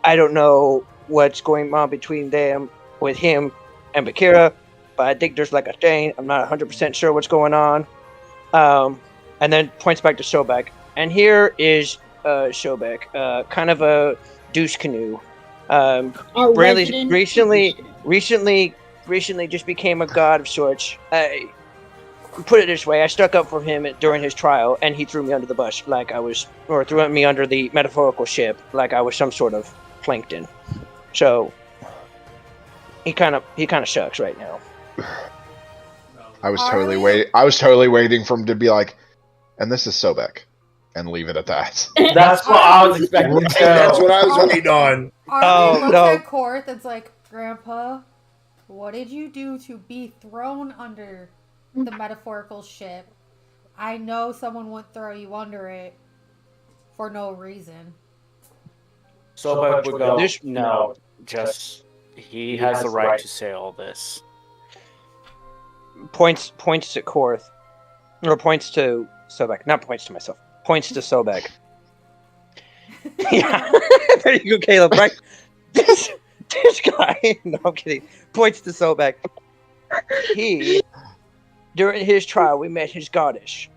I don't know what's going on between them with him and Bakira, but I think there's like a thing. I'm not 100% sure what's going on. And then points back to Sobek. And here is Sobek, kind of a douche canoe. Recently just became a god of sorts. Put it this way, I stuck up for him during his trial, and he threw me under the bus threw me under the metaphorical ship like I was some sort of plankton. So he kind of sucks right now. I was totally waiting for him to be like, and this is Sobek, and leave it at that. That's what I was expecting. That's what I was waiting on. Arlie looks no. at Korth and's like, Grandpa, what did you do to be thrown under the metaphorical ship? I know someone would throw you under it for no reason. Sobek would go, no, just, he has the right to say all this. Points to Korth. Or points to Sobek. Not points to myself. Points to Sobek. Yeah. There you go, Caleb, right? This guy. No, I'm kidding. Points to Sobek. During his trial, we met his goddess.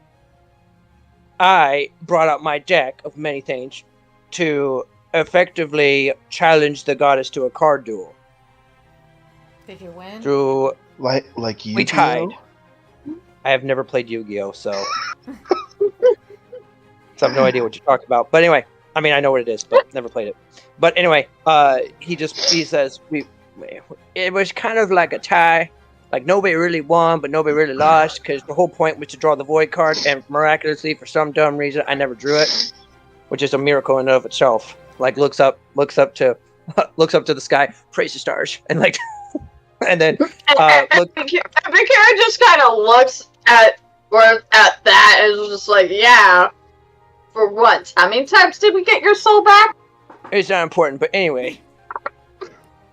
I brought out my deck of many things to effectively challenge the goddess to a card duel. Did you win? Through Like Yu-Gi-Oh? we tied. I have never played Yu-Gi-Oh, so I have no idea what you're talking about. But anyway, I mean I know what it is, but never played it. But anyway, he says it was kind of like a tie. Like nobody really won, but nobody really lost, because the whole point was to draw the void card, and miraculously, for some dumb reason, I never drew it, which is a miracle in and of itself. Like looks up to the sky, praise the stars, and like, and then Bakira just kind of looks at that and is just like, yeah. For once, how many times did we get your soul back? It's not important, but anyway,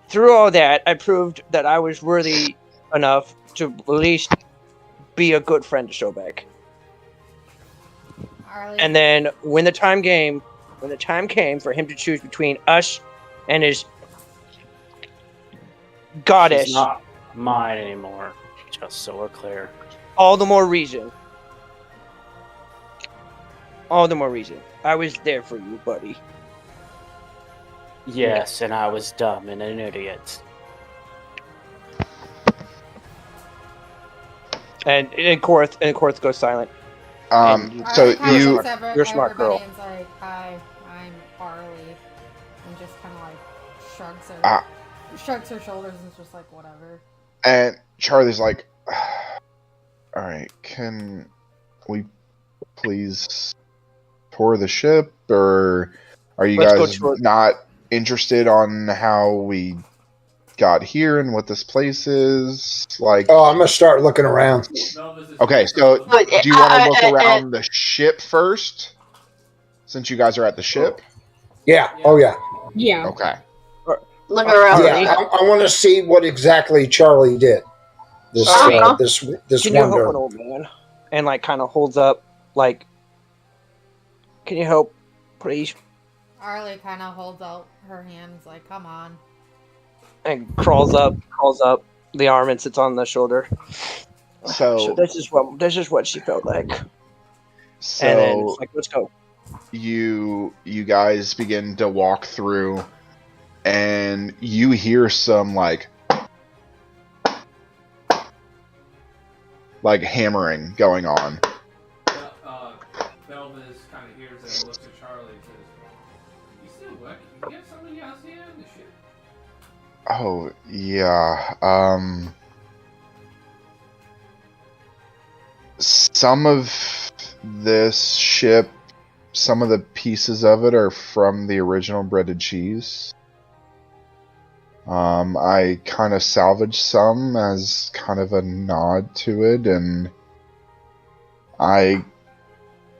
through all that, I proved that I was worthy enough to at least be a good friend to Sobek. And then when the time came for him to choose between us and his goddess, She's not mine anymore, just so we're clear. all the more reason. I was there for you, buddy. Yes, and I was dumb and an idiot. And Korth goes silent. So you're a smart girl. Everybody's like, hi, I'm Arlie, and just kind of like shrugs her shoulders and is just like, whatever. And Charlie's like, all right, can we please tour the ship, or are you guys not interested on how we got here and what this place is like? Oh, I'm gonna start looking around. Okay, so do you want to look around the ship first, since you guys are at the ship? Yeah. Oh yeah. Yeah. Okay. Look around. Yeah, I want to see what exactly Charlie did. This Can you help an old man? And like kind of holds up, like, can you help, please? Arlie kind of holds out her hands, like, come on. And crawls up the arm and sits on the shoulder. So this is what she felt like. So and then it's like, let's go. You guys begin to walk through, and you hear some like hammering going on. Belvis kind of hears it and looks at Charlie and says, "You still working? You get somebody else here in the ship?" Oh, yeah. Some of this ship, some of the pieces of it are from the original breaded cheese. I kind of salvaged some as kind of a nod to it, and I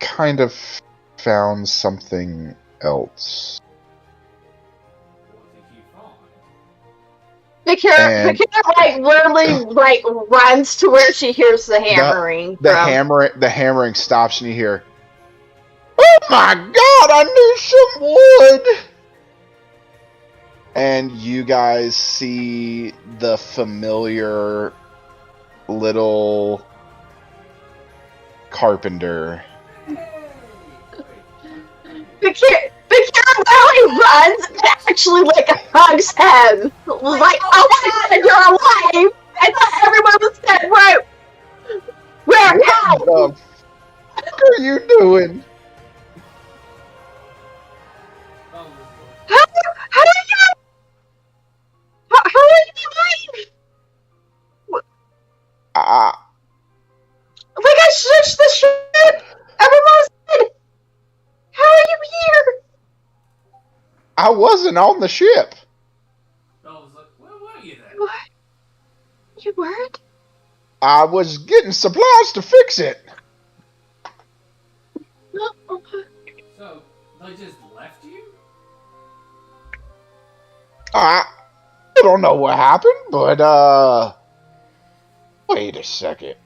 kind of found something else. And Bakira, literally, runs to where she hears the hammering. the hammering stops, and you hear, "Oh my God! I need some wood!" And you guys see the familiar little carpenter. Bakira literally runs and actually, hugs him. Like, oh my God, you're alive! I thought everyone was dead. Where? How? What are you doing? How are you? How are you alive? I searched the ship. Everyone's dead. How are you here? I wasn't on the ship. I was like, where were you then? What? You weren't? I was getting supplies to fix it. So, they just left you? I don't know what happened, but, wait a second.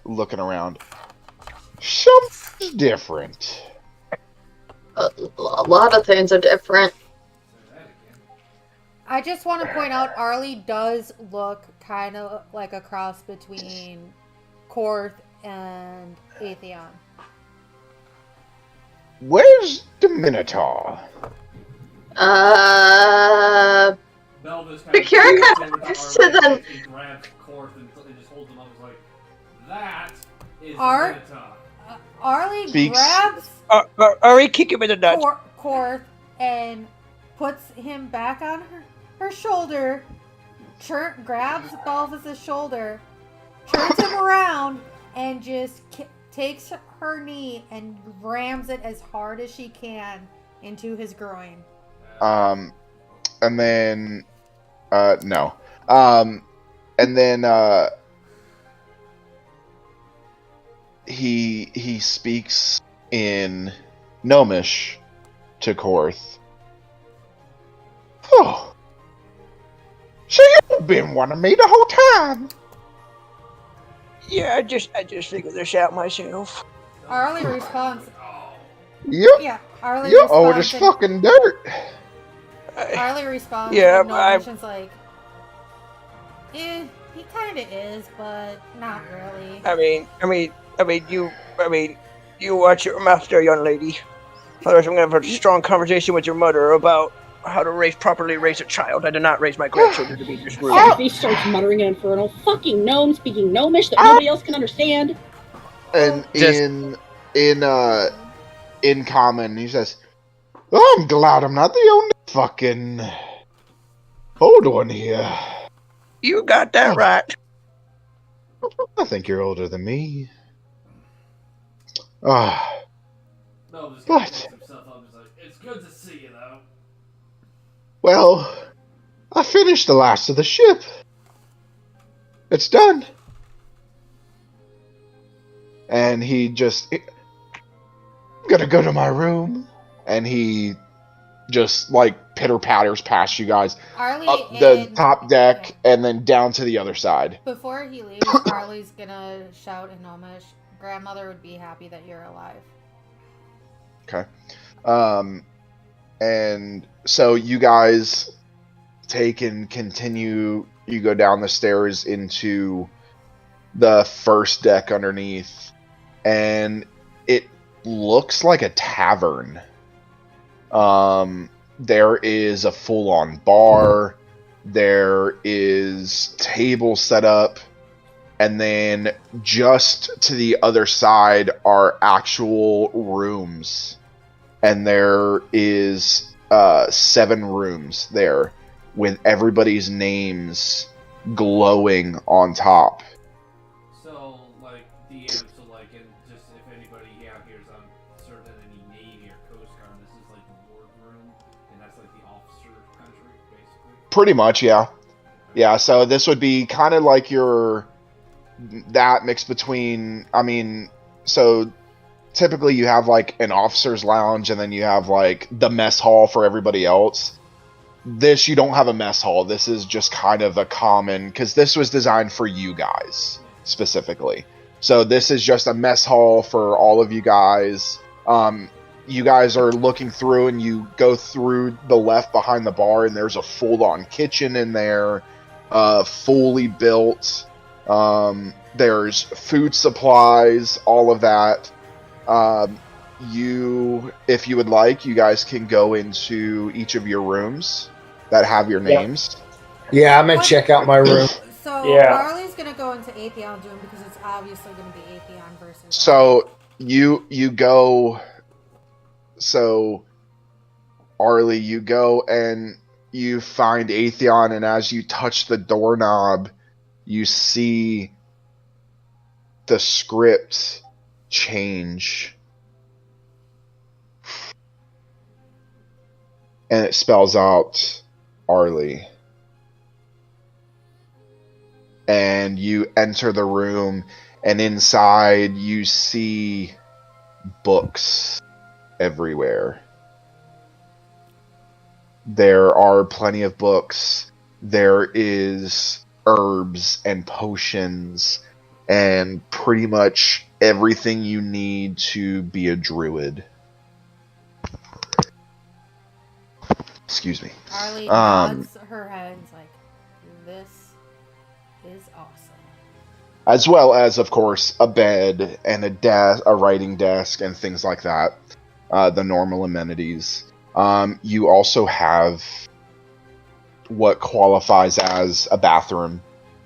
Looking around. Something's different. A lot of things are different. I just want to point out Arlie does look kind of like a cross between Korth and Atheon. Where's the Minotaur? Belva's Bakira kind of looks to them. He grabs Korth and just holds him up and is like, that is Art? the Minotaur. Arlie Speaks. grabs Ari, kick him in the nuts. Korth and puts him back on her shoulder, grabs Balthus' shoulder, turns him around, and just takes her knee and rams it as hard as she can into his groin. And then, no. And then, he speaks in Gnomish to Korth. Oh. So you've been wanting me the whole time. Yeah, I just figured this out myself. Arlie responds. Yep. Yeah, Arlie You responds. owe this fucking dirt. Arlie responds. Yeah, and Gnomishn's like, he kind of is, but not really. You watch your mouth there, young lady. Otherwise, I'm gonna have a strong conversation with your mother about how to properly raise a child. I did not raise my grandchildren to be this rude. He starts muttering in Infernal. Fucking gnome speaking Gnomish that nobody else can understand. And Just- in common, he says, "Oh, I'm glad I'm not the only fucking old one here. You got that right. I think you're older than me." Ah, Belva's What? picks himself up and is like, it's good to see you, though. well, I finished the last of the ship. It's done. And I'm gonna go to my room. And he just, pitter-patters past you guys. Arlie Up the and- top deck, and then down to the other side. Before he leaves, Arlie's gonna shout in Gnomish, "Grandmother would be happy that you're alive." Okay. And so you guys take and continue, you go down the stairs into the first deck underneath, and it looks like a tavern. There is a full-on bar, there is tables set up, and then just to the other side are actual rooms. And there is 7 rooms there. with everybody's names glowing on top. So, like, DM, so, like, and just if anybody out here is uncertain any Navy or Coast Guard, this is, like, the ward room, and that's, like, the officer country, basically? Pretty much, yeah. Yeah, so this would be kind of like that mix between, I mean, so typically you have, like, an officer's lounge, and then you have, like, the mess hall for everybody else. This, you don't have a mess hall. This is just kind of a common, because this was designed for you guys, specifically. So this is just a mess hall for all of you guys. You guys are looking through, and you go through the left behind the bar, and there's a full-on kitchen in there, fully built. There's food supplies, all of that. If you would like, you guys can go into each of your rooms that have your names. Yeah, I'm gonna check out my room. So Yeah. Marley's gonna go into Atheon's room because it's obviously gonna be Atheon versus. So you go. So Arlie, you go and you find Atheon, and as you touch the doorknob, you see the script change. And it spells out Arlie. And you enter the room, and inside you see books everywhere. There are plenty of books. There is herbs and potions and pretty much everything you need to be a druid. Excuse me. Arlie nods her head and is like, "This is awesome." As well as, of course, a bed and a writing desk and things like that. The normal amenities. You also have what qualifies as a bathroom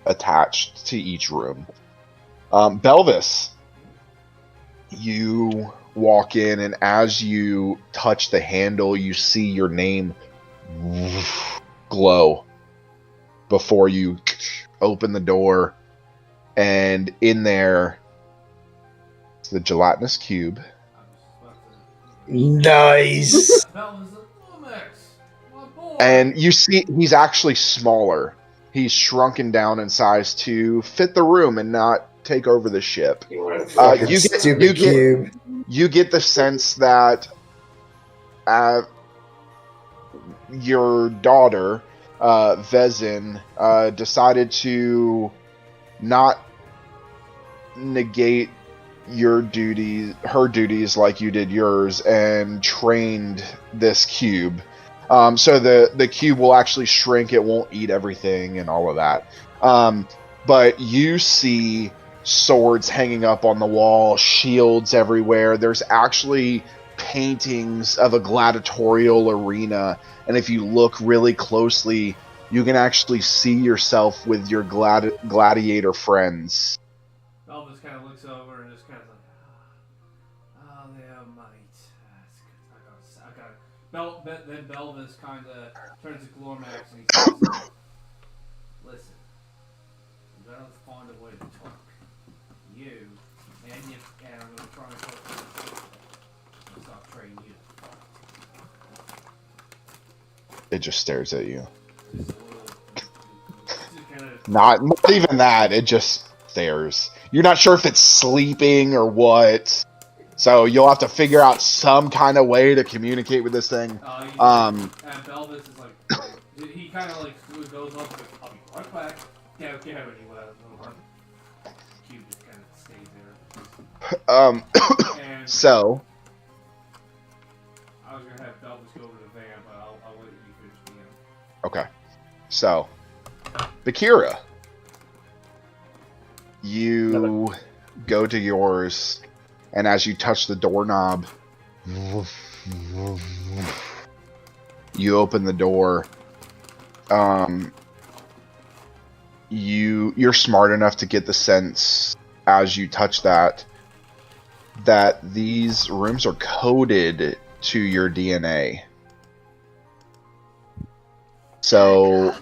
attached to each room. Belvis, you walk in, and as you touch the handle, you see your name glow before you open the door, and in there is the gelatinous cube. Nice. And you see he's actually smaller. He's shrunken down in size to fit the room and not take over the ship. You get the sense that your daughter, Vezin, decided to not negate her duties like you did yours, and trained this cube. So the cube will actually shrink, it won't eat everything and all of that. But you see swords hanging up on the wall, shields everywhere. There's actually paintings of a gladiatorial arena, and if you look really closely, you can actually see yourself with your gladiator friends. Belvis kind of looks over and just kind of like, oh, they are might. I got it. Then Belvis kind of turns to Glormax and he says, listen, I'm going to find a way to talk. You, and I'm going to try and talk to you. I'm start training you. It just stares at you. Just a little, just kind of, Not even that, it just stares. You're not sure if it's sleeping or what. So you'll have to figure out some kind of way to communicate with this thing. and Belvis is like, he kind of like goes up and I'll be right back. Yeah, okay, anyway. Cube just kind of stays there. And So I was gonna have Belvis go over to the van, but I'll let you finish the end. okay. So Bakira, you go to yours, and as you touch the doorknob, you open the door. You're smart enough to get the sense as you touch that these rooms are coded to your DNA. So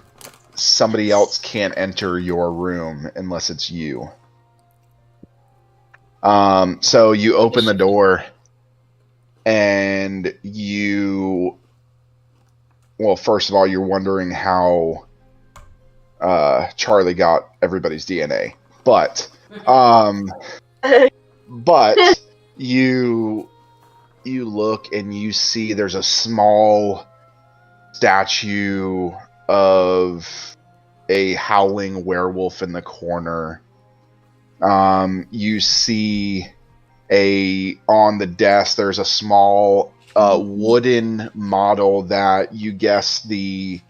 somebody else can't enter your room unless it's you. So you open the door and well, first of all, you're wondering how Charlie got everybody's DNA, but you look and you see there's a small statue of a howling werewolf in the corner. You see on the desk there's a small wooden model that you guess the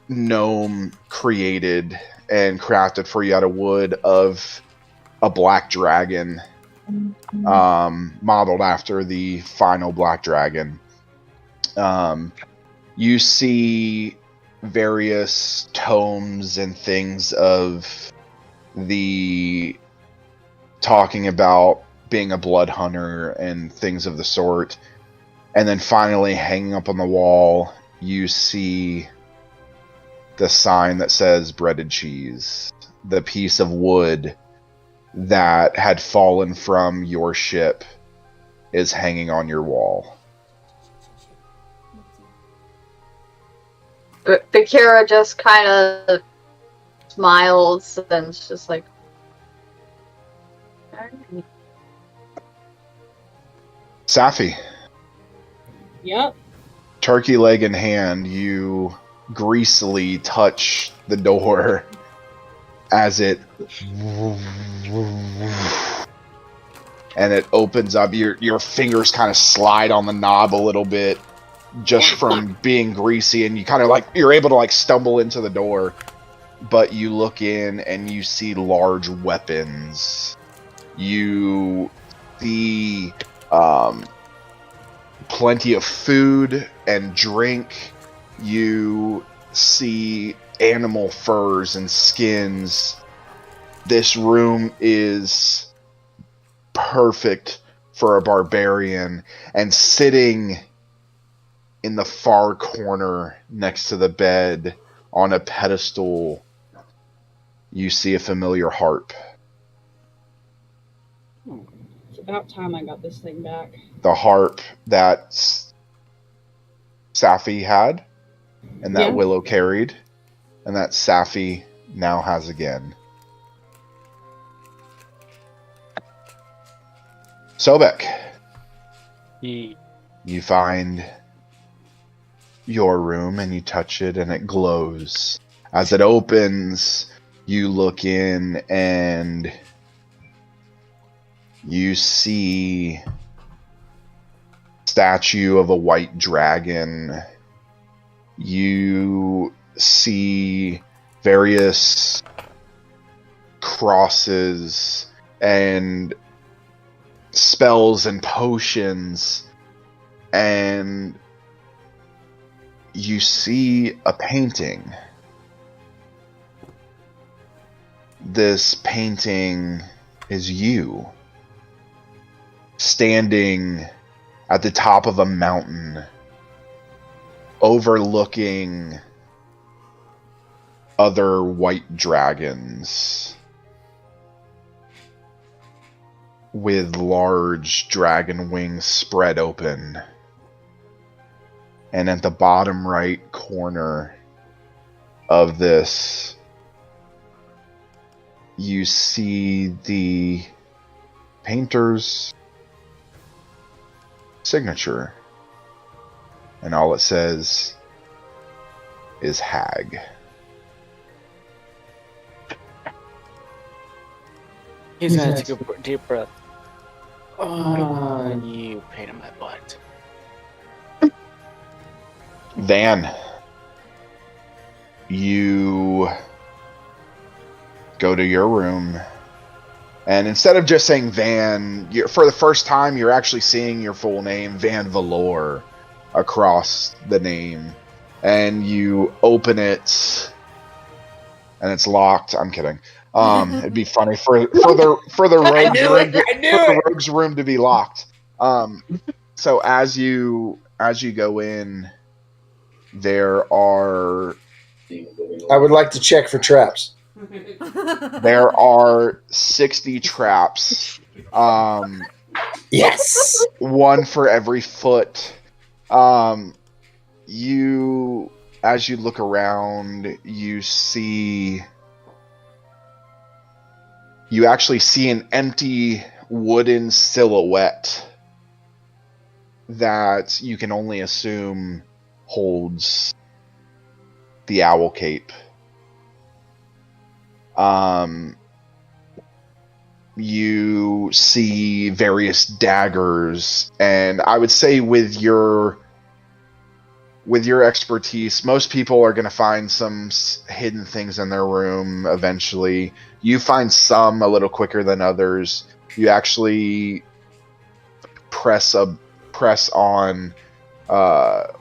gnome created and crafted for you out of wood of a black dragon, modeled after the final black dragon. You see various tomes and things of the talking about being a blood hunter and things of the sort. And then finally, hanging up on the wall, you see the sign that says breaded cheese. The piece of wood that had fallen from your ship is hanging on your wall. Bakira just kind of smiles and it's just like, Safi. Yep. Turkey leg in hand, you greasily touch the door as it and it opens up. Your fingers kind of slide on the knob a little bit just from being greasy, and you kind of you're able to stumble into the door, but you look in and you see large weapons. You see plenty of food and drink. You see animal furs and skins. This room is perfect for a barbarian, and sitting in the far corner next to the bed on a pedestal, you see a familiar harp. It's about time I got this thing back. The harp that Safi had, and that Willow carried, and that Safi now has again. Sobek, you find your room and you touch it and it glows. As it opens, you look in and you see statue of a white dragon. You see various crosses and spells and potions, and you see a painting. This painting is you, standing at the top of a mountain, overlooking other white dragons with large dragon wings spread open. And at the bottom right corner of this, you see the painter's signature. And all it says is Hag. He's gonna take a deep breath. Oh, you pain in my butt. Van, you go to your room, and instead of just saying Van, for the first time, you're actually seeing your full name, Van Valor, across the name. And you open it, and it's locked. I'm kidding. It'd be funny for the rogue's room to be locked. So as you go in, there are I would like to check for traps. there are 60 traps. Yes. One for every foot. You, as you look around, you actually see an empty wooden silhouette that you can only assume holds the owl cape. You see various daggers, and I would say with your expertise, most people are going to find some hidden things in their room eventually. You find some a little quicker than others. You actually press on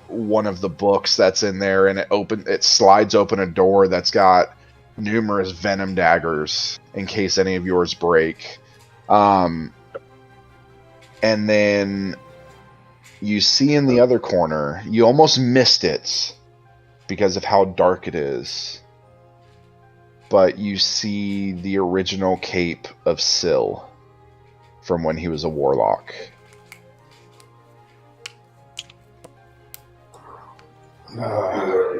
one of the books that's in there, and it slides open a door that's got numerous venom daggers in case any of yours break. And then you see in the other corner, you almost missed it because of how dark it is, but you see the original cape of Syl from when he was a warlock.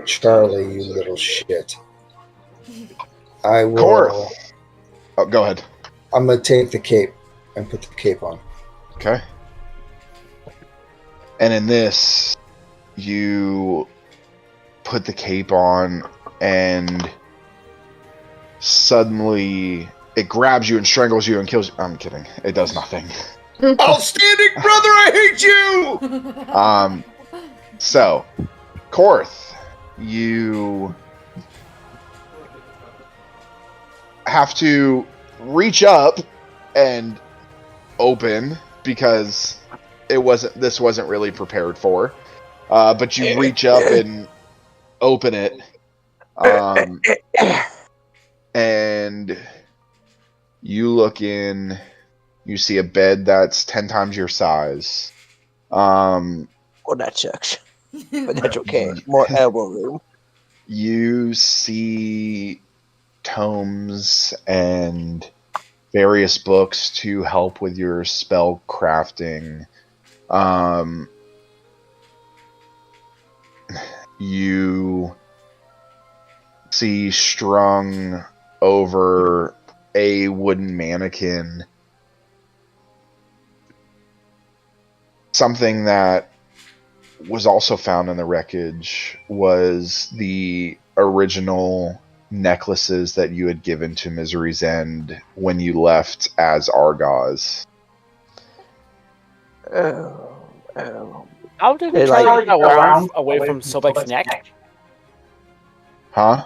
Charlie, you little shit. I will. Korth. Oh, go ahead. I'm going to take the cape and put the cape on. Okay. And in this, you put the cape on, and suddenly it grabs you and strangles you and kills you. I'm kidding. It does nothing. Outstanding brother, I hate you! So, Korth, you have to reach up and open because this wasn't really prepared for. But you reach up and open it. And you look in, you see a bed that's 10 times your size. Well, that sucks. But that's okay. More elbow room. You see tomes and various books to help with your spell crafting. You see strung over a wooden mannequin something that was also found in the wreckage was the original necklaces that you had given to Misery's End when you left as Argos. How did we try to get around away from Sobek's neck? Huh?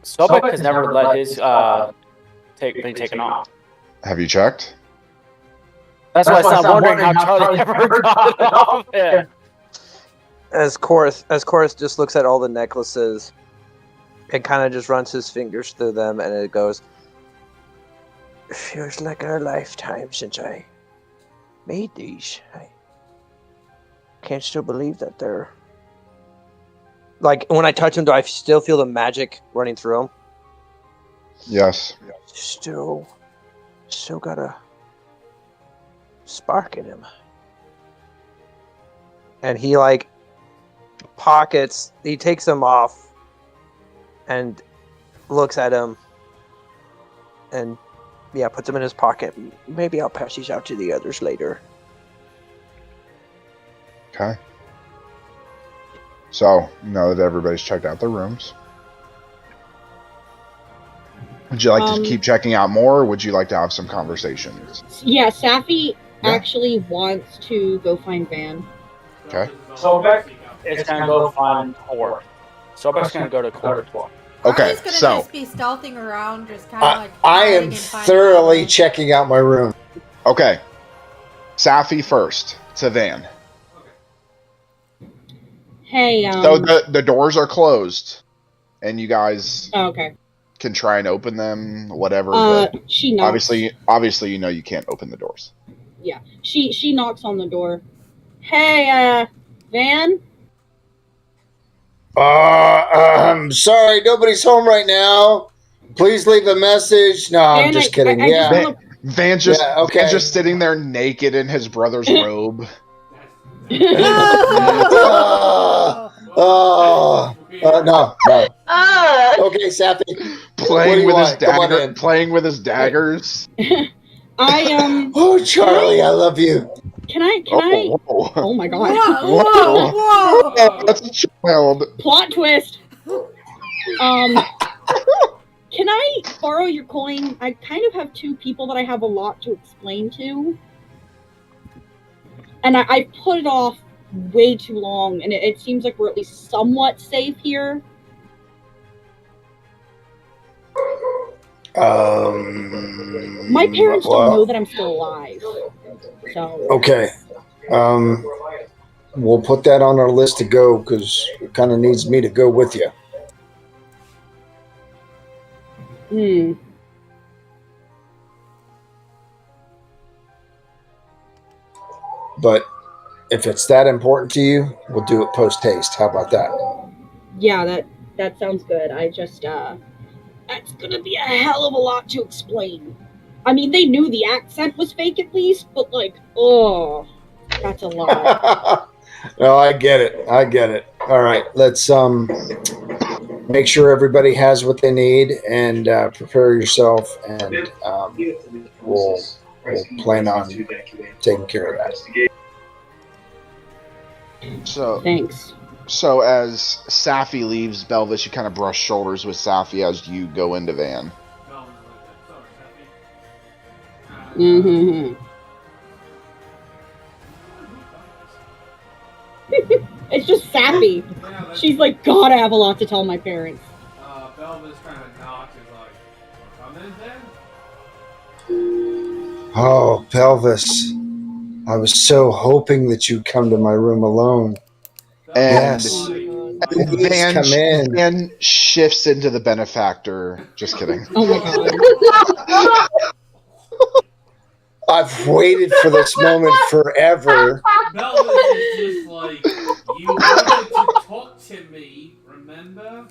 Sobek has never let his been taken off. Have you checked? That's why I'm wondering how Charlie ever got it off him. As Korth just looks at all the necklaces and kind of just runs his fingers through them, and it goes, "It feels like a lifetime since I made these. I can't still believe that they're... Like, when I touch them, do I still feel the magic running through them? Yes. Still got a spark in him." And he, he takes them off and looks at him and, puts them in his pocket. Maybe I'll pass these out to the others later. Okay. So, now that everybody's checked out their rooms, would you like to keep checking out more, or would you like to have some conversations? Yeah, Safi actually wants to go find Van. Okay. Sobek is going to go find Korth. Sobek's going to go to Korth. Okay, Artie's gonna so just be stealthing around, just kind of like. I am and finding thoroughly people. checking out my room. okay, Safi first to Van. Hey, So the doors are closed, and you guys oh, okay. can try and open them, whatever. But She knocks. obviously, you know you can't open the doors. Yeah, she knocks on the door. Hey, Van. I'm sorry, nobody's home right now. Please leave a message. No, I'm Dan, just kidding. I Yeah. just wanna- Van's just Yeah, okay. Van's just sitting there naked in his brother's robe. No. Ah. Okay, Sappy. Playing with his Come on dagger, in. playing with his daggers. Oh, Charlie, I love you. Can I? Whoa. Oh my god! Whoa, whoa, whoa! Oh, that's a child. Plot twist. Can I borrow your coin? I kind of have two people that I have a lot to explain to, and I put it off way too long, and it seems like we're at least somewhat safe here. My parents don't know that I'm still alive, so Okay. We'll put that on our list to go because it kind of needs me to go with you. But if it's that important to you, we'll do it post haste. How about that? Yeah, that sounds good. I just that's gonna be a hell of a lot to explain. I mean, they knew the accent was fake at least, but like, oh, that's a lot. No, I get it. All right, let's make sure everybody has what they need and prepare yourself, and we'll plan on taking care of that. So thanks. So as Safi leaves Belvis, you kind of brush shoulders with Safi as you go into Van. Mm-hmm. It's just Sappy. She's like, God, I have a lot to tell my parents. Belvis kind of knocks and like, come in then? Oh, Belvis. I was so hoping that you'd come to my room alone. And yes. Van shifts into the benefactor. Just kidding. Oh my god. I've waited for this moment forever. Belvis is just like, you wanted to talk to me, remember?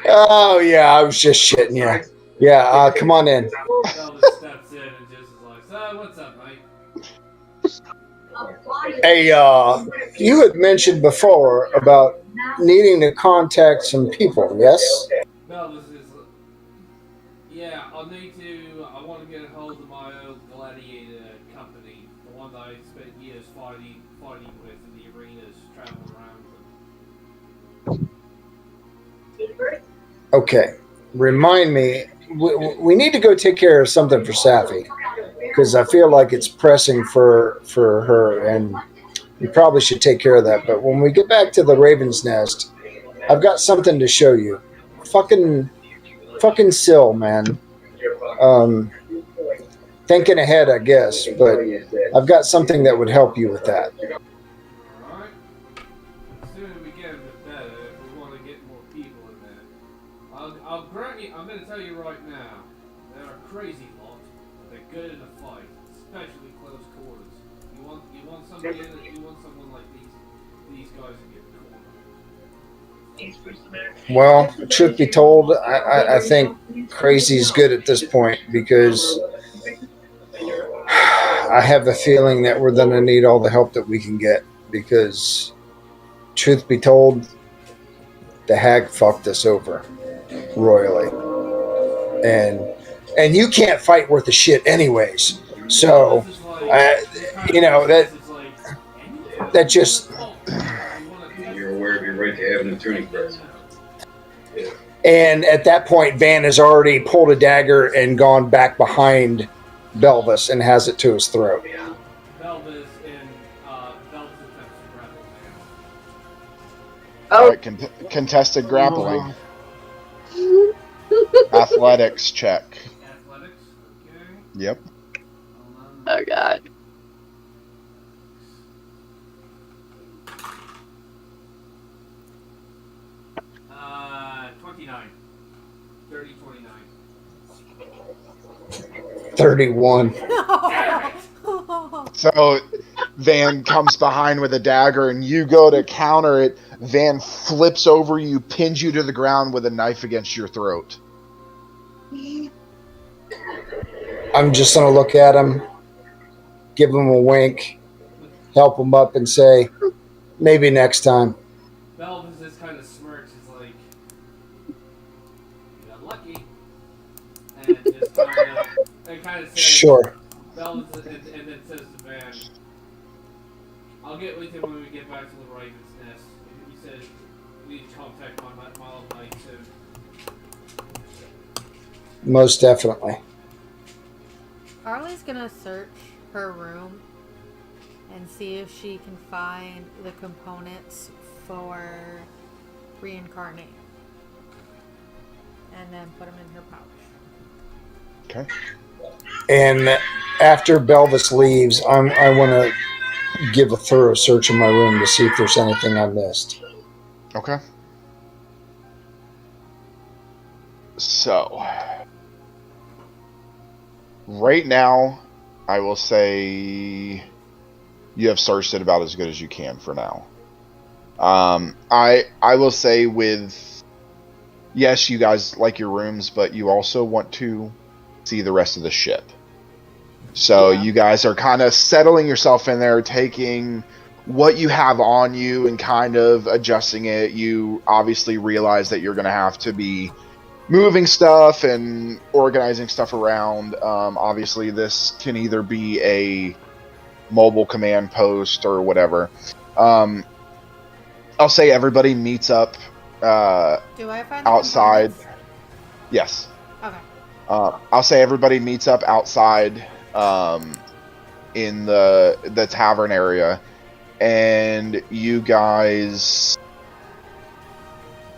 Oh, yeah, I was just shitting you. Yeah, come on in. Belvis steps in and just is like, so, what's up, mate? Hey, you had mentioned before about needing to contact some people, yes? Belvis is, yeah, I want to get a hold of my old gladiator company, the one that I spent years fighting with in the arenas, traveling around them. Okay, remind me, we need to go take care of something for Safi, because I feel like it's pressing for her, and we probably should take care of that. But when we get back to the Raven's Nest, I've got something to show you. Fucking Syl, man. Thinking ahead, I guess, but I've got something that would help you with that. Alright. The sooner we get them, the better, if we want to get more people in there. I'll grant you, I'm going to tell you right now, they're a crazy lot, but they're good in a fight, especially close quarters. You want somebody in it, you want someone like these guys in your corner. Well, truth be told, I think crazy's good at this point, because I have a feeling that we're going to need all the help that we can get, because truth be told, the hag fucked us over royally, and you can't fight worth a shit anyways, so that just, you're aware of your right to have an attorney present. and at that point Van has already pulled a dagger and gone back behind Belvis and has it to his throat. Belvis and Belvis attempts to grapple man. All right, contested grappling. Athletics check. Athletics, okay. Yep. Oh god. Uh, 29. 30, 29. 31. So Van comes behind with a dagger, and you go to counter it. Van flips over you, pins you to the ground with a knife against your throat. I'm just going to look at him, give him a wink, help him up, and say, maybe next time. Belvis just kind of smirks. He's like, "You got lucky," and just kind of says, Sure. Belvis, and then says to Van, "I'll get with you when we get back to the Raven's Nest." He said, "We need to contact my little knight soon." Most definitely. Arlie's gonna search her room and see if she can find the components for reincarnate. And then put them in her pouch. Okay. And after Belvis leaves, I want to give a thorough search of my room to see if there's anything I missed. Okay. So, right now, I will say you have searched it about as good as you can for now. I will say yes, you guys like your rooms, but you also want to see the rest of the ship. So you guys are kind of settling yourself in there, taking what you have on you and kind of adjusting it. You obviously realize that you're going to have to be moving stuff and organizing stuff around. Obviously, this can either be a mobile command post or whatever. I'll say everybody meets up Do I find the outside. components? Yes. Okay. I'll say everybody meets up outside in the tavern area, and you guys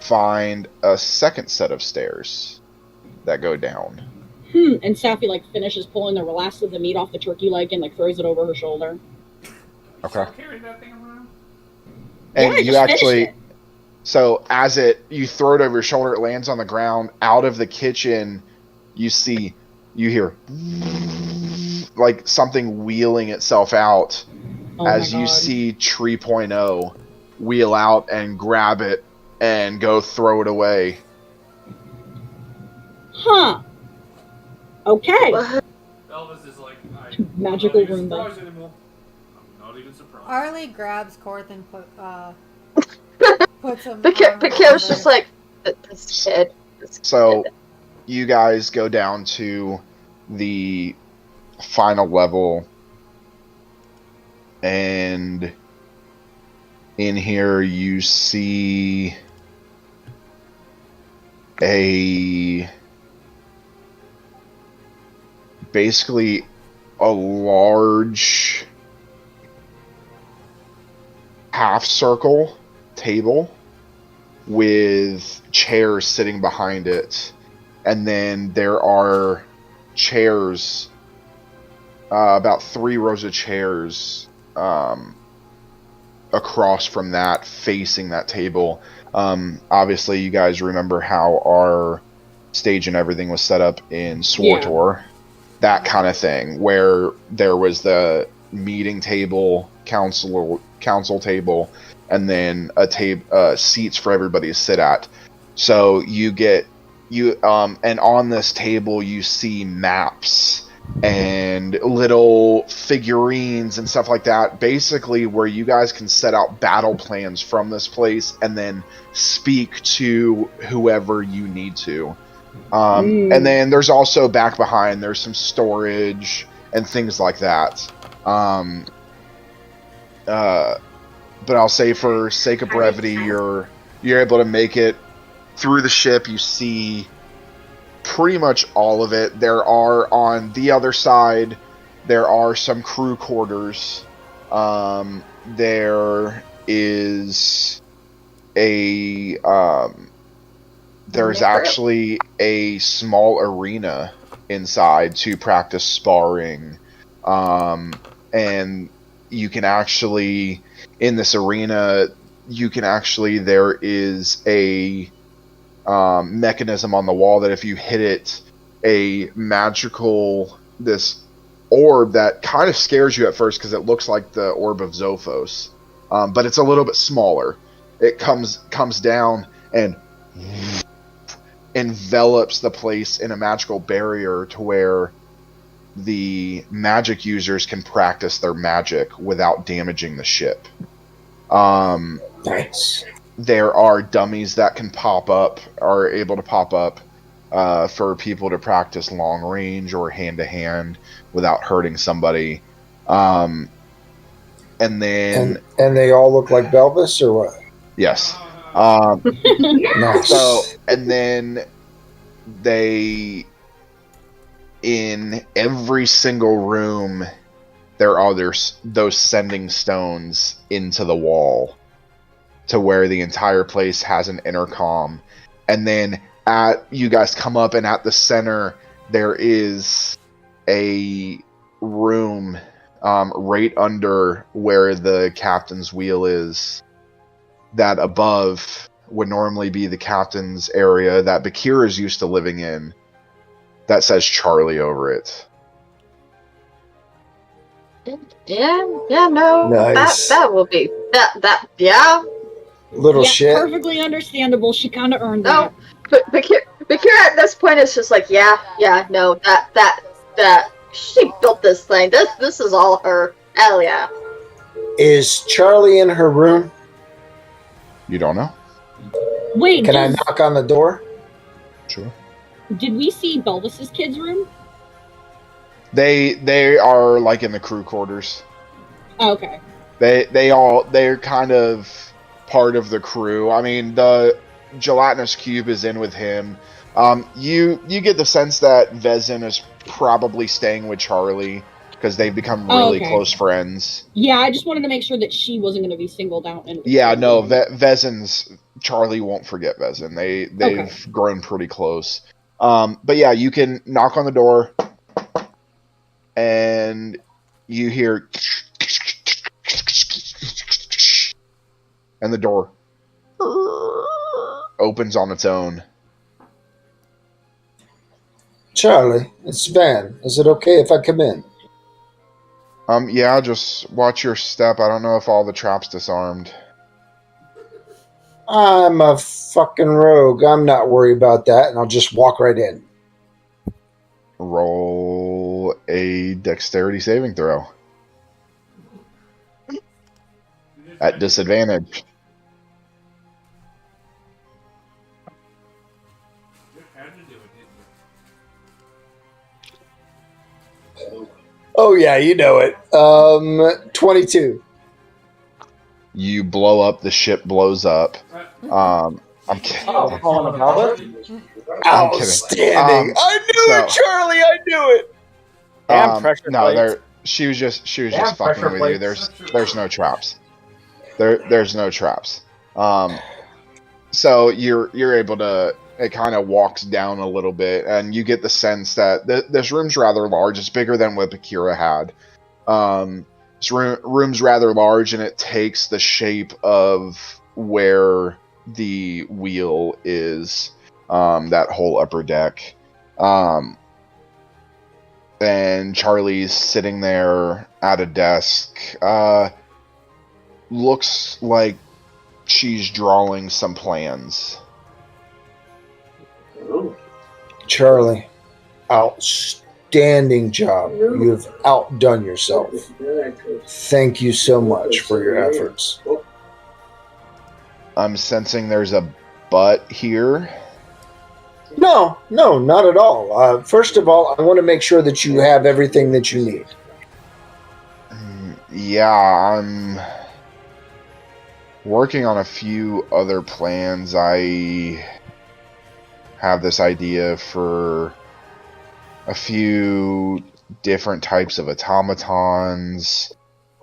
find a second set of stairs that go down. And Safi finishes pulling the last of the meat off the turkey leg and throws it over her shoulder. Okay. Still carry that thing around? And Yeah, I you just finished actually, it. so as you throw it over your shoulder, it lands on the ground. Out of the kitchen, you hear like something wheeling itself out as you see 3.0 wheel out and grab it and go throw it away. Huh. Okay. Elvis is like, Magical I'm not even Roomba. surprised anymore. I'm not even surprised. Arlie grabs Korth and puts him But on her Kim's just shoulder. like, this kid. So you guys go down to the final level, and in here you see basically a large half circle table with chairs sitting behind it, and then there are chairs, about 3 rows of chairs across from that, facing that table. Obviously you guys remember how our stage and everything was set up in Swartor. That kind of thing, where there was the meeting table, council table, and then seats for everybody to sit at. So and on this table you see maps and little figurines and stuff like that, basically where you guys can set out battle plans from this place and then speak to whoever you need to. And then there's also back behind, there's some storage and things like that. But I'll say for sake of brevity, you're able to make it through the ship. You see pretty much all of it. There are, on the other side, there are some crew quarters. There is there's actually a small arena inside to practice sparring. And you can actually, in this arena, there is a mechanism on the wall that if you hit it, a magical, this orb that kind of scares you at first because it looks like the orb of Zophos, but it's a little bit smaller. It comes down and envelops the place in a magical barrier to where the magic users can practice their magic without damaging the ship. Nice. There are dummies that are able to pop up for people to practice long range or hand to hand without hurting somebody. And then And they all look like Belvis, or what? yes. Nice. So, and then they, in every single room, there are those sending stones into the wall to where the entire place has an intercom. And then you guys come up, and at the center, there is a room right under where the captain's wheel is, that above would normally be the captain's area that Bakira is used to living in, that says Charlie over it. No, Nice. that will be that yeah. Little Yeah, shit. perfectly understandable. She kind of earned No, that. but Bakira at this point is just like, no, that she built this thing. This is all her. Hell yeah. Is Charlie in her room? You don't know? Wait, Can I knock on the door? Sure. did we see Belvis's kids' room? They are like in the crew quarters. Oh, okay. They're kind of part of the crew. I mean, the gelatinous cube is in with him. You get the sense that Vezin is probably staying with Charlie because they've become really close friends. Yeah, I just wanted to make sure that she wasn't going to be singled out. Yeah, no, Charlie won't forget Vezin. They've grown pretty close. But yeah, you can knock on the door, and you hear, and the door opens on its own. Charlie, it's Van. Is it okay if I come in? Yeah, just watch your step. I don't know if all the traps disarmed. I'm a fucking rogue. I'm not worried about that, and I'll just walk right in. Roll a dexterity saving throw. At disadvantage. Oh yeah, you know it. 22. You blow up, the ship blows up. I'm kidding. Outstanding. I knew it, Charlie. I knew it. And pressure plates. She was just fucking with you. There's no traps. There's no traps. So you're able to. It kind of walks down a little bit, and you get the sense that this room's rather large. It's bigger than what Bakira had. This room's rather large, and it takes the shape of where the wheel is, that whole upper deck. And Charlie's sitting there at a desk. Looks like she's drawing some plans. Charlie, outstanding job. You've outdone yourself. Thank you so much for your efforts. I'm sensing there's a but here. No, not at all. First of all, I want to make sure that you have everything that you need. Yeah, I'm working on a few other plans. I have this idea for a few different types of automatons.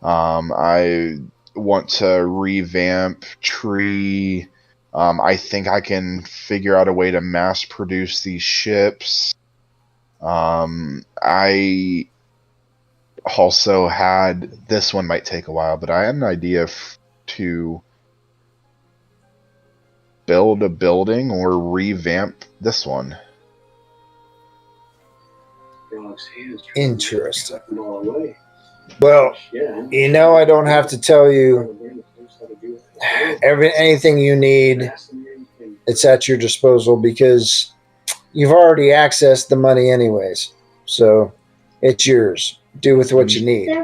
I want to revamp Tree. I think I can figure out a way to mass produce these ships. I also had, this one might take a while, but I had an idea to build a building or revamp this one. Interesting. Well, you know, I don't have to tell you anything you need. It's at your disposal because you've already accessed the money anyways. So it's yours. Do with what you need. I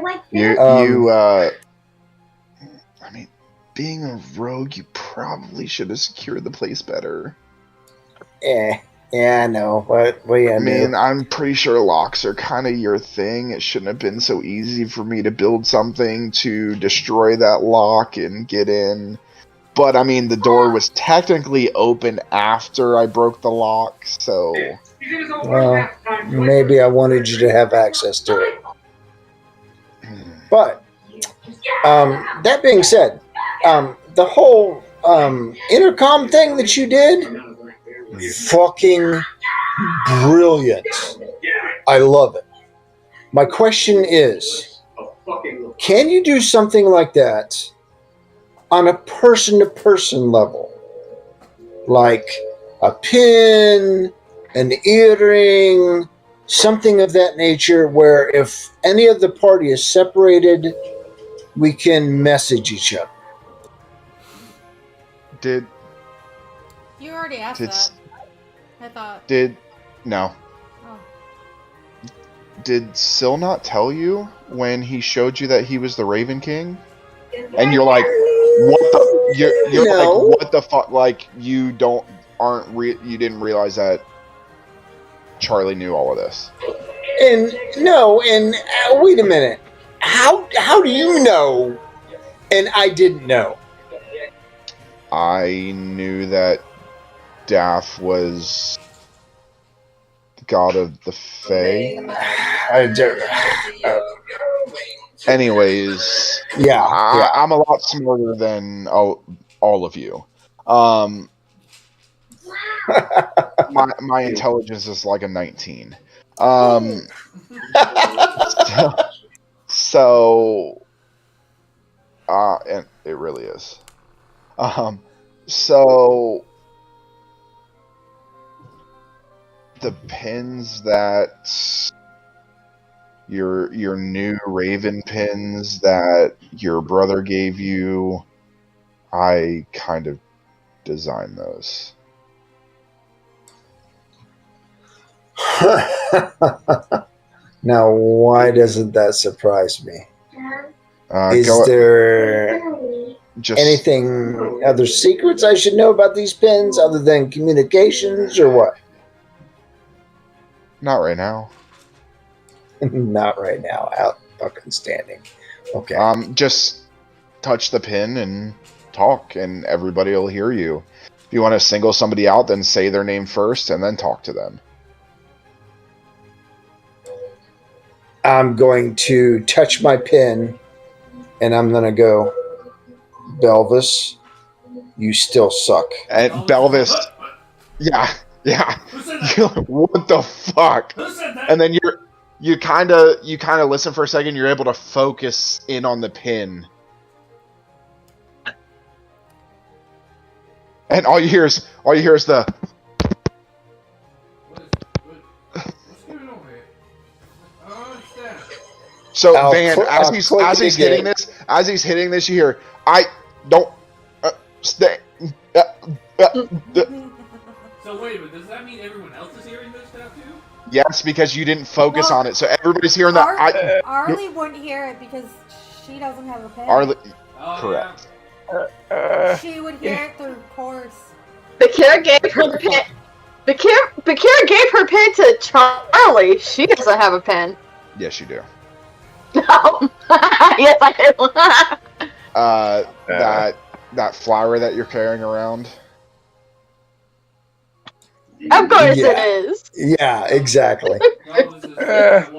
mean, being a rogue, you probably should have secured the place better. Yeah, I know. What you I mean, do? I'm pretty sure locks are kind of your thing. It shouldn't have been so easy for me to build something to destroy that lock and get in. But, I mean, the door was technically open after I broke the lock, so... Well, maybe I wanted you to have access to it. But, that being said, the whole intercom thing that you did, fucking brilliant. I love it. My question is, can you do something like that on a person-to-person level? Like a pin, an earring, something of that nature, where if any of the party is separated, we can message each other. You already asked that. I thought. No. Oh. Did Syl not tell you when he showed you that he was the Raven King? And you're like, what the? You're No. like, what the fuck? Like, you didn't realize that Charlie knew all of this. And wait a minute. How do you know? And I didn't know. I knew that Daff was god of the Fae. Anyways, yeah. I'm a lot smarter than all of you. My intelligence is like a 19. And it really is. So the pins that your new Raven pins that your brother gave you, I kind of designed those. Now, why doesn't that surprise me? Is there anything, other secrets I should know about these pins other than communications or what? Not right now. Not right now. Out fucking standing. Okay. Just touch the pin and talk, and everybody will hear you. If you want to single somebody out, then say their name first and then talk to them. I'm going to touch my pin, and I'm going to go, Belvis, you still suck. And Belvis, yeah. What the fuck? And then you kind of listen for a second. You're able to focus in on the pin, and all you hear is the. So Van, as he's hitting this, you hear, I don't stay. So wait a minute, does that mean everyone else is hearing this stuff too? Yes, because you didn't focus on it, so everybody's hearing that. Arlie wouldn't hear it because she doesn't have a pen. Arlie, correct. She would hear it through course. Bakira gave her pen. Bakira gave her pen to Charlie. She doesn't have a pen. Yes, you do. No. Yes, I do. That flower that you're carrying around. Of course it is. Yeah, exactly. So Kira's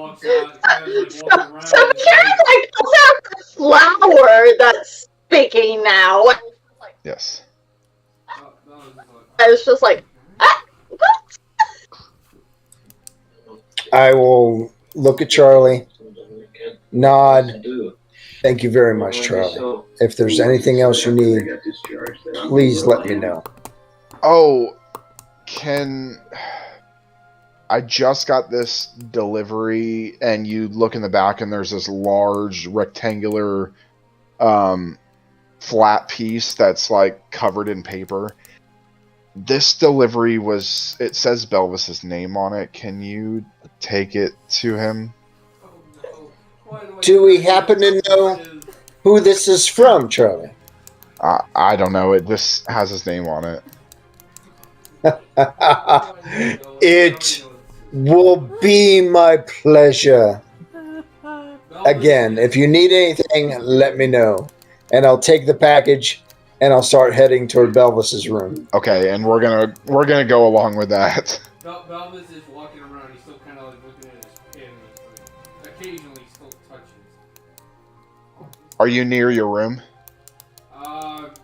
like, that's a flower that's speaking now. Yes. I was just like, what? I will look at Charlie, nod. Thank you very much, Charlie. If there's anything else you need, please let me know. Oh, I just got this delivery, and you look in the back, and there's this large rectangular flat piece that's like covered in paper. This delivery it says Belvis's name on it. Can you take it to him? Oh no. Why do I Do we happen to know who this is from, Charlie? I don't know. It just has his name on it. It will be my pleasure. Again, if you need anything, let me know. And I'll take the package and I'll start heading toward Belvis's room. Okay, and we're gonna go along with that. Belvis is walking around. He's still kind of like looking at his pin. Like, occasionally, still touches. Are you near your room?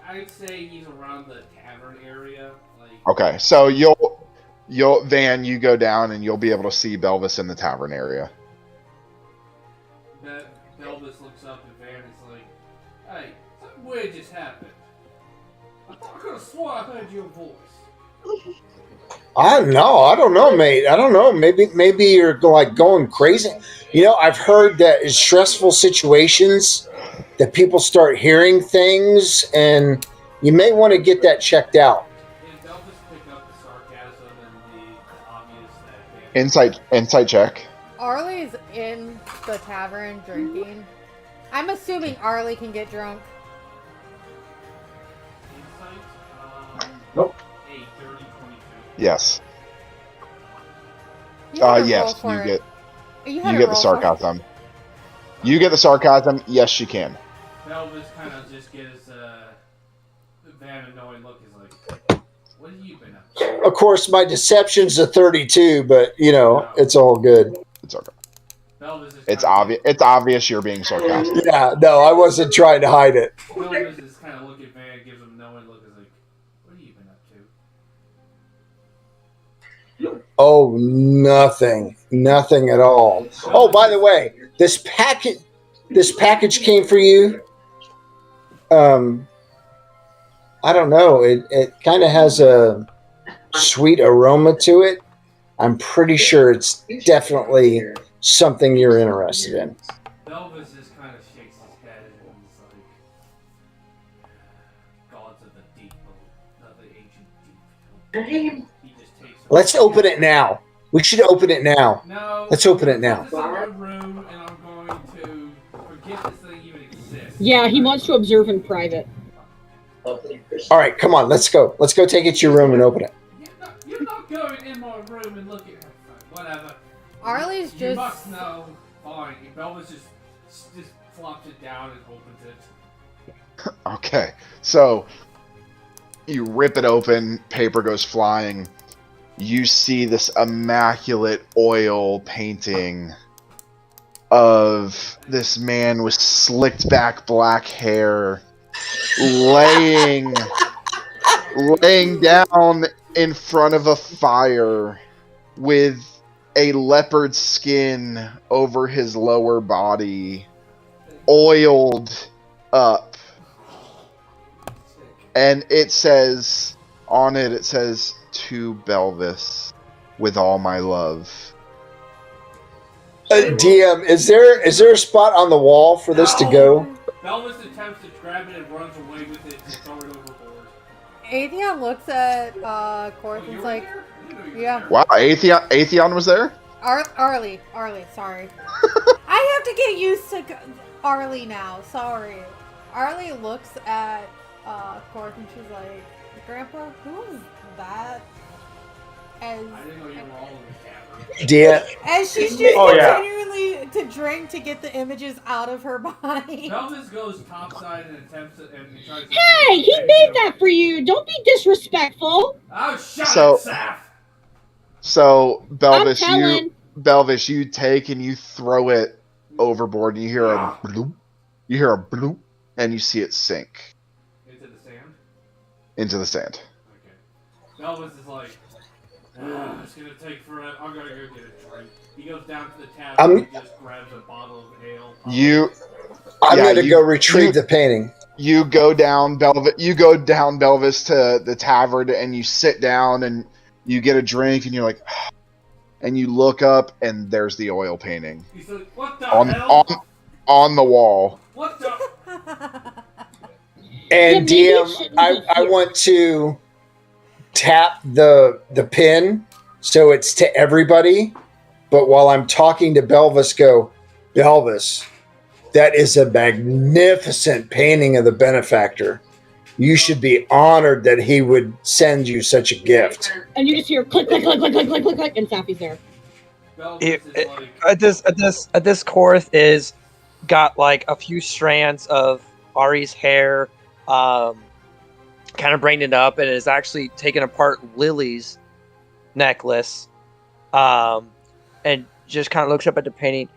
I'd say he's around the tavern area. Like. Okay, so you'll Van, you go down and you'll be able to see Belvis in the tavern area. Belvis looks up and Van is like, "Hey, something weird just happened. I could have sworn I heard your voice." I don't know, mate. I don't know. Maybe you're like going crazy. You know, I've heard that in stressful situations that people start hearing things, and you may want to get that checked out. Did Belvis pick up the sarcasm and the obvious that Insight check. Arlie's in the tavern drinking. I'm assuming Arlie can get drunk. insight? Nope. A 30, 22. Yes. You had to roll Yes, for you it. get You had to you get the roll for it. sarcasm. You get the sarcasm. Yes, she can. Belvis kind of just gets Van annoying look. Is like, "What have you been up to?" Of course, my deception's a 32, but you know, it's all good. It's okay. Belvis is It's kinda- obvious. It's obvious you're being sarcastic. Yeah, no, I wasn't trying to hide it. Belvis is kind of looking at Van, gives him no one look. Is like, "What have you been up to?" Oh, nothing at all. Oh, by the way, this package came for you. I don't know. It kind of has a sweet aroma to it. I'm pretty sure it's definitely something you're interested in. Belvis just kind of shakes his head and he's like, "Gods of the deep, of the ancient deep." He just takes. Let's open it now. We should open it now. No. Let's open it now. This is my room, and I'm going to forget this thing even exists. Yeah, he wants to observe in private. All right, come on. Let's go. Let's go take it to your room and open it. You're not going in my room and looking at whatever. Arlie's You just. must know. Fine. Belvis just flops it down and opens it. Okay, so you rip it open. Paper goes flying. You see this immaculate oil painting of this man with slicked back black hair laying down in front of a fire with a leopard skin over his lower body, oiled up. And it says, to Belvis, with all my love. DM, is there a spot on the wall for this to go? Belvis attempts to grab it and runs away with it and throw it overboard. Atheon looks at Korth and is like, yeah. Wow, Atheon was there? Arlie, sorry. I have to get used to Arlie now, sorry. Arlie looks at Korth and she's like, Grandpa, who is that? I didn't know you were all in the tavern. Dear. As she's just Oh, yeah. continually to drink to get the images out of her mind. Belvis goes topside and attempts to, and he tries to. Hey, he made that for you. Don't be disrespectful. Oh, shut So- it, Saf! So I'm Belvis, you take and you throw it overboard, and you hear a bloop. You hear a bloop, and you see it sink Into the sand? into the sand. Okay. Belvis is like, it's gonna take forever. I'm gonna go get a drink. He goes down to the tavern and just grabs a bottle of ale. I'm Yeah, gonna go retrieve the painting. You go down Belvis to the tavern, and you sit down and you get a drink, and you're like, and you look up, and there's the oil painting He's like, what the on hell? on the wall. What the? And Yeah, maybe it DM, shouldn't I be here. want to tap the pin so it's to everybody. But while I'm talking to Belvis, go, Belvis, that is a magnificent painting of the benefactor. You should be honored that he would send you such a gift. And you just hear click, click, click, click, click, click, click, click, and Sappy's there. Belvis is like, At this Korth is got like a few strands of Ari's hair, kind of braided it up, and is actually taking apart Lily's necklace, and just kind of looks up at the painting.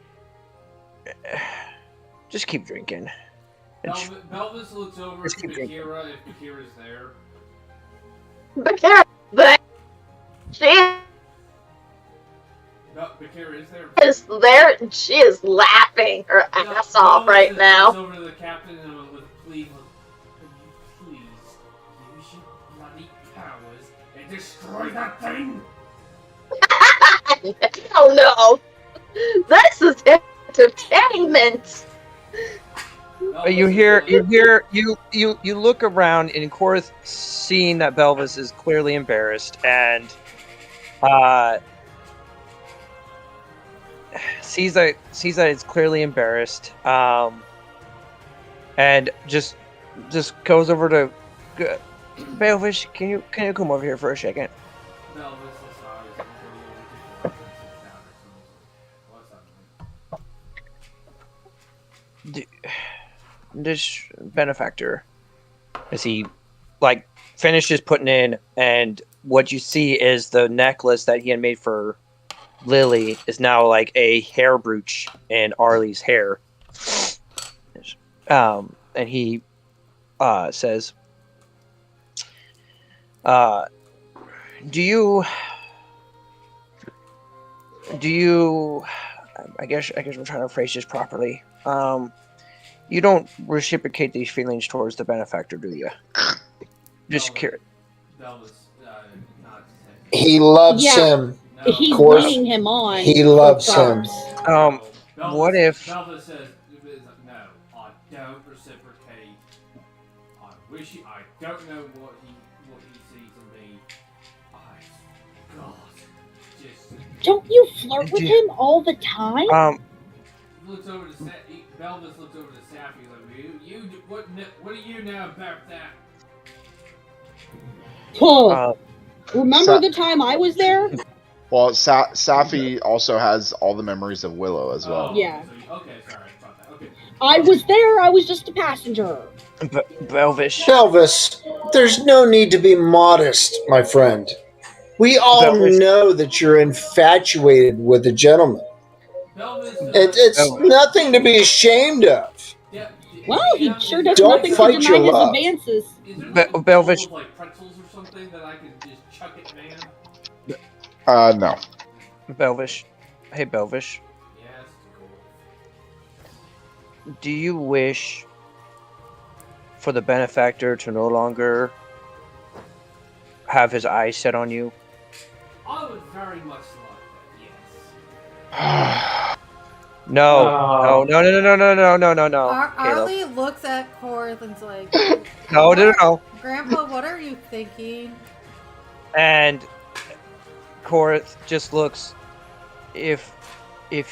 Just keep drinking. Belvis looks over Just to keep drinking. Bakira if Bakira's there. Bakira, but she Bakira is there. is there. And she is laughing her ass off right Belvis now. looks over to the captain and with a plea, can you please use your bloody powers and destroy that thing? Oh no! This is entertainment. You look around, and Korth, seeing that Belvis is clearly embarrassed, and sees that it's clearly embarrassed, and just goes over to Belvis. Can you come over here for a second? Belvis is sorry. What's up, man? This benefactor, as he like finishes putting in, and what you see is the necklace that he had made for Lily is now like a hair brooch in Arlie's hair. And he says, do you I guess I'm trying to phrase this properly. You don't reciprocate these feelings towards the benefactor, do you? Just curious. Belvis, not He loves Yeah. him. no. He's course. leading him on. He loves him. Belvis, What if? Belvis says, no, I don't reciprocate. I don't know what he sees in me. God, just Don't you flirt with him all the time? looks over to Belvis looks over to Sappy like, what do you know about that? Oh, remember Sa- the time I was there? Well, Safi also has all the memories of Willow as well. Yeah. Okay, sorry about that. Okay. I was there. I was just a passenger. Belvis. Belvis, there's no need to be modest, my friend. We all Belvis. know that you're infatuated with a gentleman. Belvis, It's Belvis. nothing to be ashamed of. yeah, Well, he sure does Don't nothing to fight deny your his love. advances. Is there like a Belvis. bowl of, like pretzels or something that I could just chuck at man? No. Belvis. Hey, Belvis. Yes, cool. Do you wish for the benefactor to no longer have his eyes set on you? I would very much like that, yes. No. No. Caleb. Arlie looks at Korth and's like, No. Grandpa, what are you thinking? And Korth just looks. If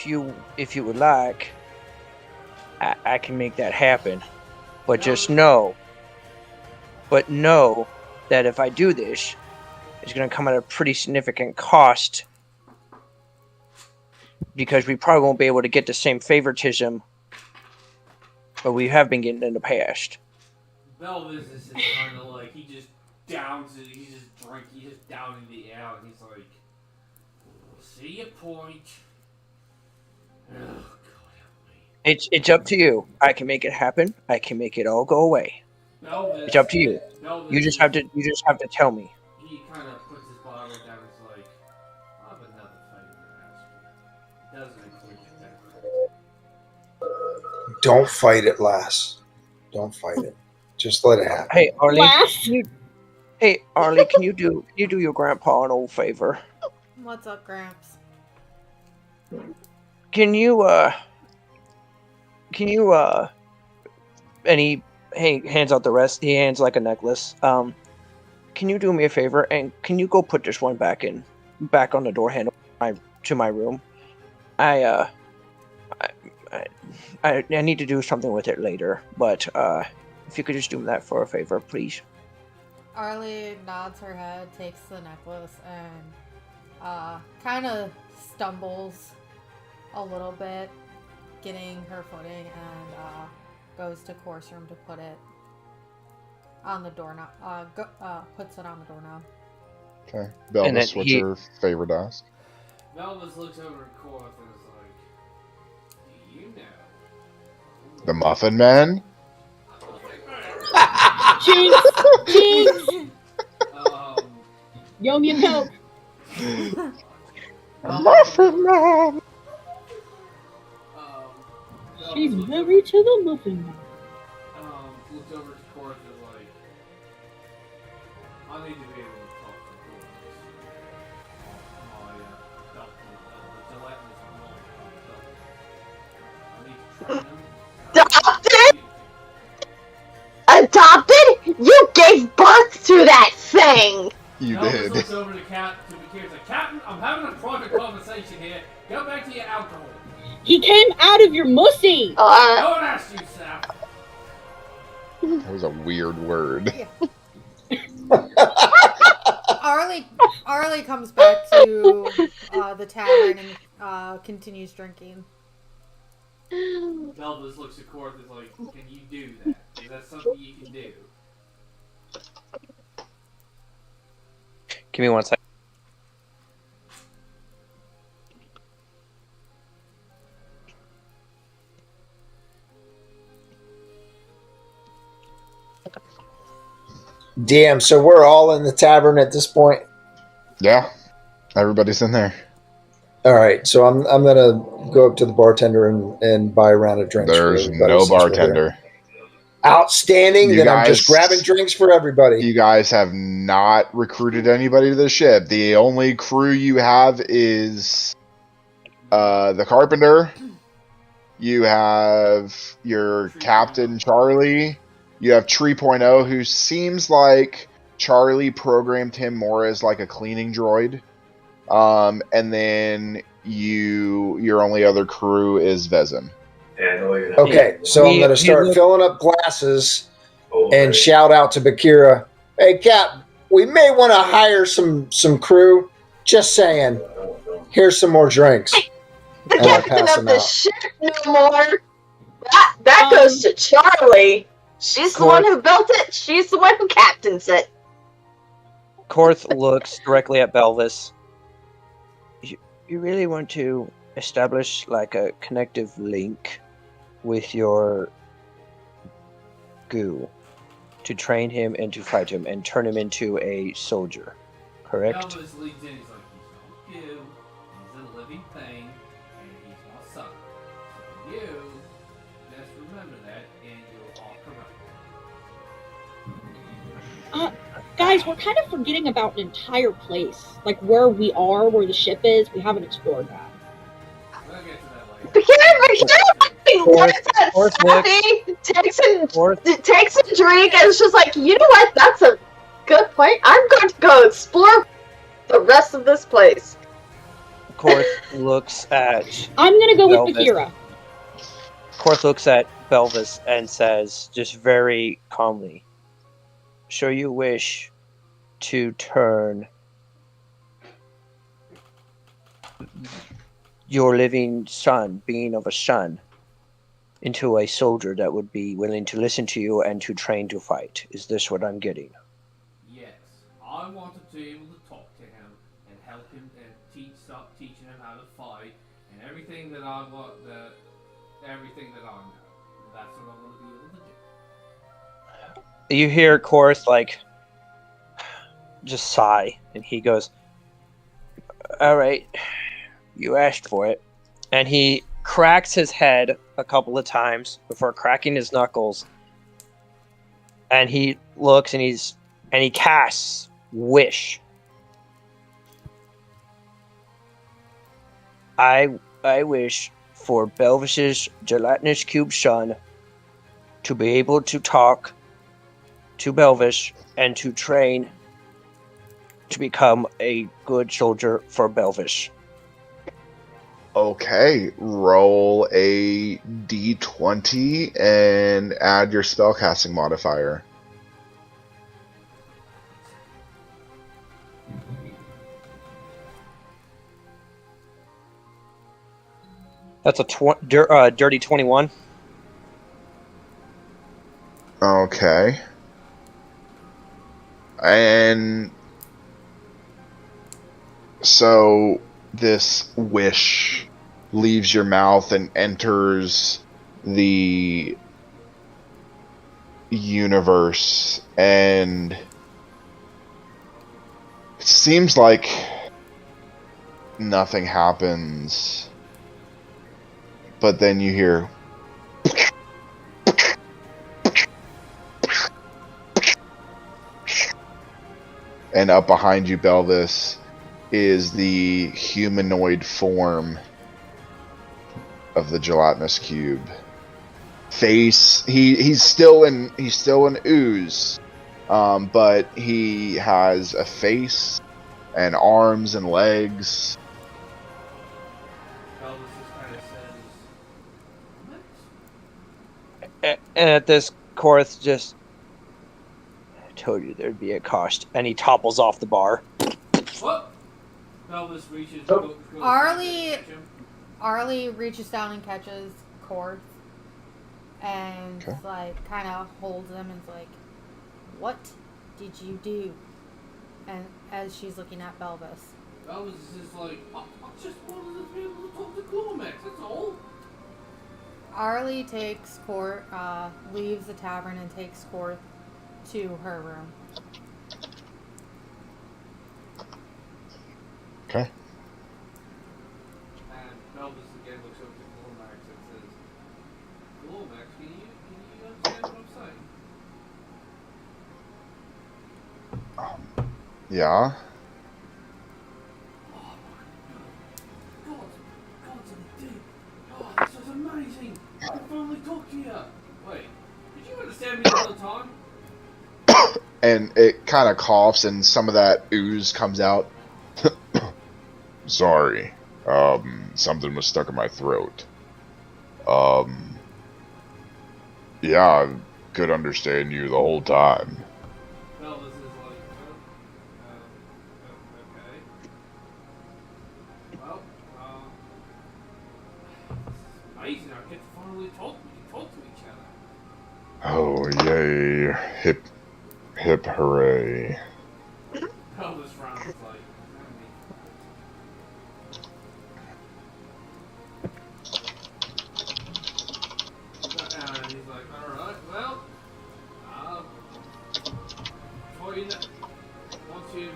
you would like, I can make that happen. But just know that if I do this, it's going to come at a pretty significant cost, because we probably won't be able to get the same favoritism that we have been getting in the past. Belvis is just kind of like, he just downs it, he's just downing the ale, and he's like, see your point. Oh, God help me. It's up to you. I can make it happen. I can make it all go away. Belvis, It's up to you. Belvis, You just have to tell me. He kind of puts his bottle down and is like, I have another favor to ask you. It doesn't include that. Don't fight it, lass. Don't fight it. Just let it happen. Hey, Arlie. Lass? Hey, Arlie, can you do your grandpa an old favor? What's up, Gramps? Can you and he hands out the rest. He hands like a necklace. Can you do me a favor and can you go put this one back on the door handle to my room? I need to do something with it later, but if you could just do that for a favor, please. Arlie nods her head, takes the necklace, and kind of stumbles a little bit, getting her footing, and goes to Court's room to put it on the doorknob. Puts it on the doorknob. Okay. Belvis, what's your favorite ask? Belvis looks over at Korth and is like, do you know? The Muffin Man? Jinx! Yo, me a Coke. Muffin Man! She's married to the Muffin Man. Looks over to Korth and is like, I need to be able to talk to Korth. My gelatinous I need to train him. Adopted? You gave birth to that thing! You Belvis did. looks over to Bakira and says, Captain, I'm having a private conversation here. Go back to your alcohol. He came out of your mussy! No one asked you, Saf. That was a weird word. Arlie comes back to the tavern and continues drinking. Belvis looks at Korth and is like, can you do that? Is that something you can do? Give me 1 second. Damn, so we're all in the tavern at this point? Yeah. Everybody's in there. All right, so I'm gonna go up to the bartender and buy a round of drinks. There's for everybody no since we're bartender. here. Outstanding. You Then I'm just guys- grabbing drinks for everybody. You guys have not recruited anybody to the ship. The only crew you have is the carpenter. You have your captain, Charlie. You have 3.0, who seems like Charlie programmed him more as like a cleaning droid. And then your only other crew is Vezin. Okay, so I'm gonna start filling up glasses and shout out to Bakira, "Hey, Cap, we may want to hire some crew. Just saying. Here's some more drinks." The And I captain pass of them the out. ship no more. That goes to Charlie. She's the one who built it. She's the one who captains it. Korth looks directly at Belvis. You really want to establish like a connective link with your goo to train him and to fight him and turn him into a soldier, correct? Belvis leads in, he's like, he's not you, he's a living thing, and he's not sucker. So you, just remember that, and you'll all correct. Guys, we're kind of forgetting about an entire place. Like where we are, where the ship is. We haven't explored that. We'll get to that later. Takes a drink and it's just like, you know what? That's a good point. I'm going to go explore the rest of this place. Korth looks at. I'm gonna go with Belvis. Bakira. Korth looks at Belvis and says, just very calmly, "So you wish to turn your living son, being of a son, into a soldier that would be willing to listen to you and to train to fight. Is this what I'm getting?" Yes, I wanted to be able to talk to him and help him and start teaching him how to fight and everything that I want, everything that I know. That's what I want to be able to do. You hear Korth like just sigh, and he goes, "All right, you asked for it." And he cracks his head a couple of times before cracking his knuckles. And he looks and he casts Wish. I I wish for Belvish's gelatinous cube son to be able to talk to Belvish and to train to become a good soldier for Belvish. Okay, roll a d20 and add your spellcasting modifier. That's a dirty 21. Okay. And so this wish leaves your mouth and enters the universe, and it seems like nothing happens, but then you hear and up behind you, Belvis, is the humanoid form of the gelatinous cube. Face, he's still an ooze, but he has a face and arms and legs. Elvis just kind of says, And at this, Korth just told you there'd be a cost, and he topples off the bar. "What?" Elvis reaches. Oh. Goes Arlie- to catch him. Arlie reaches down and catches Korth and Okay. like kind of holds him and is like, "What did you do?" And as she's looking at Belvis, Elvis is just like, I just wanted to be able to talk to Glomax, that's all. Arlie takes Korth, leaves the tavern and takes Korth to her room. Okay. And Elvis again looks over to Glomax and says, Glomax, can you understand what I'm saying? Yeah. Oh my god. God's in the deep. Oh, this is amazing. I can finally talk to you. Wait, did you understand me all the time? And it kind of coughs, and some of that ooze comes out. Sorry. Something was stuck in my throat. Yeah, I could understand you the whole time. Elvis is like, okay. Well, it's amazing. I get to finally talk. We can talk to each other. Oh, yay. Hip hooray. Elvis frowns like, and he's like, alright, well, before you know, once you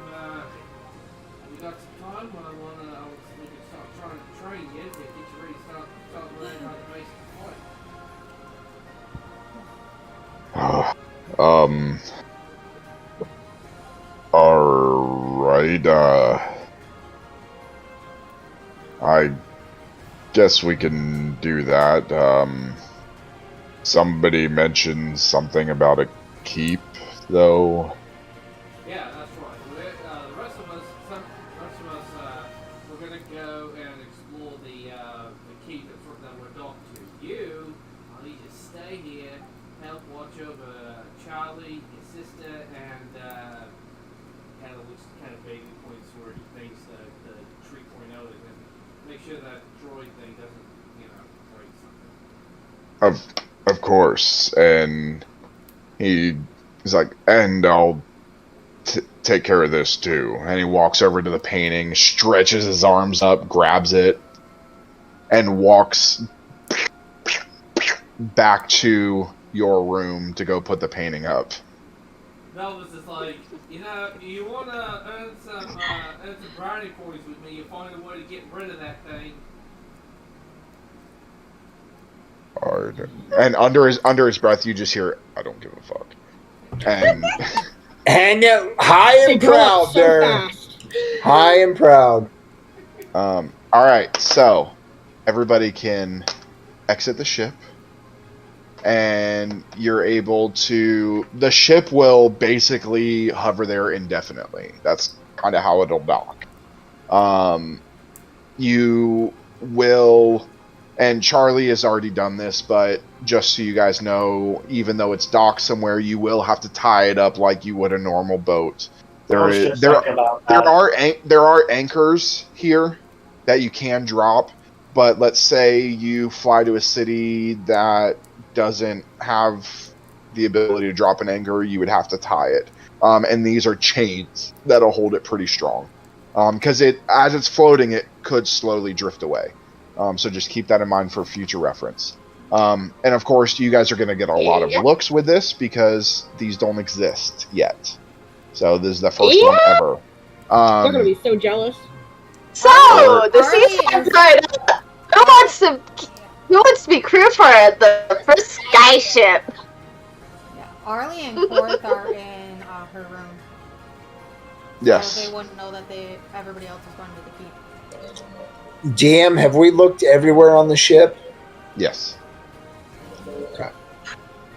got some time, we can start trying to train you to get you ready to start learning how to basic fight. Alright, I guess we can do that. Somebody mentioned something about a keep, though. Yeah, that's right. The rest of us, we're gonna go and explore the keep that we're docked to. You, I'll need you to stay here, help watch over Charlie, your sister, and kind of vaguely points where he thinks the 3.0 is, and make sure that droid thing doesn't, break something. Of course, and he's like, and I'll take care of this too. And he walks over to the painting, stretches his arms up, grabs it, and walks back to your room to go put the painting up. Elvis is like, you wanna earn some brownie points with me, you find a way to get rid of that thing. And under his breath, you just hear, "I don't give a fuck." And high and They grow up proud so there. fast. High and proud. all right, so everybody can exit the ship, and you're able to. The ship will basically hover there indefinitely. That's kind of how it'll dock. You will, and Charlie has already done this, but just so you guys know, even though it's docked somewhere, you will have to tie it up like you would a normal boat. There are anchors here that you can drop, but let's say you fly to a city that doesn't have the ability to drop an anchor, you would have to tie it. And these are chains that'll hold it pretty strong. Because as it's floating, it could slowly drift away. So just keep that in mind for future reference. And of course, you guys are going to get a lot of looks with this because these don't exist yet. So this is the first one ever. They're gonna be so jealous. So the season's right up. Who wants to be crew for the first sky ship? Yeah, Arlie and Korth are in her room. Yes. So they wouldn't know that everybody else is going to the keep. DM, have we looked everywhere on the ship? Yes. Okay.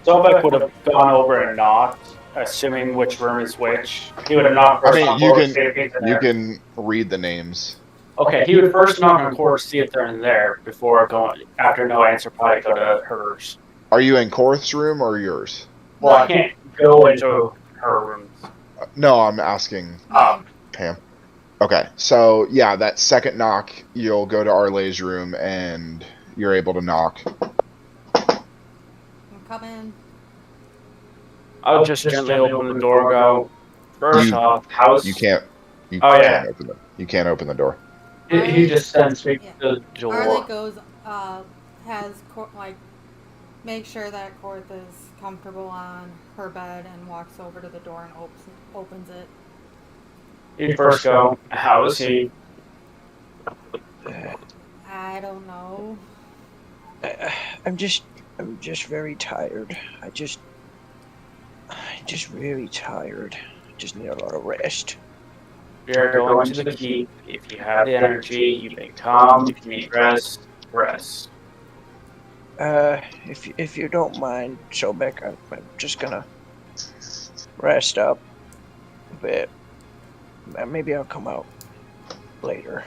Sobek would have gone over and knocked, assuming which room is which. He would have knocked first on Core, see if he's in you there. can read the names. Okay, he would first knock on Core, see if they're in there, before going, after no answer, probably go to hers. Are you in Korth's room or yours? Well, I can't go into her rooms. No, I'm asking Pam. Okay, so yeah, that second knock, you'll go to Arle's room and you're able to knock. I'm coming. I'll just gently open the door, go, first off, house... You can't open the door. He just sends me to the door. Arlie goes, make sure that Korth is comfortable on her bed and walks over to the door and opens it. He'd first go, how is he? I don't know. I'm just very tired. I'm just very tired. I just need a lot of rest. You're going to the keep. If you have the energy, you can come. If you need rest, rest. If you don't mind, Sobek, I'm just gonna rest up a bit. Maybe I'll come out later.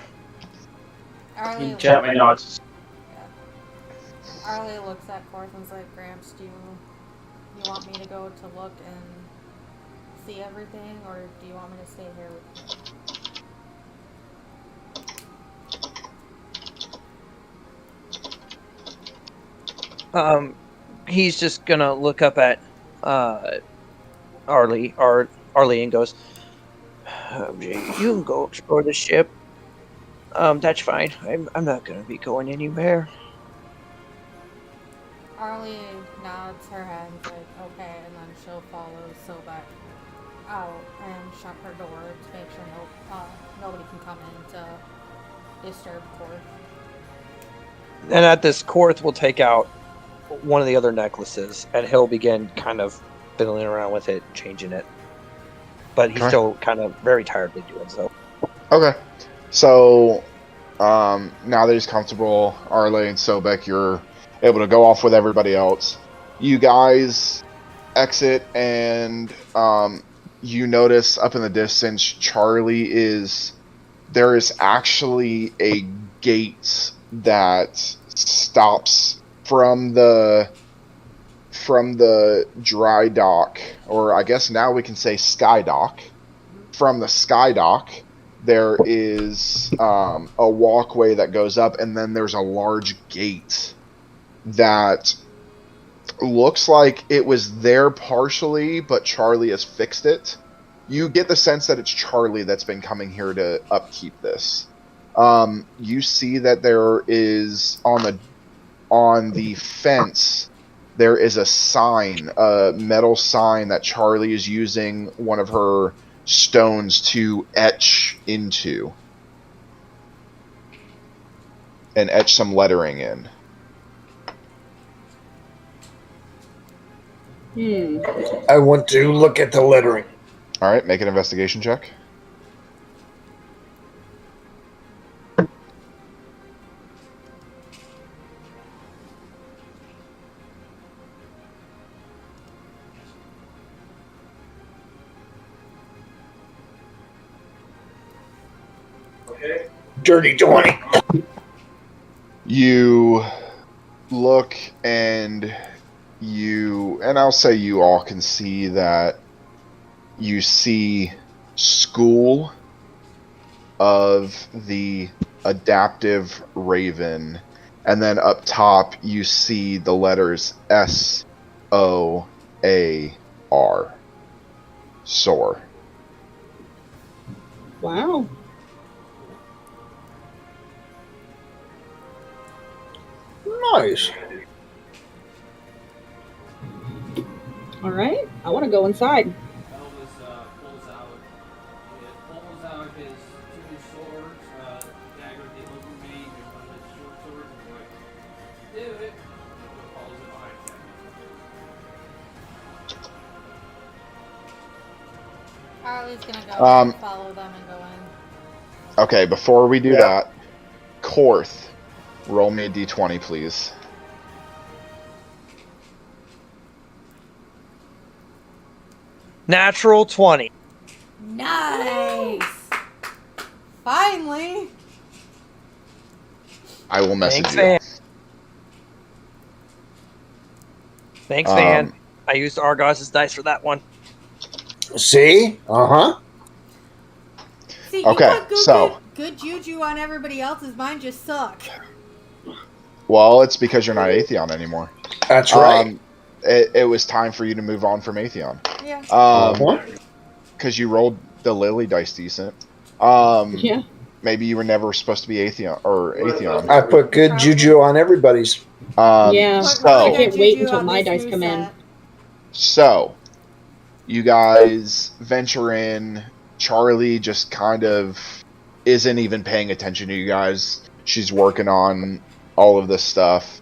Arlie gently nods. Arlie looks at Korth and's like, Gramps, do you want me to go to look and see everything, or do you want me to stay here with you? He's just gonna look up at Arlie and goes, you can go explore the ship. That's fine. I'm not gonna be going anywhere. Arlie nods her head and is like, okay, and then she'll follow Sobek out and shut her door to make sure nobody can come in to disturb Korth. And at this, Korth will take out one of the other necklaces, and he'll begin kind of fiddling around with it, changing it. But he's still kind of very tiredly doing so. Okay. So, now that he's comfortable, Arlie and Sobek, you're able to go off with everybody else. You guys exit, and you notice up in the distance, there is actually a gate that stops from the dry dock, or I guess now we can say sky dock. From the sky dock, there is a walkway that goes up, and then there's a large gate that looks like it was there partially, but Charlie has fixed it. You get the sense that it's Charlie that's been coming here to upkeep this. You see that there is on the fence, there is a sign, a metal sign that Charlie is using one of her stones to etch into and etch some lettering in. I want to look at the lettering. All right, make an investigation check. Dirty 20. You look and I'll say you all can see that you see School of the Adaptive Raven, and then up top you see the letters SOAR. SOAR. Wow. Nice. All right. I want to go inside. Elvis pulls out his two swords, dagger the Overmage and one of his short swords, and he's like, do it. And follows it behind him. Harley's gonna go and follow them and go in. Okay, before we do that, Korth, roll me a d20, please. Natural 20. Nice! Finally! I will message Thanks, you. Van. Thanks, Van. I used Argos's dice for that one. See? Uh-huh. See, Okay, you put so- good juju on everybody else's, mine just suck. Well, it's because you're not Atheon anymore. That's right. It was time for you to move on from Atheon. Yeah. Because you rolled the Lily dice decent. Yeah. Maybe you were never supposed to be Atheon. I put good juju on everybody's. Yeah. So, I can't wait until my dice come in. So, you guys venture in. Charlie just kind of isn't even paying attention to you guys. She's working on all of this stuff.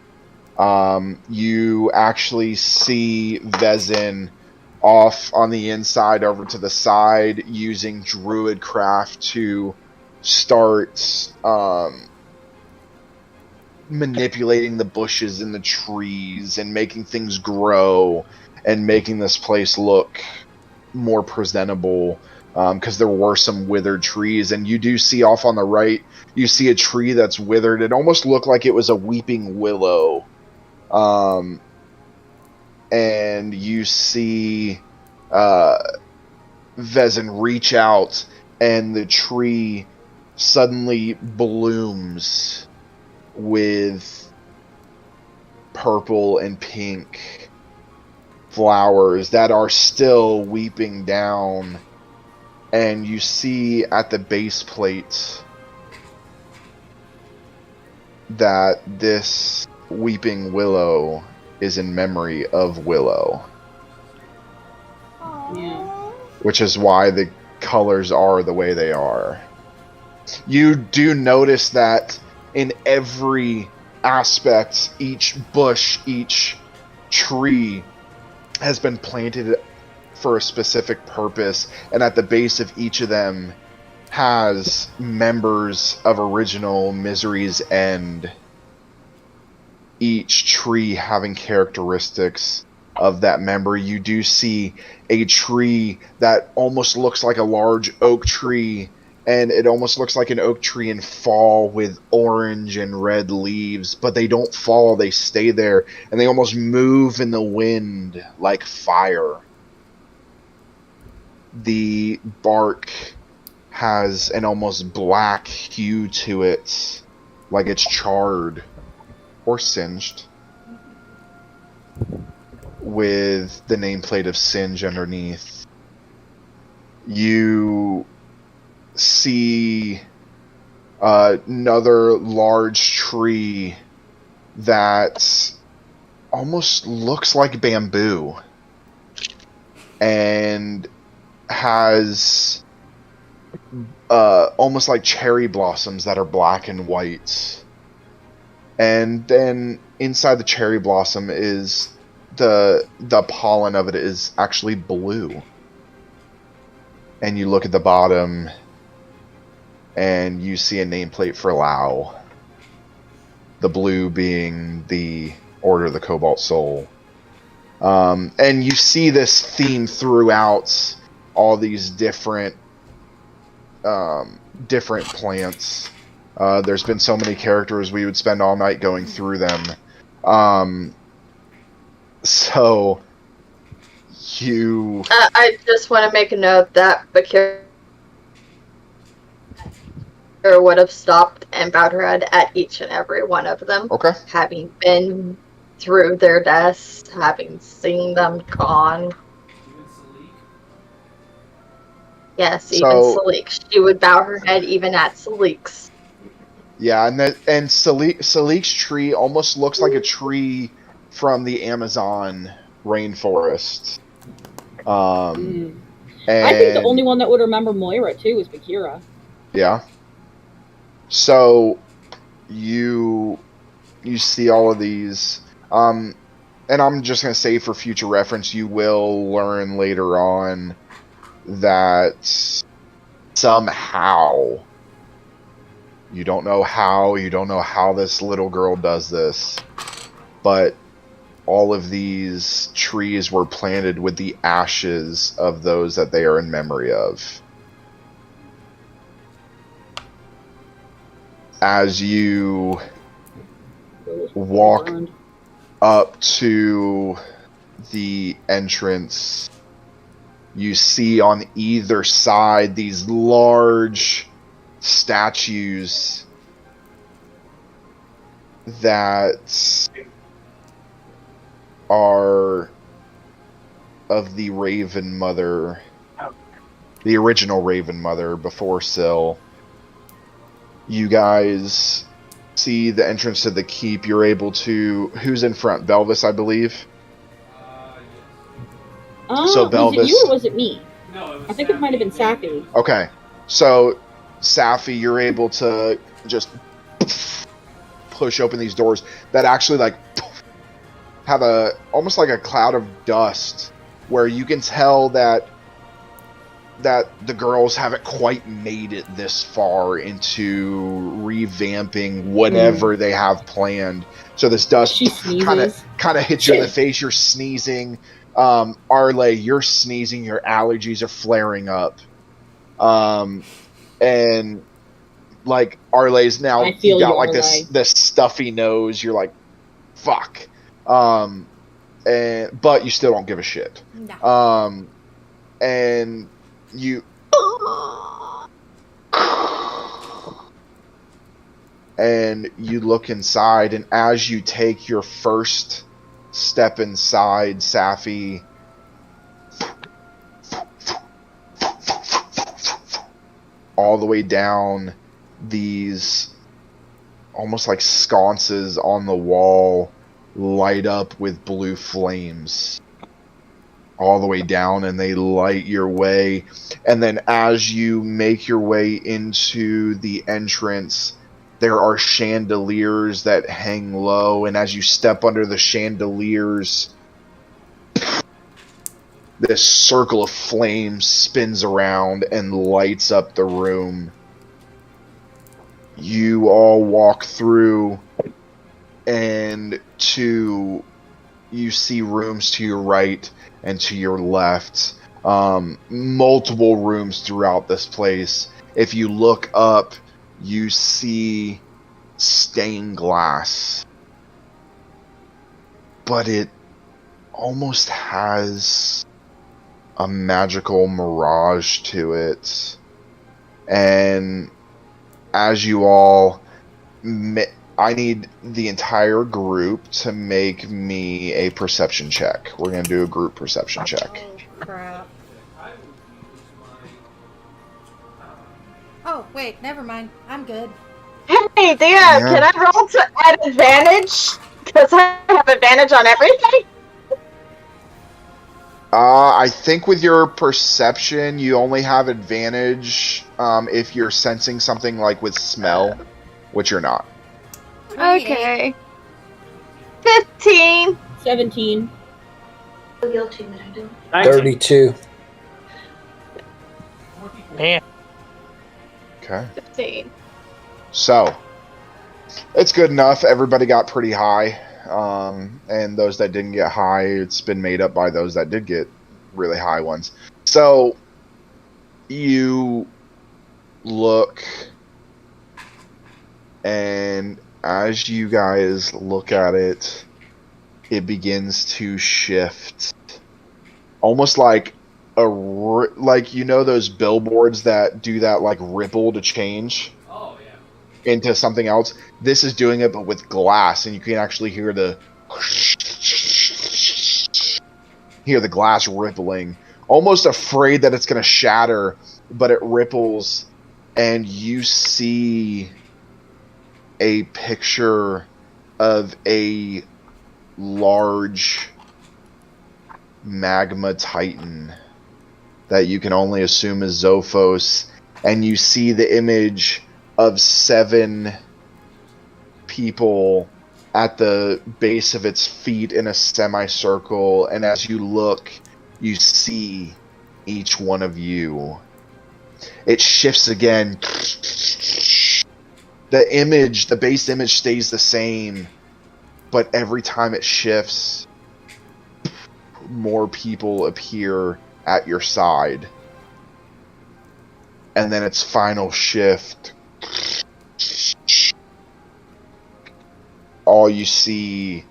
You actually see Vezin off on the inside over to the side using Druidcraft to start manipulating the bushes and the trees and making things grow and making this place look more presentable, because there were some withered trees. And you do see off on the right, you see a tree that's withered. It almost looked like it was a weeping willow. And you see Vezin reach out, and the tree suddenly blooms with purple and pink flowers that are still weeping down. And you see at the base plate that this weeping willow is in memory of Willow. Aww. Which is why the colors are the way they are. You do notice that in every aspect, each bush, each tree has been planted for a specific purpose, and at the base of each of them has members of original Misery's End, each tree having characteristics of that member. You do see a tree that almost looks like a large oak tree, and it almost looks like an oak tree in fall with orange and red leaves, but they don't fall, they stay there, and they almost move in the wind like fire. The bark has an almost black hue to it, like it's charred or singed, with the nameplate of Singe underneath. You see another large tree that almost looks like bamboo and has almost like cherry blossoms that are black and white. And then inside the cherry blossom is the pollen of it is actually blue. And you look at the bottom and you see a nameplate for Lao. The blue being the Order of the Cobalt Soul. And you see this theme throughout all these different different plants. There's been so many characters, we would spend all night going through them. So you... I just want to make a note that Bakira would have stopped and bowed her head at each and every one of them. Okay. Having been through their deaths, having seen them gone. Yes, even Salik. She would bow her head even at Salik's. Yeah, and Salik's tree almost looks like a tree from the Amazon rainforest. I think the only one that would remember Moira too is Bakira. Yeah. So you see all of these, and I'm just gonna say for future reference, you will learn later on that somehow, you don't know how this little girl does this, but all of these trees were planted with the ashes of those that they are in memory of. As you walk up to the entrance, you see on either side these large statues that are of the Raven Mother, the original Raven Mother before Syl. You guys see the entrance to the keep. You're able to... Who's in front? Belvis, I believe? So Belvis... Was it you or was it me? No, I think it might have been Safi. Okay. So, Safi, you're able to just push open these doors that actually, like, have almost like a cloud of dust where you can tell that the girls haven't quite made it this far into revamping whatever they have planned. So this dust kind of hits you in the face. You're sneezing. Arle, you're sneezing. Your allergies are flaring up. And like Arle's now, you got like this stuffy nose. You're like, fuck. But you still don't give a shit. No. And you look inside, and as you take your first step inside, Safi, all the way down these almost like sconces on the wall light up with blue flames all the way down, and they light your way. And then as you make your way into the entrance, there are chandeliers that hang low, and as you step under the chandeliers, this circle of flames spins around and lights up the room. You all walk through, and you see rooms to your right and to your left. Multiple rooms throughout this place. If you look up, you see stained glass. But it almost has a magical mirage to it. And as you all... I need the entire group to make me a perception check. We're going to do a group perception check. Oh, crap. Oh, wait, never mind. I'm good. Hey, Dan, can I roll to add advantage? Because I have advantage on everything? I think with your perception, you only have advantage if you're sensing something like with smell, which you're not. Okay. 15. 17. 32. Man. Okay. 15. So, it's good enough. Everybody got pretty high. And those that didn't get high, it's been made up by those that did get really high ones. So, you look, and as you guys look at it, it begins to shift, almost like those billboards that do that like ripple to change into something else. This is doing it, but with glass, and you can actually hear the glass rippling, almost afraid that it's going to shatter, but it ripples, and you see a picture of a large magma titan that you can only assume is Zophos, and you see the image of 7 people at the base of its feet in a semicircle, and as you look, you see each one of you. It shifts again. The base image stays the same, but every time it shifts, more people appear at your side. And then its final shift, all you see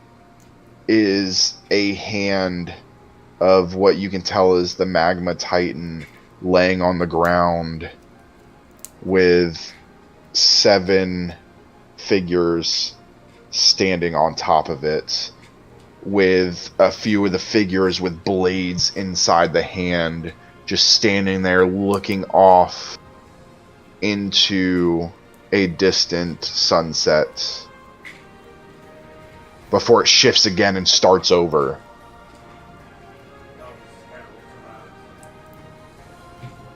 is a hand of what you can tell is the magma titan laying on the ground with 7 figures standing on top of it, with a few of the figures with blades inside the hand just standing there looking off into a distant sunset before it shifts again and starts over.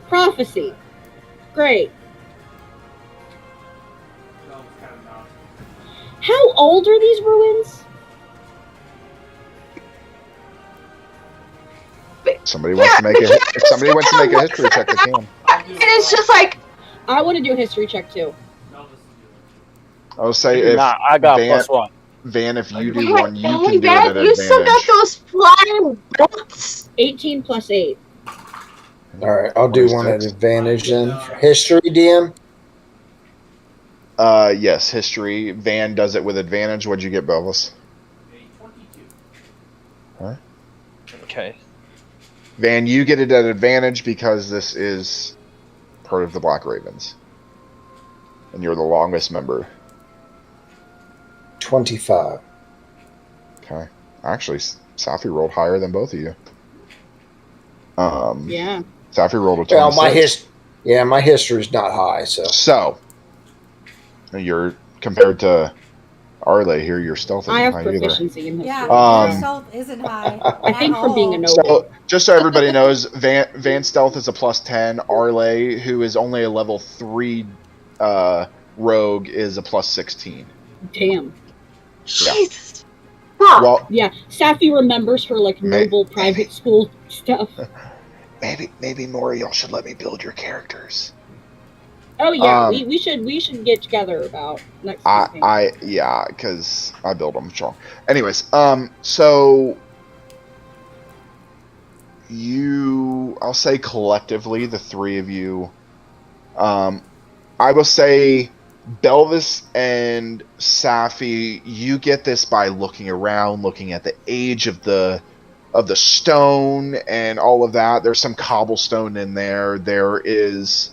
Prophecy. Great. How old are these ruins? Somebody wants to make if somebody wants to make a history check, they can. And it's just like, I want to do a history check too. I'll say if I got +1. Van, if you do one, you can do it at you still got advantage. those flying bolts. 18 plus 8. All right, I'll do one at advantage then. History, DM? Yes, history. Van does it with advantage. What'd you get, Belvis? Huh? Okay. Van, you get it at advantage because this is part of the Black Ravens. And you're the longest member. 25. Okay. Actually, Safi rolled higher than both of you. Yeah. Safi rolled a 26. Well, my history's not high, so. So, you're compared to Arle here, your stealth isn't I have high either. proficiency in history. Yeah, your stealth isn't high. I think at from being a all. noble. So, just so everybody knows, Van's stealth is a +10. Arle, who is only a level 3 rogue, is a +16. Damn. Jesus. Fuck. Well, Yeah, Safi remembers her like noble private school stuff. maybe more y'all should let me build your characters. Oh yeah, we should get together about next campaign. Because I build them strong. Anyways, so I'll say collectively, the 3 of you, I will say Belvis and Safi, you get this by looking around, looking at the age of the stone and all of that. There's some cobblestone in there. There is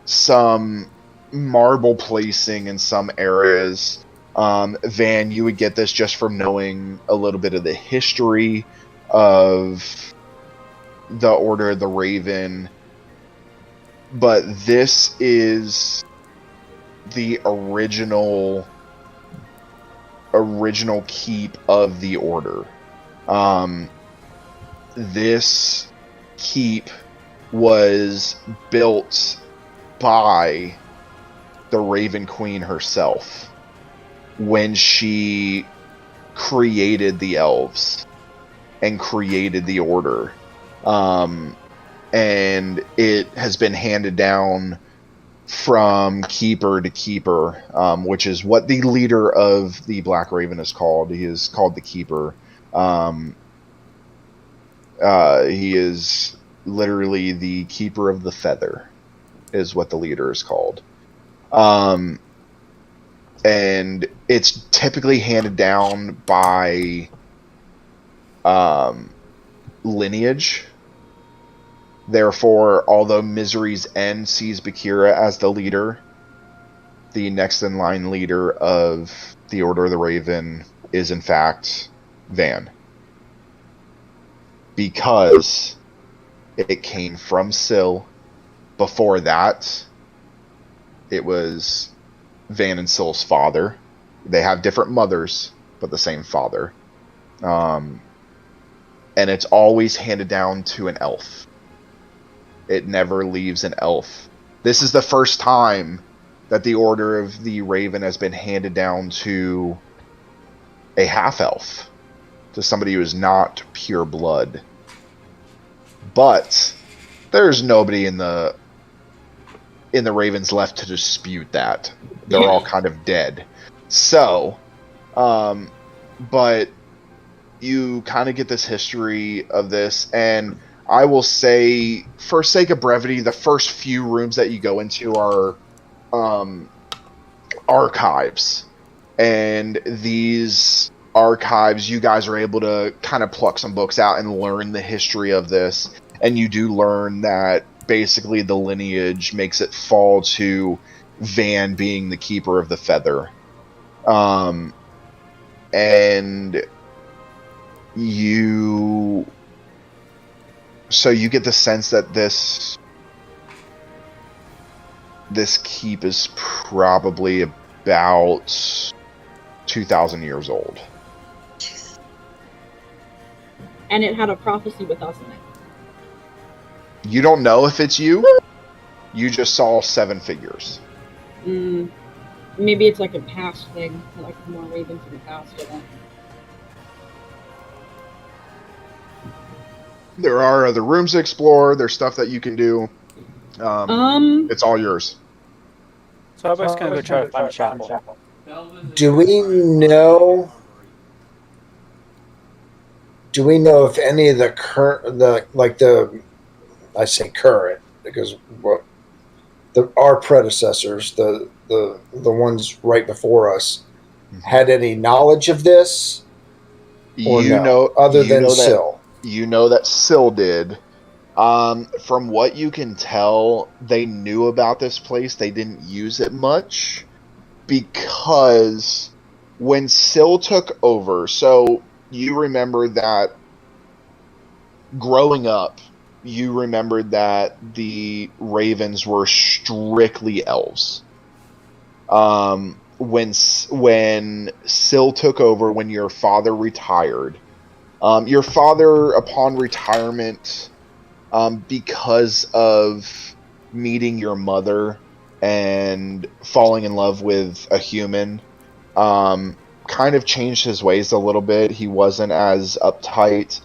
some marble placing in some areas. Van, you would get this just from knowing a little bit of the history of the Order of the Raven. But this is the original keep of the Order. This keep was built by the Raven Queen herself when she created the elves and created the Order. And it has been handed down from keeper to keeper, which is what the leader of the Black Raven is called. He is called the Keeper. He is literally the keeper of the feather. is what the leader is called. And it's typically handed down by lineage. Therefore, although Misery's End sees Bakira as the leader, the next in line leader of the Order of the Raven is in fact Van. Because it came from Syl. Before that, it was Van and Syl's father. They have different mothers, but the same father. And it's always handed down to an elf. It never leaves an elf. This is the first time that the Order of the Raven has been handed down to a half-elf. To somebody who is not pure blood. But there's nobody in the Ravens left to dispute that. They're all kind of dead. So, but you kind of get this history of this, and I will say, for sake of brevity, the first few rooms that you go into are archives. And these archives, you guys are able to kind of pluck some books out and learn the history of this. And you do learn that basically the lineage makes it fall to Van being the keeper of the feather. And you get the sense that this keep is probably about 2,000 years old. And it had a prophecy with us in it. You don't know if it's you. You just saw 7 figures. Maybe it's like a past thing, like more ravens in the past. I don't. There are other rooms to explore. There's stuff that you can do. It's all yours. So I'm just gonna go try to find a chapel. Do we know if any of the current, I say current because our predecessors, the ones right before us, had any knowledge of this, or other than Syl? You know that Syl did. From what you can tell, they knew about this place. They didn't use it much because when Syl took over, so you remember that growing up, you remembered that the Ravens were strictly elves. When Syl took over, when your father retired, your father, upon retirement, because of meeting your mother and falling in love with a human, kind of changed his ways a little bit. He wasn't as uptight.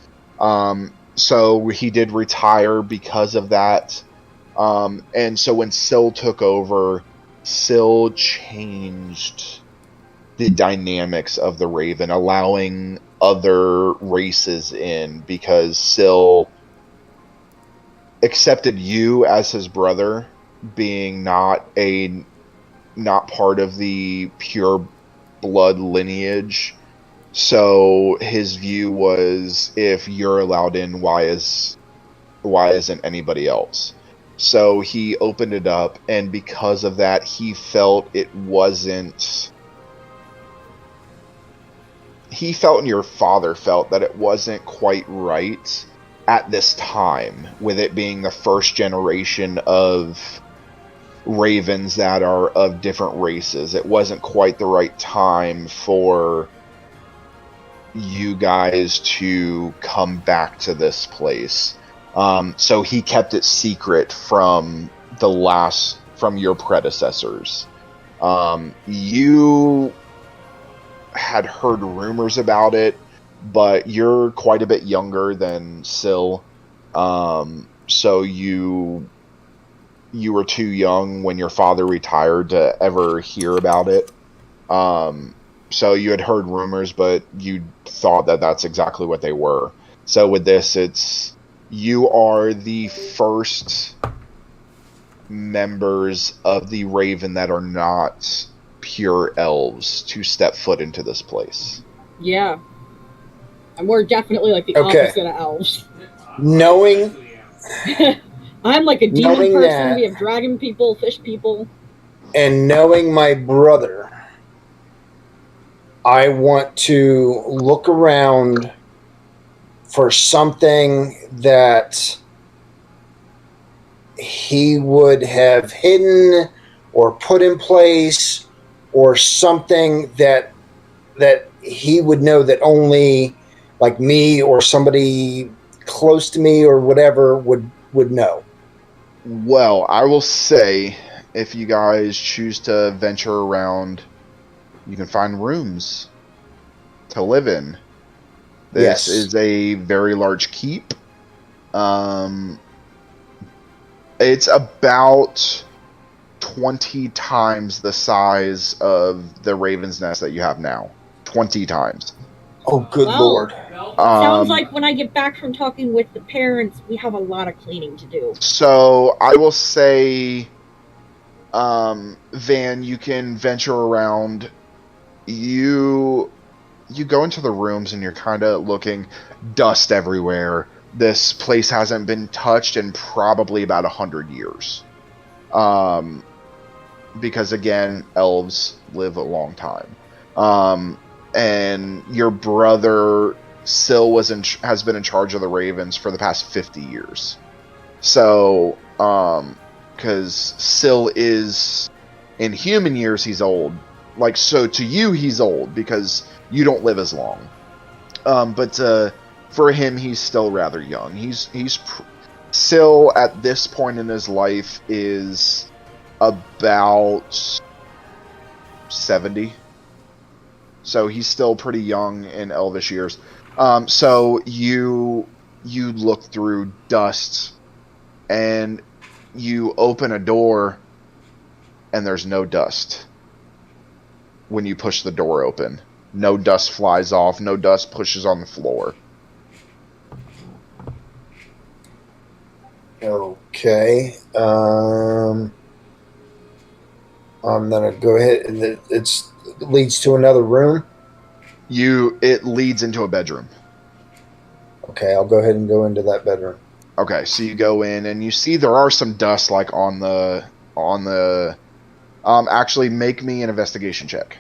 So he did retire because of that. And so when Syl took over, Syl changed the dynamics of the Raven, allowing other races in, because Syl accepted you as his brother, being not part of the pure blood lineage. So his view was, if you're allowed in, why isn't anybody else? So he opened it up, and because of that, he felt and your father felt that it wasn't quite right at this time, with it being the first generation of Ravens that are of different races. It wasn't quite the right time for you guys to come back to this place. So he kept it secret from your predecessors. You had heard rumors about it, but you're quite a bit younger than Syl. So you were too young when your father retired to ever hear about it. So you had heard rumors, but you thought that that's exactly what they were. So with this, you are the first members of the Raven that are not pure elves to step foot into this place. Yeah. And we're definitely like the Okay. opposite of elves. Knowing I'm like a demon Knowing person. that- We have dragon people, fish people. and knowing my brother, I want to look around for something that he would have hidden or put in place, or something that he would know that only like me or somebody close to me or whatever would know. Well, I will say, if you guys choose to venture around, you can find rooms to live in. This Yes. is a very large keep. It's about 20 times the size of the Raven's Nest that you have now. 20 times. Oh, good Wow. Lord. Sounds like when I get back from talking with the parents, we have a lot of cleaning to do. So I will say, Van, you can venture around. You go into the rooms and you're kind of looking, dust everywhere. This place hasn't been touched in probably about 100 years. Because again, elves live a long time. And your brother Syl has been in charge of the Ravens for the past 50 years. So, because Syl is, in human years, he's old. Like, so to you, he's old because you don't live as long. But for him, he's still rather young. Syl at this point in his life is about 70. So he's still pretty young in elvish years. So you look through dust and you open a door and there's no dust. When you push the door open, no dust flies off, no dust pushes on the floor. Okay. I'm gonna go ahead. It leads to another room. It leads into a bedroom. Okay, I'll go ahead and go into that bedroom. Okay, so you go in and you see there are some dust like on the actually make me an investigation check.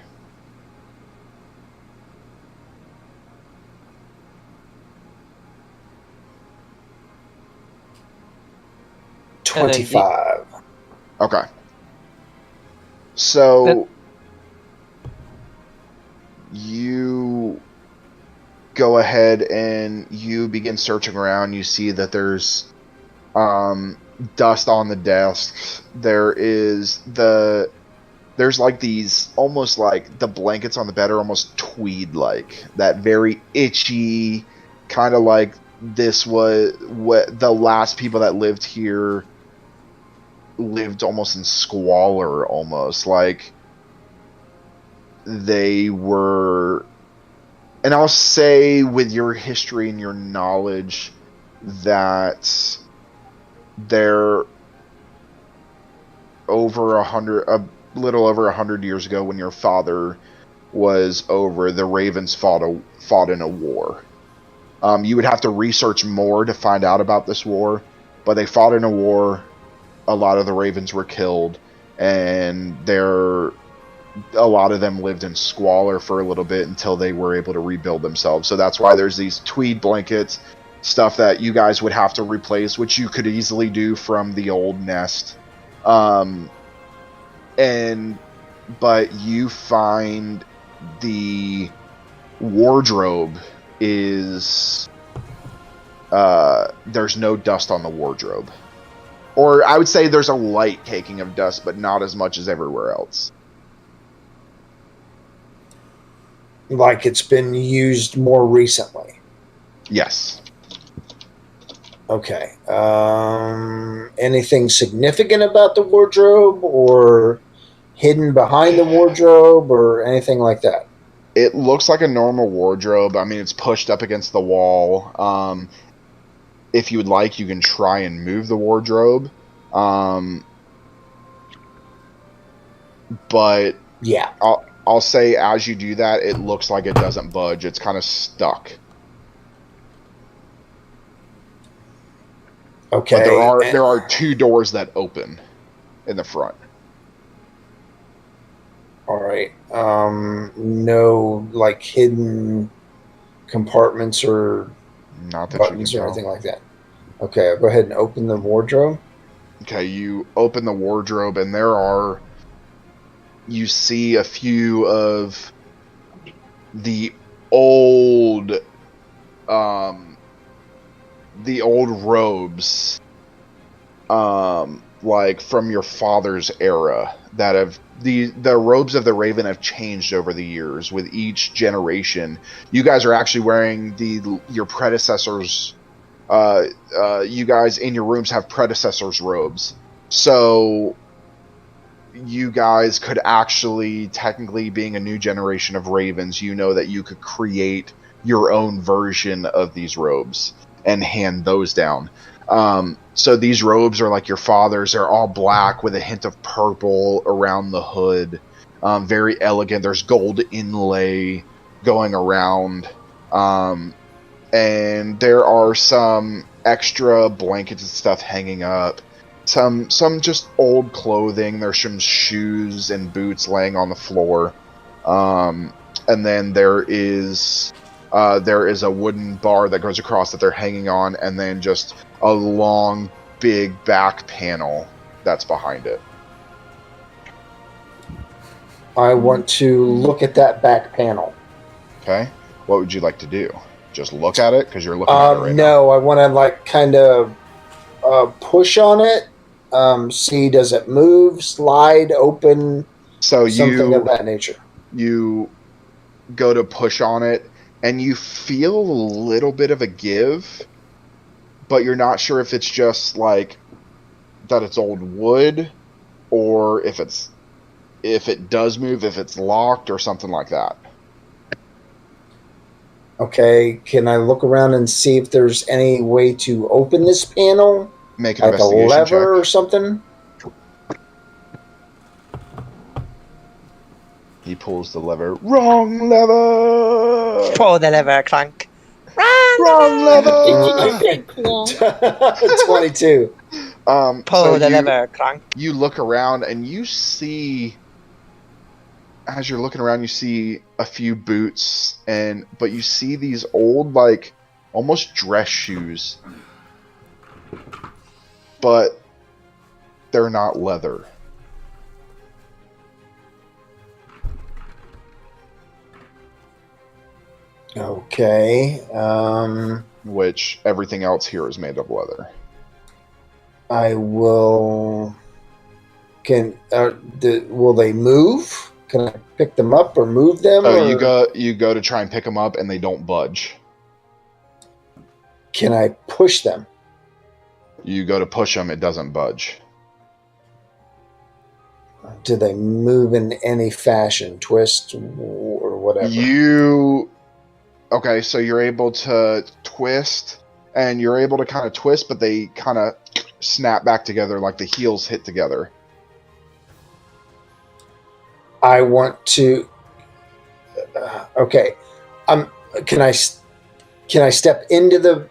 25. Okay. So you go ahead and you begin searching around. You see that there's dust on the desks. There's like these, almost like the blankets on the bed are almost tweed-like. That very itchy, kind of like this was what the last people that lived here lived almost in squalor, almost like they were. And I'll say, with your history and your knowledge, that they're over a little over 100 years ago, when your father was over, the Ravens fought in a war. You would have to research more to find out about this war, but they fought in a war. A lot of the Ravens were killed, and a lot of them lived in squalor for a little bit until they were able to rebuild themselves. So that's why there's these tweed blankets, stuff that you guys would have to replace, which you could easily do from the old nest. But you find the wardrobe is there's no dust on the wardrobe. Or I would say there's a light caking of dust, but not as much as everywhere else. Like it's been used more recently. Yes. Okay. Anything significant about the wardrobe, or hidden behind the wardrobe, or anything like that? It looks like a normal wardrobe. I mean, it's pushed up against the wall. If you would like, you can try and move the wardrobe. but Yeah. I'll say as you do that, it looks like it doesn't budge. It's kind of stuck. Okay. But there are 2 doors that open in the front. All right. No, like hidden compartments or Not that buttons you or can anything tell. like that. Okay, I'll go ahead and open the wardrobe. Okay, you open the wardrobe, and you see a few of the old robes, like from your father's era, that have the robes of the Raven have changed over the years with each generation. You guys are actually wearing your predecessors. You guys in your rooms have predecessors' robes, so you guys could actually, technically being a new generation of Ravens, you know that you could create your own version of these robes and hand those down. So these robes are like your father's. They're all black with a hint of purple around the hood. Very elegant. There's gold inlay going around. And there are some extra blankets and stuff hanging up. Some just old clothing. There's some shoes and boots laying on the floor. And then there is a wooden bar that goes across that they're hanging on, and then just a long, big back panel that's behind it. I want to look at that back panel. Okay. What would you like to do? Just look at it? Because you're looking at it right now. No, I want to like kind of push on it. See, does it move, slide, open, something of that nature? You go to push on it, and you feel a little bit of a give, but you're not sure if it's just like that it's old wood, or if it does move, if it's locked or something like that. Okay, can I look around and see if there's any way to open this panel? Make an like a investigation lever check. or something? He pulls the lever. Wrong lever! Pull the lever, clank. Wrong lever! Did you just say claw? 22. Pull the lever, clank. You look around and you see, as you're looking around, you see a few boots, but you see these old, like, almost dress shoes. But they're not leather. Okay. Which everything else here is made of leather. I will. Will they move? Can I pick them up or move them? Oh, or you go to try and pick them up, and they don't budge. Can I push them? You go to push them, it doesn't budge. Do they move in any fashion, twist or whatever? Okay, so you're able to twist, and you're able to kind of twist, but they kind of snap back together like the heels hit together. I want to. Okay, Can I step into the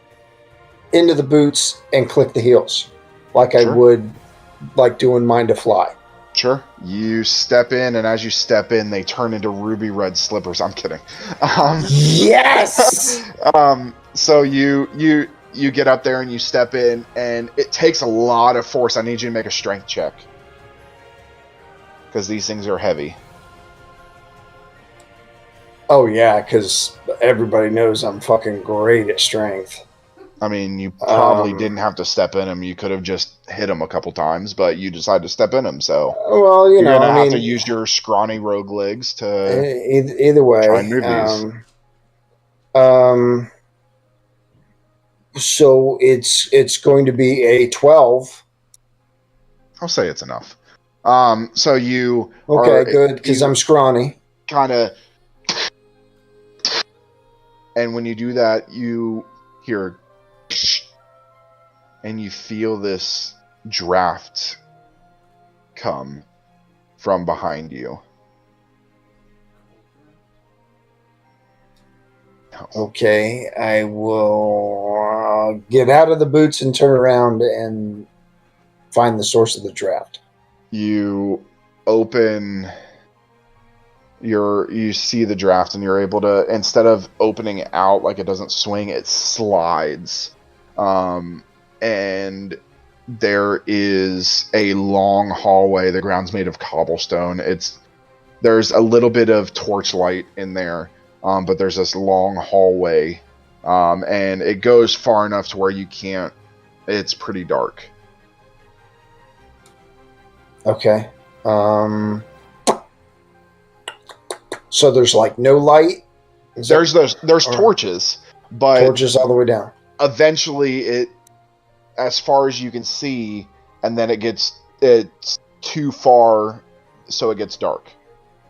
boots and click the heels like I would, like doing Mind to Fly? Sure. You step in, and as you step in, they turn into ruby red slippers. I'm kidding. Yes. So you get up there and you step in, and it takes a lot of force. I need you to make a strength check because these things are heavy. Oh yeah, because everybody knows I'm fucking great at strength. I mean, you probably didn't have to step in them. You could have just hit them a couple times, but you decided to step in them. So, well, you're gonna have to use your scrawny rogue legs to either way. try and move these. So it's going to be a 12. I'll say it's enough. So you good because I'm scrawny. Kind of, and when you do that, you hear. And you feel this draft come from behind you. Okay, I will get out of the boots and turn around and find the source of the draft. You open you see the draft, and you're able to, instead of opening it out like it doesn't swing, it slides. And there is a long hallway. The ground's made of cobblestone. There's a little bit of torchlight in there, but there's this long hallway, and it goes far enough to where you can't. It's pretty dark. Okay. So there's like no light. There's torches, but torches all the way down. Eventually, as far as you can see, and then it's too far, so it gets dark.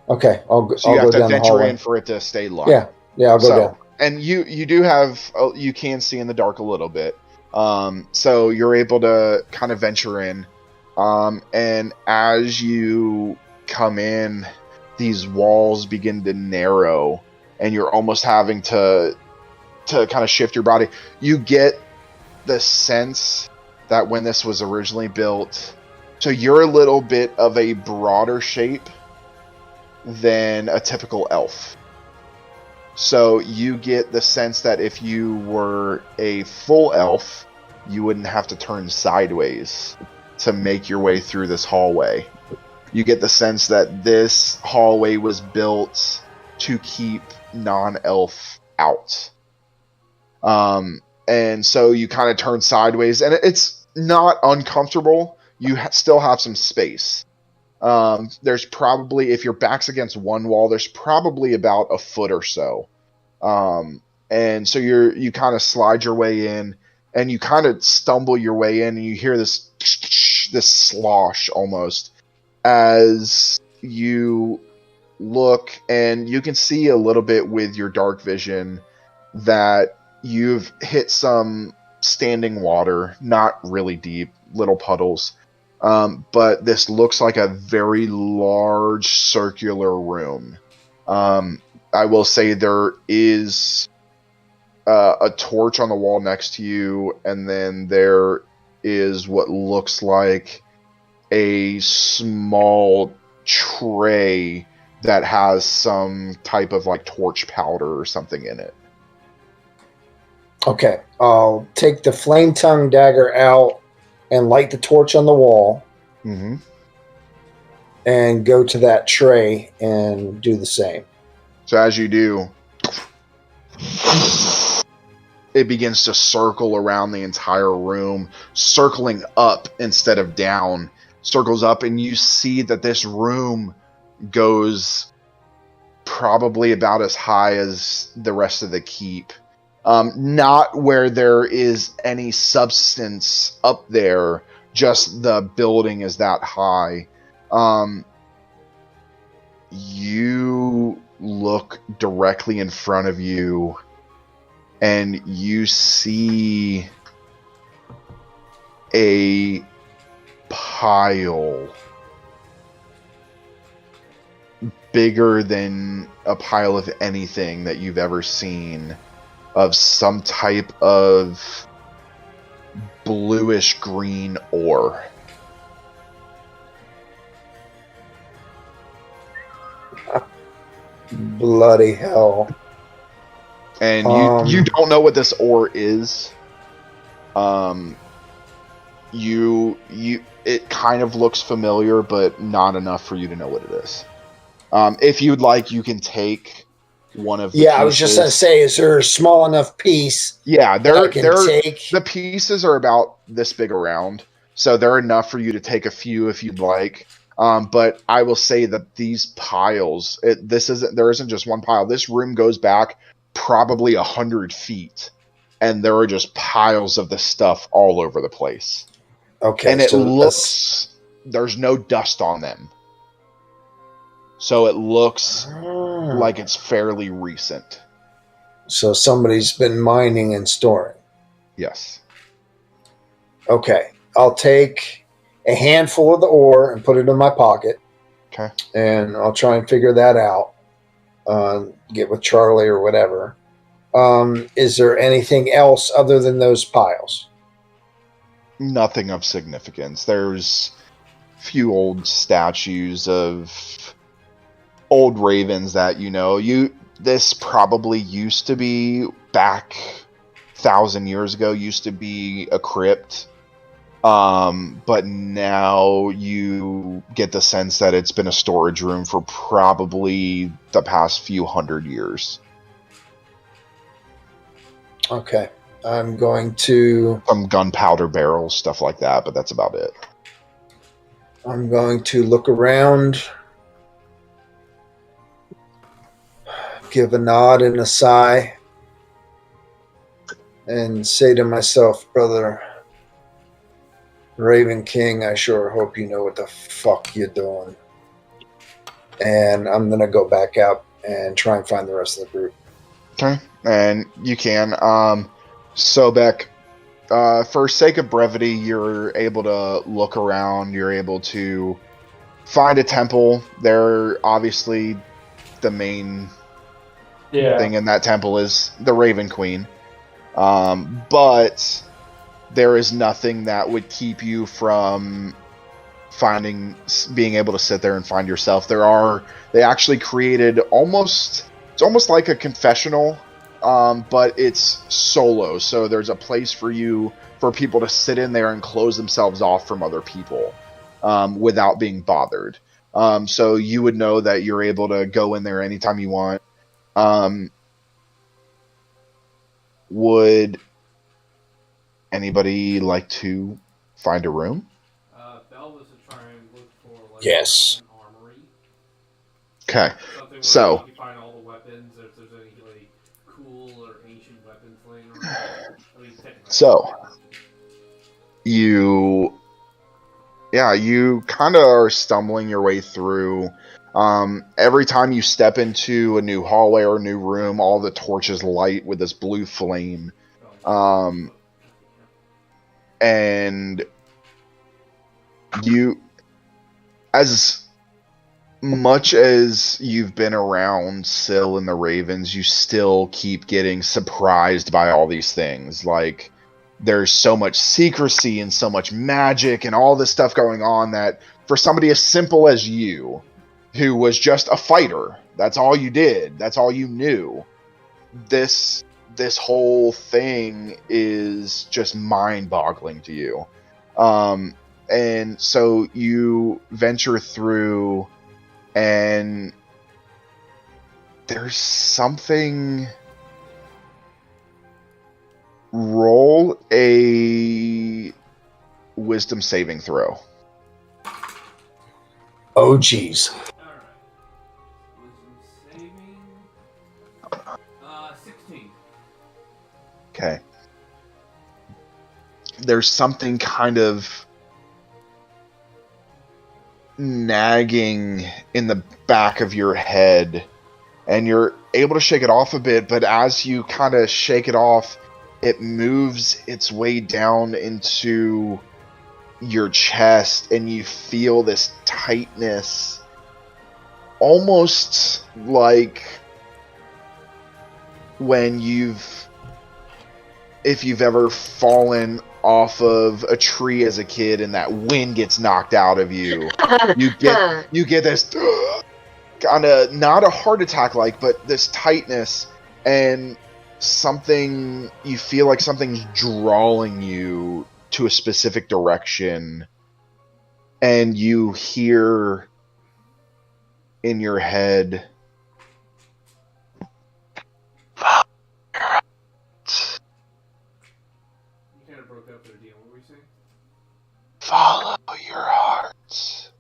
Okay, I'll go. So you I'll have go to down the venture hallway. in for it to stay light. Yeah, I'll go down. And you do have you can see in the dark a little bit, so you're able to kind of venture in, and as you come in, these walls begin to narrow, and you're almost having to kind of shift your body. You get the sense that when this was originally built, so you're a little bit of a broader shape than a typical elf. So you get the sense that if you were a full elf, you wouldn't have to turn sideways to make your way through this hallway. You get the sense that this hallway was built to keep non-elf out. And so you kind of turn sideways, and it's not uncomfortable. You still have some space. There's probably, if your back's against one wall, there's probably about a foot or so. And so you kind of slide your way in, and you kind of stumble your way in, and you hear this slosh almost as you look, and you can see a little bit with your dark vision that you've hit some standing water, not really deep, little puddles. But this looks like a very large circular room. I will say there is a torch on the wall next to you, and then there is what looks like a small tray that has some type of like torch powder or something in it. Okay, I'll take the flame tongue dagger out and light the torch on the wall. Mm-hmm. And go to that tray and do the same. So as you do, it begins to circle around the entire room, circling up instead of down. Circles up, and you see that this room goes probably about as high as the rest of the keep. Not where there is any substance up there, just the building is that high. You look directly in front of you, and you see a pile bigger than a pile of anything that you've ever seen, of some type of bluish green ore. Bloody hell. And you don't know what this ore is. It kind of looks familiar, but not enough for you to know what it is. If you'd like, you can take one of the pieces. I was just going to say, is there a small enough piece? Yeah, take? The pieces are about this big around, so they're enough for you to take a few if you'd like. But I will say that these piles, there isn't just one pile. This room goes back probably 100 feet, and there are just piles of this stuff all over the place. Okay, and it looks there's no dust on them, so it looks like it's fairly recent. So somebody's been mining and storing. Yes. Okay, I'll take a handful of the ore and put it in my pocket. Okay. And I'll try and figure that out. Get with Charlie or whatever. Is there anything else other than those piles? Nothing of significance. There's a few old statues of old ravens that this probably used to be back 1,000 years ago, used to be a crypt. But now you get the sense that it's been a storage room for probably the past few hundred years. Okay. I'm going to... Some gunpowder barrels, stuff like that, but that's about it. I'm going to look around, give a nod and a sigh, and say to myself, Brother Raven King, I sure hope you know what the fuck you're doing. And I'm going to go back out and try and find the rest of the group. Okay, and you can. Sobek, for sake of brevity, you're able to look around. You're able to find a temple. They're obviously the main thing in that temple is the Raven Queen. But there is nothing that would keep you from being able to sit there and find yourself. They actually created it's almost like a confessional, but it's solo. So there's a place for people to sit in there and close themselves off from other people, without being bothered. So you would know that you're able to go in there anytime you want. Would anybody like to find a room? Belva's to try and look for Yes. an armory. Okay, Something where so you can find all the weapons, if there's any cool or ancient weapons laying around. So you kind of are stumbling your way through. Every time you step into a new hallway or a new room, all the torches light with this blue flame. And as much as you've been around Syl and the Ravens, you still keep getting surprised by all these things. Like, there's so much secrecy and so much magic and all this stuff going on that for somebody as simple as you, who was just a fighter, that's all you did, that's all you knew, this whole thing is just mind-boggling to you. And so you venture through, and there's something... Roll a wisdom saving throw. Oh, geez. Alright. Wisdom saving. 16. Okay. There's something kind of nagging in the back of your head, and you're able to shake it off a bit, but as you kind of shake it off, it moves its way down into your chest, and you feel this tightness, almost like when if you've ever fallen off of a tree as a kid and that wind gets knocked out of you. You get this kind of, not a heart attack like, but this tightness, and you feel like something's drawing you to a specific direction, and you hear in your head, You kind of broke up there, Dean. What were you saying? follow your heart.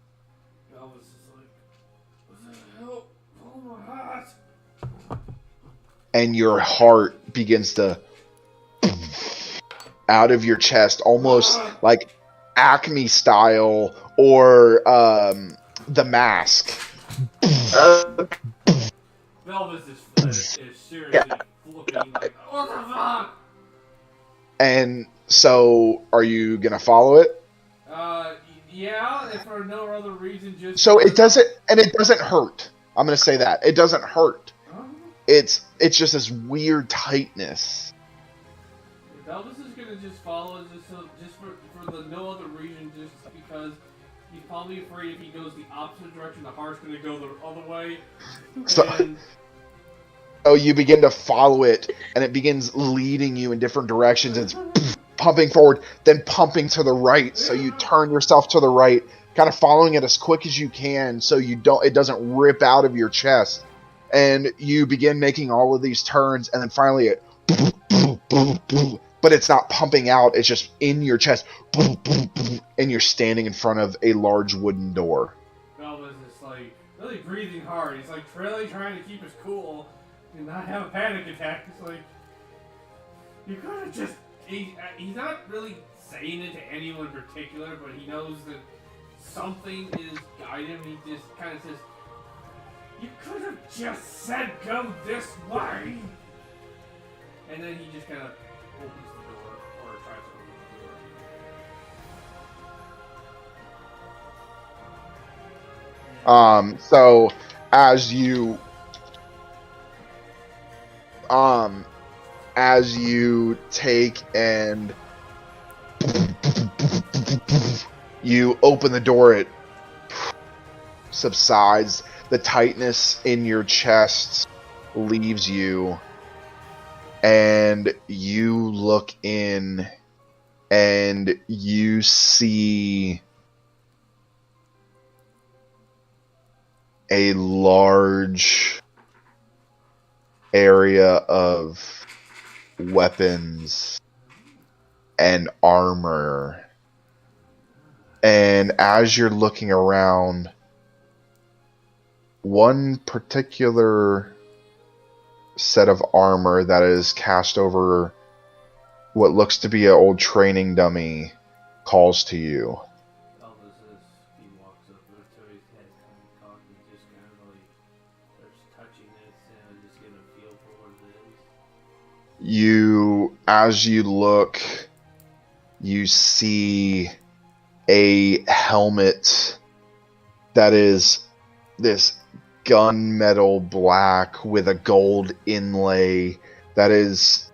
Belva's just like, what the hell? Follow my heart. And your heart begins to out of your chest, almost like Acme style, or The Mask. Belva's is seriously flipping like, what the fuck? And so, are you gonna follow it? Yeah, if for no other reason, just So it doesn't hurt. I'm gonna say that it doesn't hurt. It's just this weird tightness. Elvis is gonna just follow just for the no other reason, just because he's probably afraid if he goes the opposite direction, the heart's gonna go the other way. So you begin to follow it, and it begins leading you in different directions. It's pumping forward, then pumping to the right. So you turn yourself to the right, kind of following it as quick as you can, so it doesn't rip out of your chest. And you begin making all of these turns, and then finally it, but it's not pumping out. It's just in your chest, and you're standing in front of a large wooden door. Elvis is like really breathing hard. He's like really trying to keep his cool and not have a panic attack. It's like you could have just. He's not really saying it to anyone in particular, but he knows that something is guiding him. He just kind of says, "You could have just said go this way," and then he just kind of opens the door or tries to open the door. So as you take and you open the door, it subsides. The tightness in your chest leaves you, and you look in and you see a large area of weapons and armor. And as you're looking around, one particular set of armor that is cast over what looks to be an old training dummy calls to you. Elvis, as he walks over to his head, cocky, just kind of like starts touching it and just getting a feel for what it is. As you look, you see a helmet that is this gunmetal black with a gold inlay that is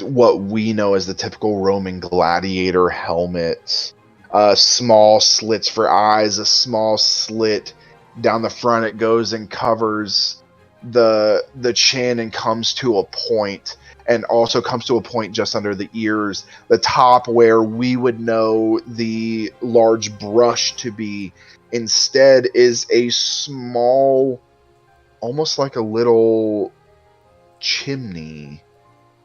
what we know as the typical Roman gladiator helmet. Small slits for eyes, a small slit down the front. It goes and covers the chin and comes to a point, and also comes to a point just under the ears. The top, where we would know the large brush to be, instead is a small, almost like a little chimney.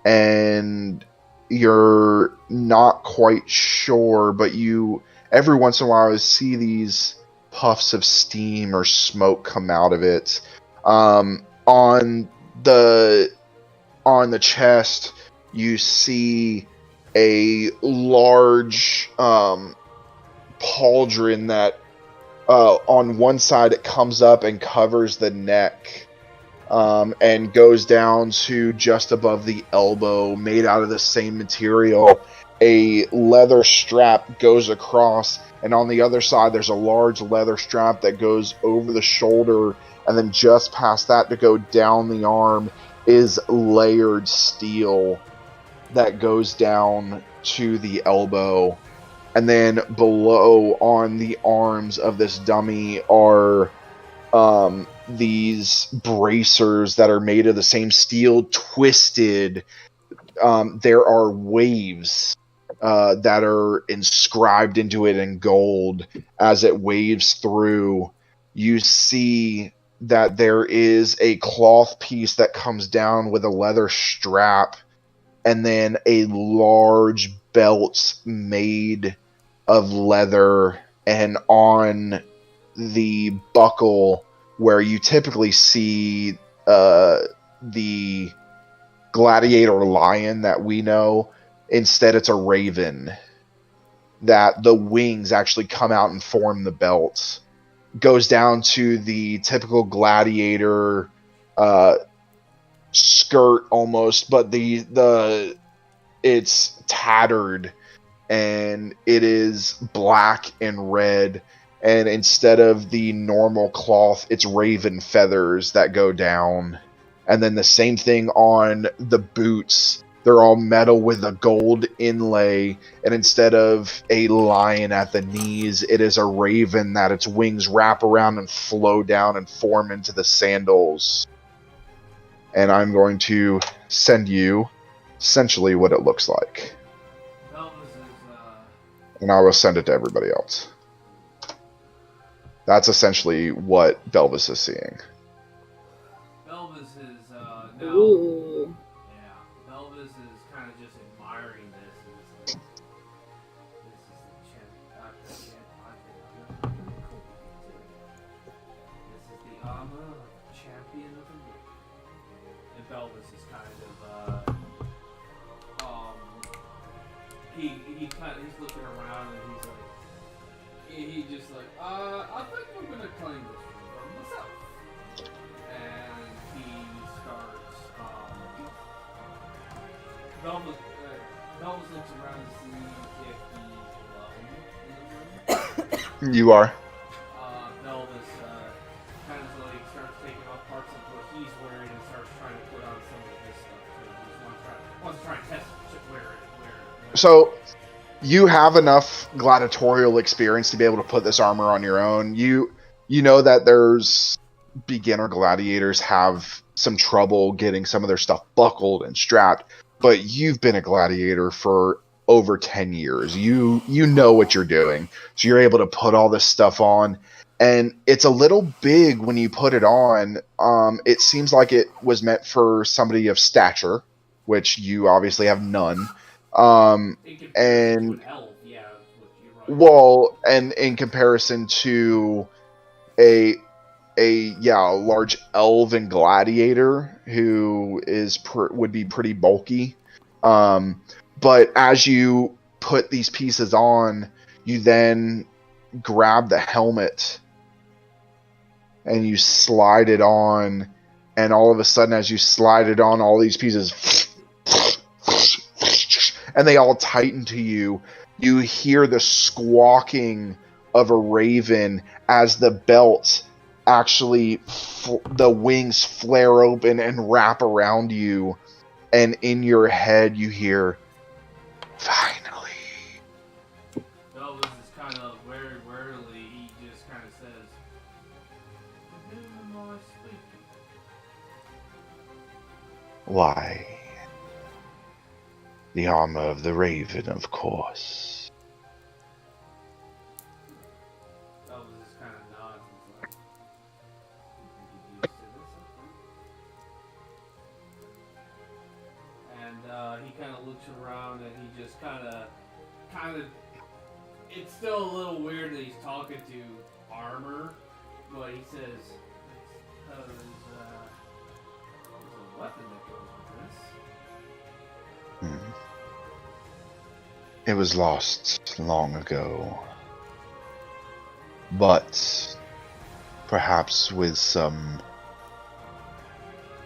And you're not quite sure, but you every once in a while see these puffs of steam or smoke come out of it. On the chest, you see a large pauldron that on one side it comes up and covers the neck, and goes down to just above the elbow, made out of the same material. A leather strap goes across, and on the other side there's a large leather strap that goes over the shoulder, and then just past that, to go down the arm, is layered steel that goes down to the elbow. And then below, on the arms of this dummy, are these bracers that are made of the same steel, twisted. There are waves that are inscribed into it in gold. As it waves through, you see that there is a cloth piece that comes down with a leather strap, and then a large belt made of leather, and on the buckle, where you typically see the gladiator lion that we know, instead it's a raven, that the wings actually come out and form the belt. Goes down to the typical gladiator skirt almost, but it's tattered, and it is black and red. And instead of the normal cloth, it's raven feathers that go down. And then the same thing on the boots. They're all metal with a gold inlay. And instead of a lion at the knees, it is a raven that its wings wrap around and flow down and form into the sandals. And I'm going to send you essentially what it looks like. And I will send it to everybody else. That's essentially what Belvis is seeing. Belvis is now. Ooh. Yeah, Belvis is kind of just admiring this. And it's like, this is the champion. This is the armor of the champion of the world. And Belvis is kind of he's looking around and he's like. He just like, I think I'm gonna claim this for myself. And he starts, Belvis looks around to see if he's alone. You are. Belvis kind of like starts taking off parts of what he's wearing and starts trying to put on some of his stuff too. He just wants to try and test it, wear it. So, you have enough gladiatorial experience to be able to put this armor on your own. You know that there's beginner gladiators have some trouble getting some of their stuff buckled and strapped, but you've been a gladiator for over 10 years. You know what you're doing. So you're able to put all this stuff on, and it's a little big when you put it on. It seems like it was meant for somebody of stature, which you obviously have none. And well, and in comparison to a large elven gladiator who would be pretty bulky. But as you put these pieces on, you then grab the helmet and you slide it on, and all of a sudden, as you slide it on, all these pieces. And they all tighten to you. You hear the squawking of a raven as the belt actually, the wings flare open and wrap around you. And in your head, you hear, finally. Belvis is kind of very warily, he just kind of says, "Who am I speaking?" Why? The armor of the Raven, of course. Belvis is kind of nods and like, "You used to this, okay?" And he kind of looks around and he just kind of, it's still a little weird that he's talking to armor, but he says, "It's because there's a weapon that goes with this." It was lost long ago. But perhaps with some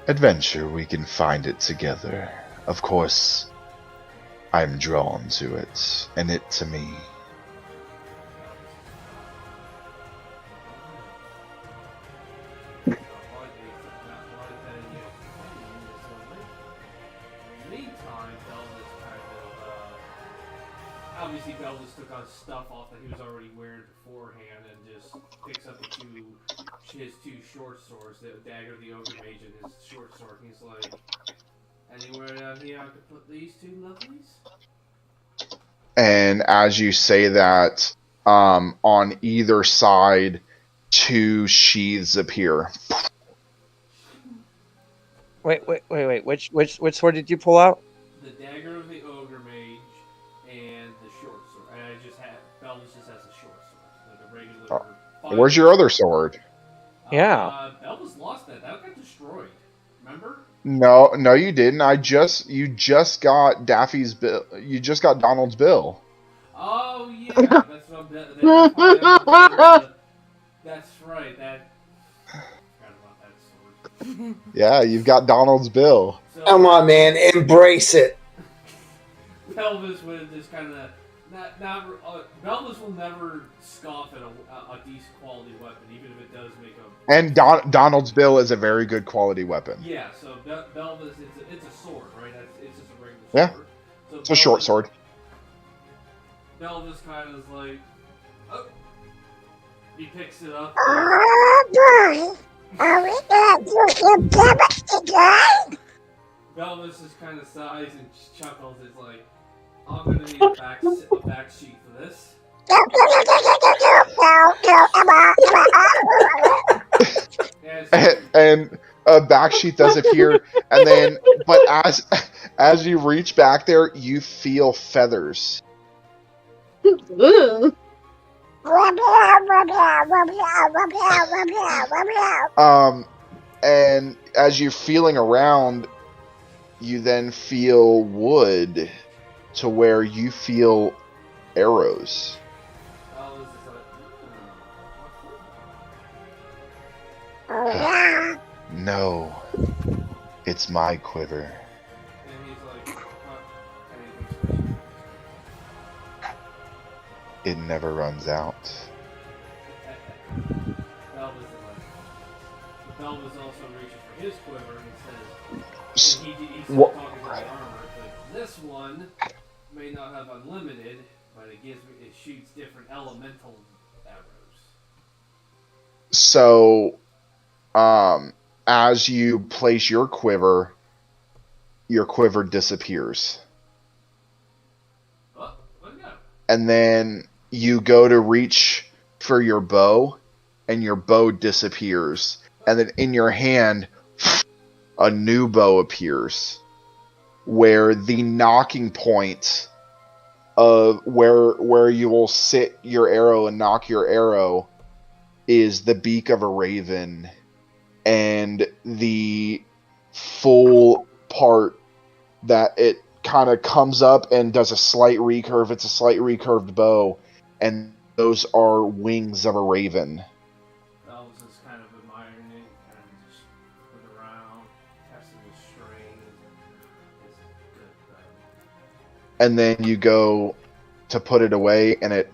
adventure we can find it together. Of course, I'm drawn to it, and it to me. Obviously, Belvis took on stuff off that he was already wearing beforehand and just picks up his two short swords, the dagger of the ogre mage and his short sword. And he's like, "Anywhere down here I could put these two lovelies?" And as you say that, on either side, two sheaths appear. Wait. Which sword did you pull out? The dagger of the ogre mage and the short sword. And Belvis just has a short sword, like a regular. Where's your other sword? Yeah. Belvis lost that. That got destroyed. Remember? No, you didn't. You just got Daffy's bill. You just got Donald's bill. Oh yeah, that's what I'm. That's right. That. I forgot about that sword. Yeah, you've got Donald's bill. Come on, man, embrace it. Belvis would just kind of, Belvis will never scoff at a decent quality weapon, even if it does make a. And Donald's bill is a very good quality weapon. Yeah, so Belvis, it's a sword, right? It's just a regular sword. Yeah, So it's a short sword. Belvis kind of is like, oh. He picks it up. Oh boy! Are we gonna do him damage again? Belvis just kind of sighs and chuckles. It's like, I'm gonna need a back sheet for this. No, and a back sheet does appear, and then, but as you reach back there, you feel feathers. And as you're feeling around, you then feel wood to where you feel arrows. No, it's my quiver. And he's like, It never runs out. Belvis also reaches for his quiver and says, and he's What? talking to the armor, but this one may not have unlimited, but it shoots different elemental arrows. So, as you place your quiver disappears. Oh, where'd it go? And then you go to reach for your bow, and your bow disappears. And then in your hand, a new bow appears, where the knocking point of where you will sit your arrow and knock your arrow is the beak of a raven, and the full part that it kind of comes up and does a slight recurve. It's a slight recurved bow, and those are wings of a raven. Belvis is kind of admiring it, and just look around, testing the string. It's good, And then you go to put it away, and it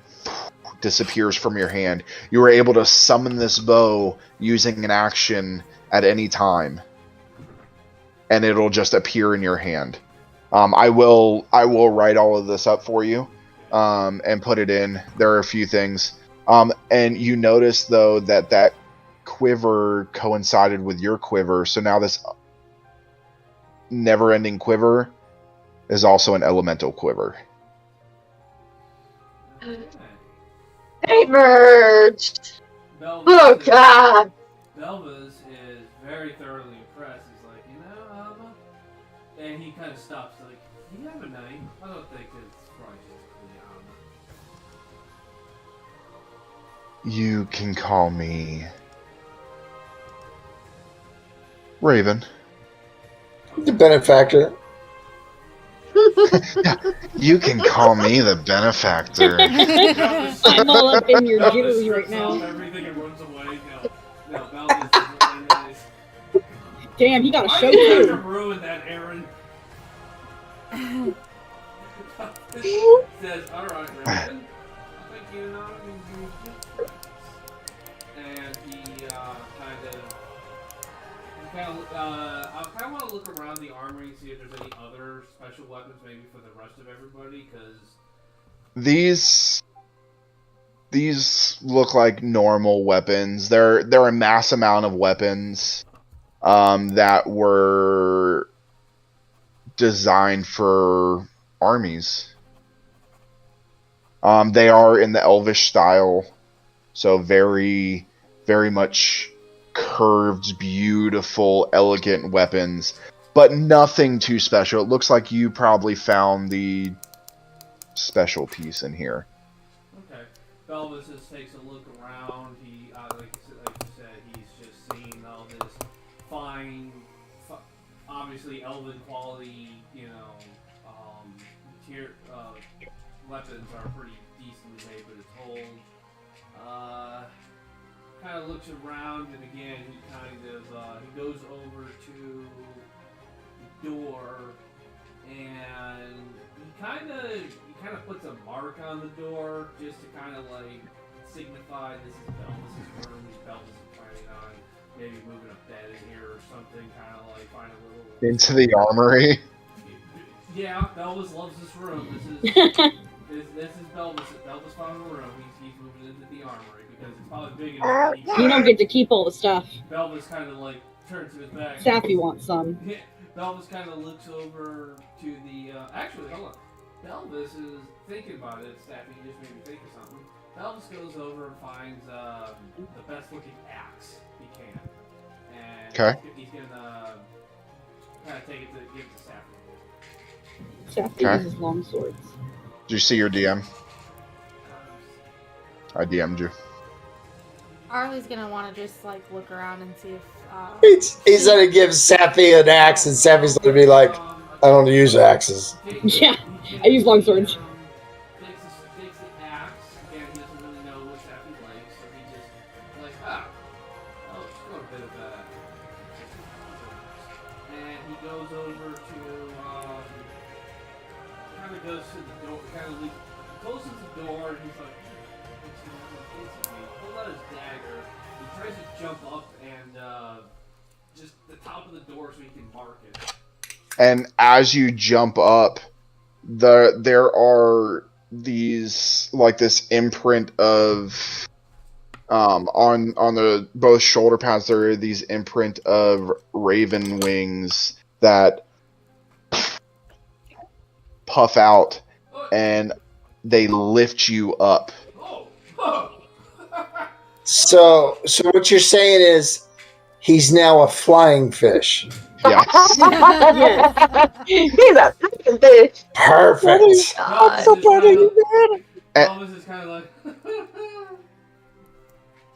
disappears from your hand. You are able to summon this bow using an action at any time, and it'll just appear in your hand. I will write all of this up for you, and put it in. There are a few things, and you notice though that quiver coincided with your quiver, so now this never-ending quiver is also an elemental quiver. They merged. Belvis Oh god. Belvis is very thoroughly impressed. He's like, Alma? And he kind of stops, like, do you have a name? I don't think it's probably just Alma. You can call me Raven. The benefactor. You can call me the benefactor. I'm all up in your juice right now. Everything and runs away. No, Belvis is really nice. Damn, he got a Why show did you have to too. ruin that, Aaron? Says, alright, Raven. I think you know and he I kind of want to look around the armory and see if there's any other special weapons, maybe for the rest of everybody, because These look like normal weapons. They're a mass amount of weapons that were designed for armies. They are in the Elvish style, so very, very much curved, beautiful, elegant weapons, but nothing too special. It looks like you probably found the special piece in here. okay. Belvis just takes a look around. He, like you said, he's just seeing all this fine, obviously elven quality, weapons are pretty decently made, but it's old. Kind of looks around, and again, he goes over to the door, and he kind kind of puts a mark on the door just to kind of like signify this is Belvis's room. Belvis is planning on maybe moving a bed in here or something. Kind of like find a little Into the armory. Yeah, Belvis loves this room. This is Belvis. Belvis found a room. He's moving into the armory because it's probably big enough. You don't get to keep all the stuff. Belvis kind of like turns to his back. Sappy wants some. Belvis kind of looks over to the. Actually, hold on. Belvis is thinking about it. Sappy just made me think of something. Belvis goes over and finds the best looking axe he can. And he's gonna kind of take it to give it to Sappy. Sappy uses long swords. Did you see your DM? I DM'd you. Arlie's gonna want to just like look around and see if. He's gonna give Sappy an axe, and Sappy's gonna be like, "I don't use axes." Yeah, I use long swords. Takes the axe, and he doesn't really know what Sappy likes, so he just like, just a little bit of that. And he goes over to, kind of goes to the door, closes the door, and he's like, pulls out his dagger. He tries to jump up and just the top of the door so he can mark it. And as you jump up, there are these like this imprint of on the both shoulder pads. There are these imprint of raven wings that puff out, and they lift you up. So what you're saying is he's now a flying fish. Yes. He's a freaking bitch. Perfect. I'm so proud of you, man. Belvis is kind of like.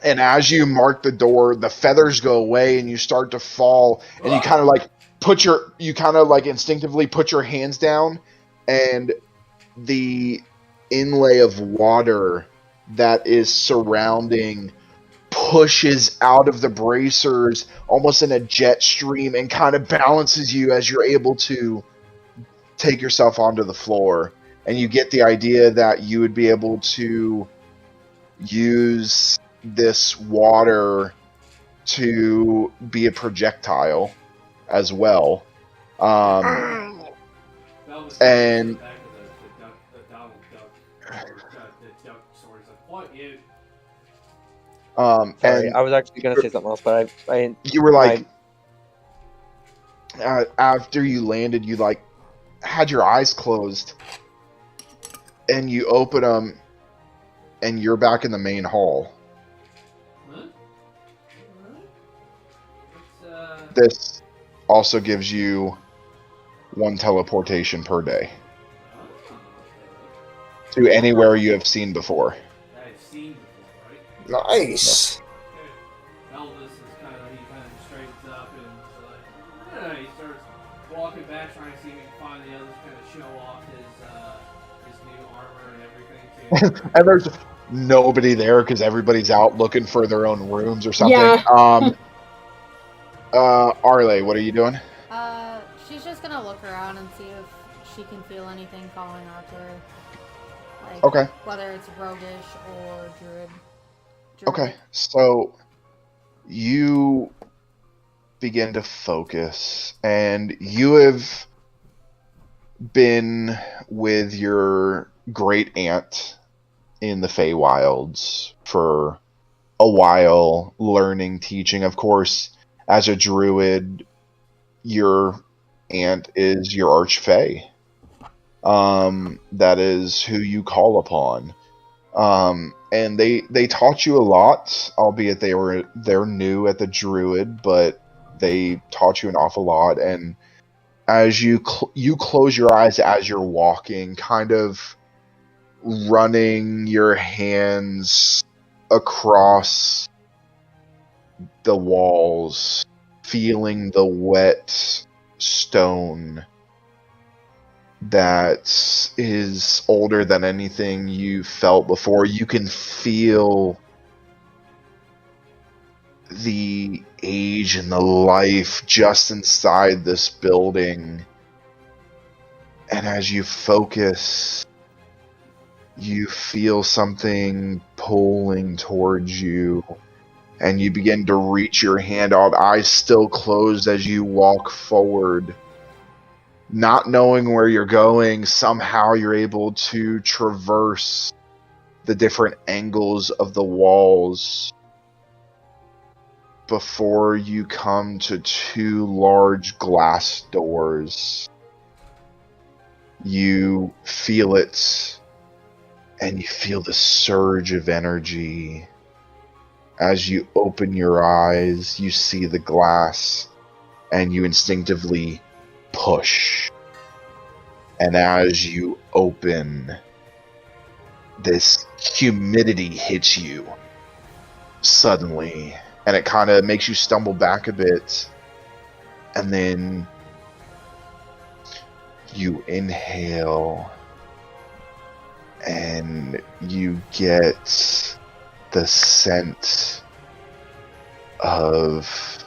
And as you mark the door, the feathers go away, and you start to fall, and you kind of like instinctively put your hands down, and the inlay of water that is surrounding pushes out of the bracers almost in a jet stream and kind of balances you as you're able to take yourself onto the floor. And you get the idea that you would be able to use this water to be a projectile as well. And Sorry, and I was actually going to say something else, but I you were like, after you landed, you like had your eyes closed, and you open them, and you're back in the main hall. This also gives you 1 teleportation per day to anywhere you have seen before. Nice. Belvis is kind of straightens up and he starts walking back, trying to see if he can find the others, kind of show off his new armor and everything too. And there's nobody there because everybody's out looking for their own rooms or something. Yeah. Arle, what are you doing? She's just gonna look around and see if she can feel anything calling out to her. Like, Okay. whether it's roguish or druid. Okay, so you begin to focus, and you have been with your great aunt in the Feywilds for a while, learning, teaching. Of course, as a druid, your aunt is your archfey. That is who you call upon. And they taught you a lot, albeit they're new at the druid, but they taught you an awful lot. And as you close your eyes as you're walking, kind of running your hands across the walls, feeling the wet stone that is older than anything you felt before. You can feel the age and the life just inside this building. And as you focus, you feel something pulling towards you, and you begin to reach your hand out, eyes still closed as you walk forward. Not knowing where you're going, somehow you're able to traverse the different angles of the walls before you come to two large glass doors. You feel it, and you feel the surge of energy. As you open your eyes, you see the glass, and you instinctively push. And as you open, this humidity hits you suddenly, and it kind of makes you stumble back a bit. And then you inhale, and you get the scent of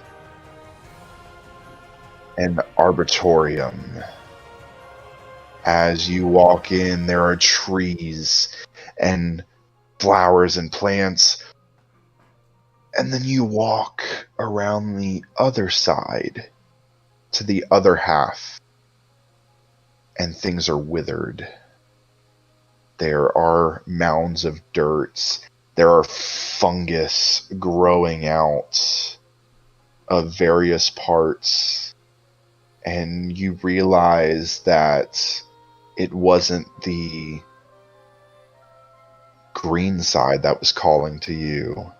an arboretum. As you walk in, there are trees and flowers and plants. And then you walk around the other side to the other half, and things are withered. There are mounds of dirt. There are fungus growing out of various parts. And you realize that it wasn't the green side that was calling to you.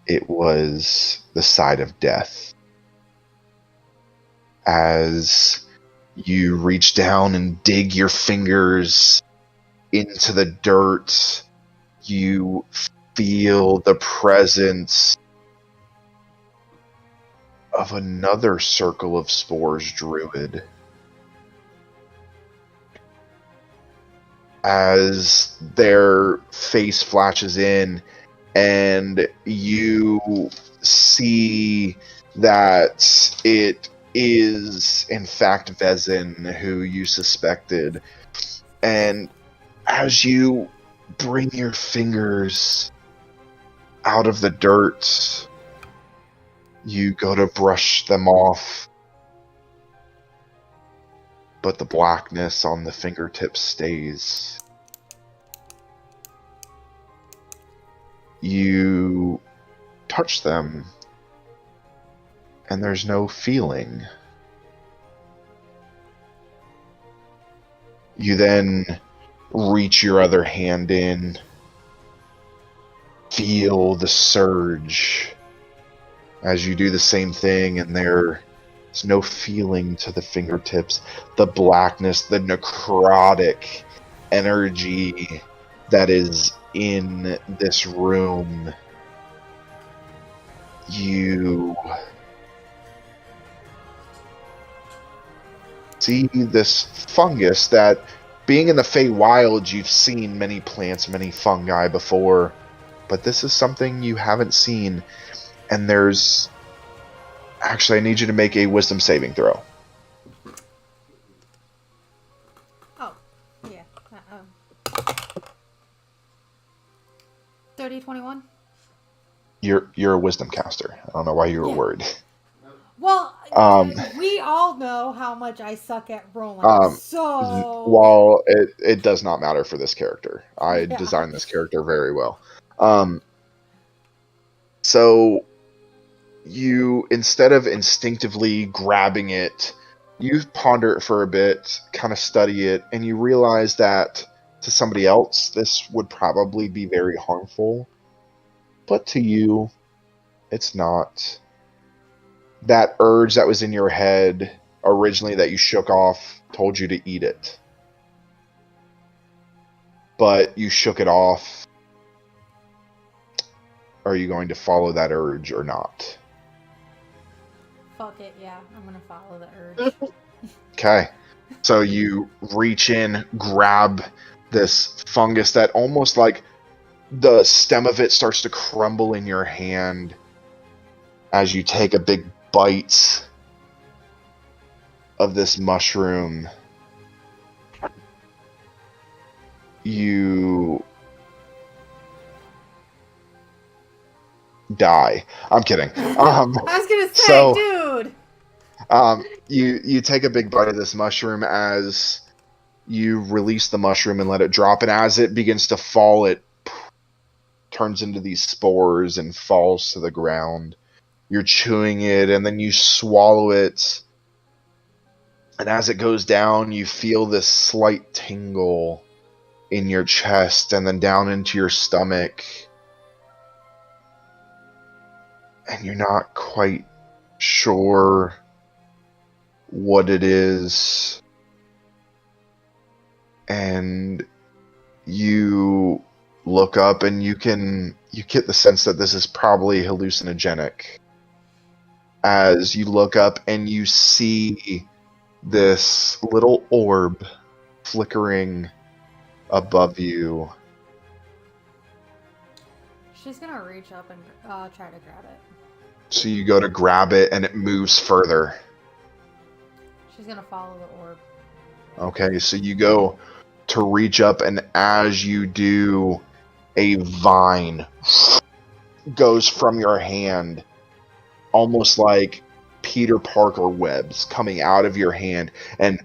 It was the side of death. As you reach down and dig your fingers into the dirt, you feel the presence of another circle of spores druid. As their face flashes in, and you see that it is, in fact, Vezin, who you suspected. And as you bring your fingers out of the dirt, you go to brush them off, but the blackness on the fingertips stays. You touch them, and there's no feeling. You then reach your other hand in, feel the surge as you do the same thing, and there's no feeling to the fingertips. The blackness, the necrotic energy that is in this room. You see this fungus that, being in the Feywild, you've seen many plants, many fungi before, but this is something you haven't seen. And there's... Actually, I need you to make a wisdom saving throw. Oh, yeah. 30, 21? You're a wisdom caster. I don't know why you were worried. Well, we all know how much I suck at rolling, Well, it does not matter for this character. I designed this character very well. So you, instead of instinctively grabbing it, you ponder it for a bit, kind of study it, and you realize that to somebody else, this would probably be very harmful. But to you, it's not. That urge that was in your head originally that you shook off told you to eat it. But you shook it off. Are you going to follow that urge or not? Fuck it, yeah. I'm gonna follow the urge. Okay. So you reach in, grab this fungus that almost like the stem of it starts to crumble in your hand as you take a big bite of this mushroom. you die. I'm kidding. I was gonna say, so- dude. You take a big bite of this mushroom as you release the mushroom and let it drop, and as it begins to fall, it turns into these spores and falls to the ground. You're chewing it, and then you swallow it, and as it goes down, you feel this slight tingle in your chest and then down into your stomach, and you're not quite sure what it is, and you look up and you get the sense that this is probably hallucinogenic as you look up and you see this little orb flickering above you. She's gonna reach up and try to grab it. So you go to grab it and it moves further. She's gonna follow the orb. Okay, so you go to reach up, and as you do, a vine goes from your hand, almost like Peter Parker webs coming out of your hand, and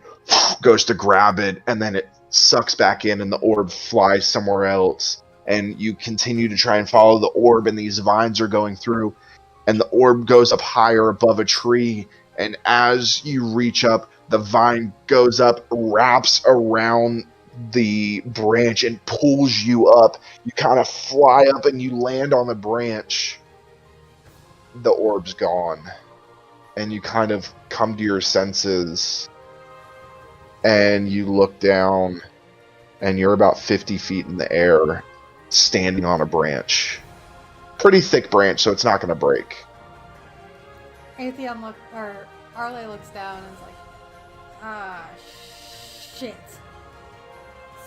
goes to grab it, and then it sucks back in, and the orb flies somewhere else. And you continue to try and follow the orb, and these vines are going through, and the orb goes up higher above a tree, and as you reach up, the vine goes up, wraps around the branch, and pulls you up. You kind of fly up, and you land on the branch. The orb's gone. And you kind of come to your senses, and you look down, and you're about 50 feet in the air, standing on a branch. Pretty thick branch, so it's not going to break. Atheon Arle looks down and is like, ah, shit.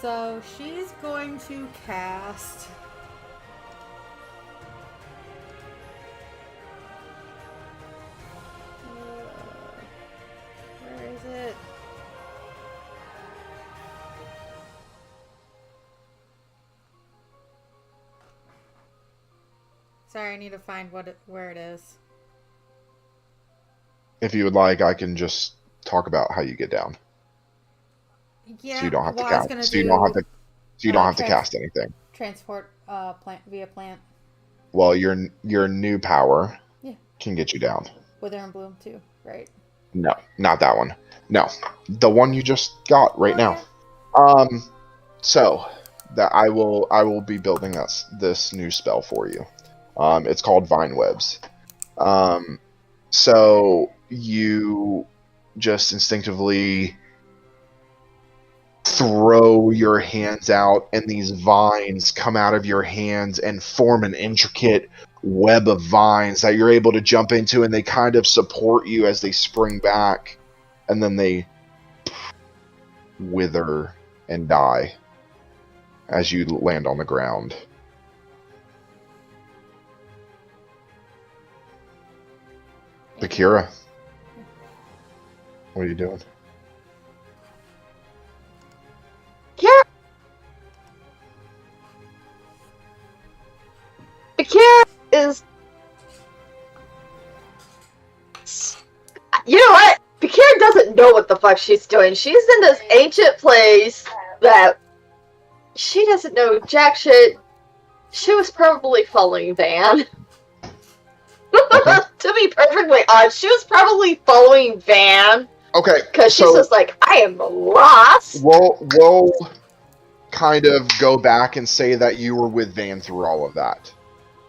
So she's going to cast. Where is it? Sorry, I need to find where it is. If you would like, I can just talk about how you get down. Yeah, So you don't have to well, I was cast. gonna So you don't have to. So you don't have to trans- cast anything. Transport plant via plant. Well, your new power Yeah. can get you down. Wither and Bloom too, right? No, not that one. No, the one you just got right now. So that I will be building this new spell for you. It's called Vine Webs. So you just instinctively throw your hands out, and these vines come out of your hands and form an intricate web of vines that you're able to jump into, and they kind of support you as they spring back, and then they wither and die as you land on the ground. Bakira, what are you doing? Bakira is. You know what? Bakira doesn't know what the fuck she's doing. She's in this ancient place that she doesn't know jack shit. She was probably following Van. To be perfectly honest, she was probably following Van. Okay, Because she's so just like, I am lost. we'll kind of go back and say that you were with Van through all of that.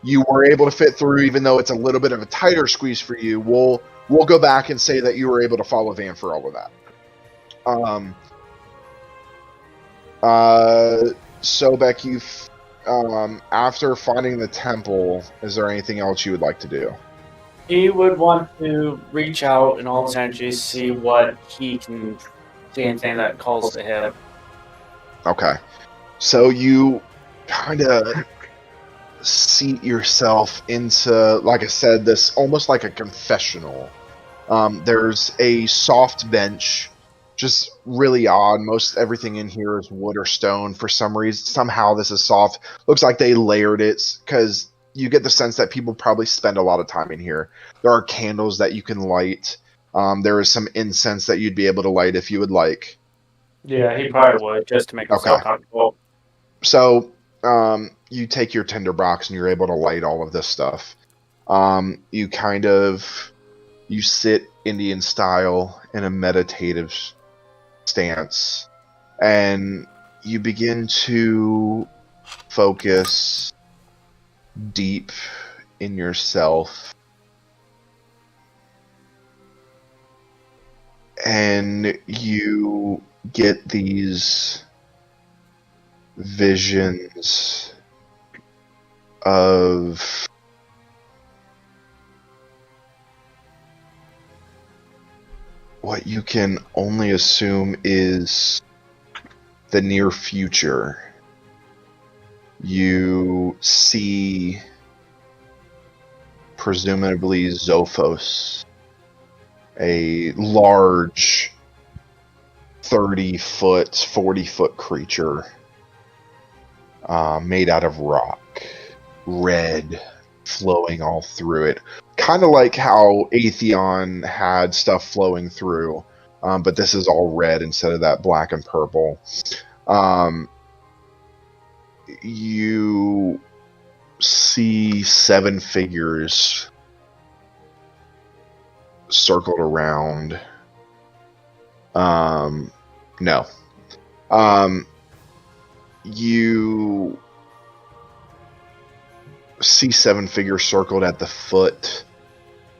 You were able to fit through, even though it's a little bit of a tighter squeeze for you. We'll go back and say that you were able to follow Van for all of that. Sobek, you after finding the temple, is there anything else you would like to do? He would want to reach out in all his energy, see what he can see, anything that calls to him. Okay. So you kind of seat yourself into, like I said, this almost like a confessional. There's a soft bench just really odd. Most everything in here is wood or stone. For some reason, somehow this is soft. Looks like they layered it because you get the sense that people probably spend a lot of time in here. There are candles that you can light. There is some incense that you'd be able to light if you would like. Yeah, he probably would, just to make himself Okay. comfortable. So you take your tinderbox and you're able to light all of this stuff. You sit Indian style in a meditative stance, and you begin to focus deep in yourself, and you get these visions of what you can only assume is the near future. You see, presumably, Zophos, a large 30-foot, 40-foot creature made out of rock, red, flowing all through it. Kind of like how Atheon had stuff flowing through, but this is all red instead of that black and purple. You see 7 figures circled around. No. You see 7 figures circled at the foot,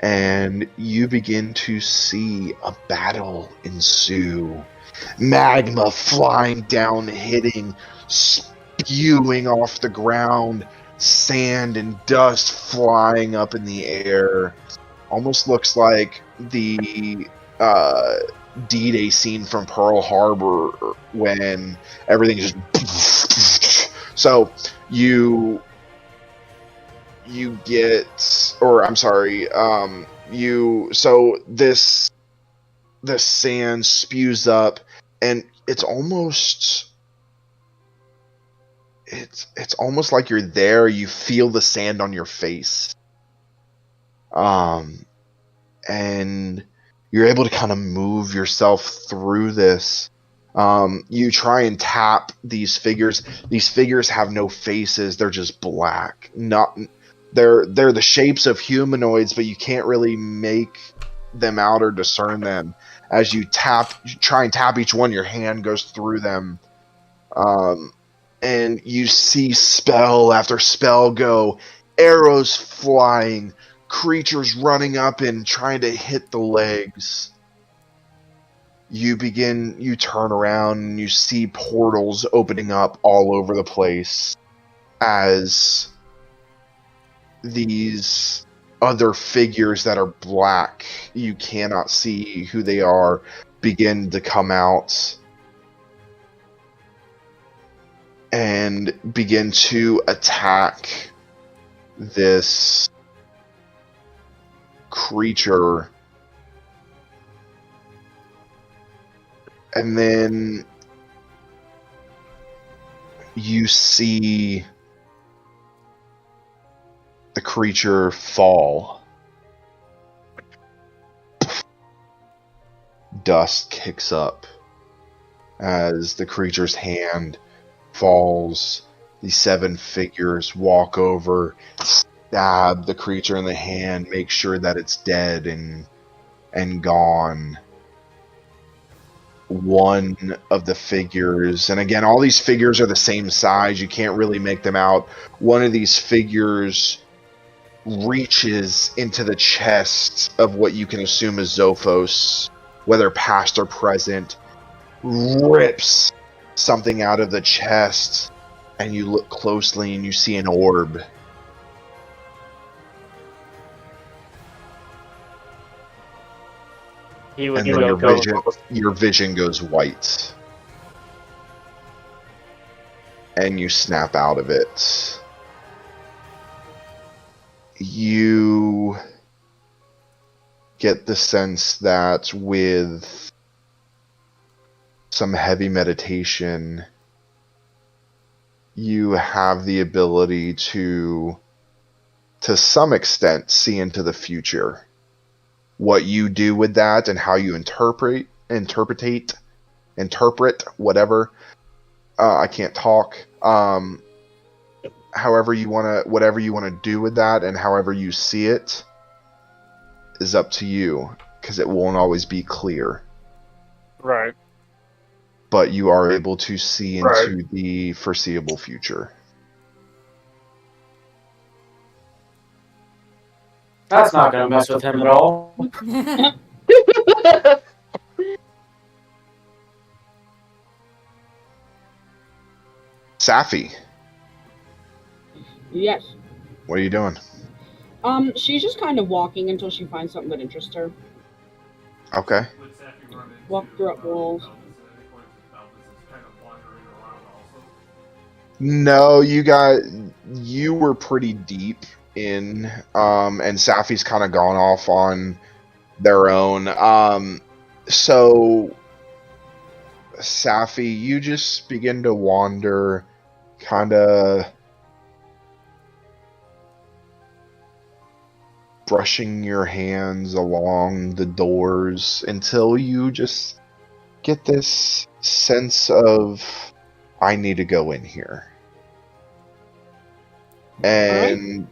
and you begin to see a battle ensue. Magma flying down, hitting, spewing off the ground, sand and dust flying up in the air. Almost looks like the D-Day scene from Pearl Harbor when everything just... So you get, or I'm sorry, so this sand spews up, and it's almost like you're there. You feel the sand on your face, and you're able to kind of move yourself through this. You try and tap these figures. These figures have no faces. They're just black. They're the shapes of humanoids, but you can't really make them out or discern them. As you try and tap each one, your hand goes through them. And you see spell after spell go, arrows flying, creatures running up and trying to hit the legs. You turn around and you see portals opening up all over the place as these other figures that are black, you cannot see who they are, begin to come out and begin to attack this creature. And then you see the creature fall. Dust kicks up as the creature's hand falls. These 7 figures walk over, stab the creature in the hand, make sure that it's dead and gone. One of the figures, and again, all these figures are the same size, you can't really make them out. One of these figures reaches into the chest of what you can assume is Zophos, whether past or present, rips something out of the chest, and you look closely and you see an orb. And then your vision goes white. And you snap out of it. You get the sense that with some heavy meditation, you have the ability to some extent, see into the future. What you do with that and how you interpret, whatever. I can't talk. However you want to, whatever you want to do with that and however you see it is up to you, because it won't always be clear. Right. But you are able to see into the foreseeable future. That's not going to mess with him at all. Safi, Yes. what are you doing? She's just kind of walking until she finds something that interests her. Okay. Walk through up walls. No, you were pretty deep in, and Safi's kind of gone off on their own. So Safi, you just begin to wander, kind of brushing your hands along the doors until you just get this sense of, I need to go in here. And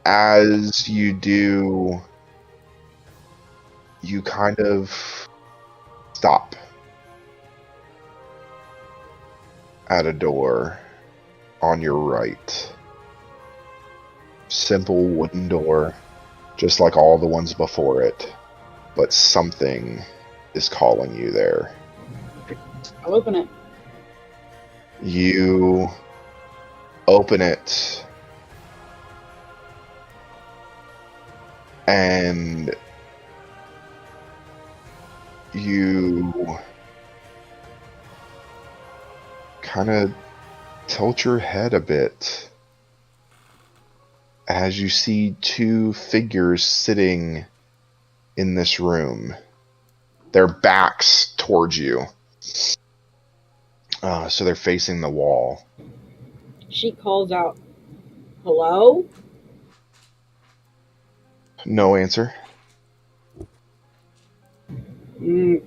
as you do, you kind of stop at a door on your right. Simple wooden door, just like all the ones before it, but something is calling you there. I'll open it. You open it, and you kind of tilt your head a bit as you see two figures sitting in this room. Their backs towards you. So they're facing the wall. She calls out, "Hello?" No answer.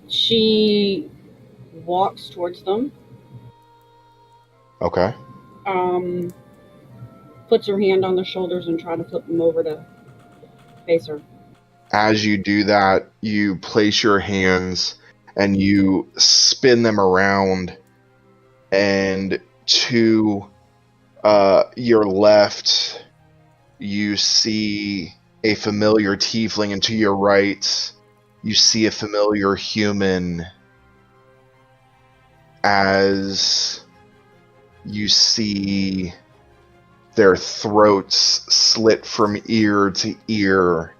She walks towards them. Okay. Puts her hand on their shoulders and try to flip them over to face her. As you do that, you place your hands and you spin them around, and to your left, you see a familiar tiefling, and to your right, you see a familiar human. As you see their throats slit from ear to ear,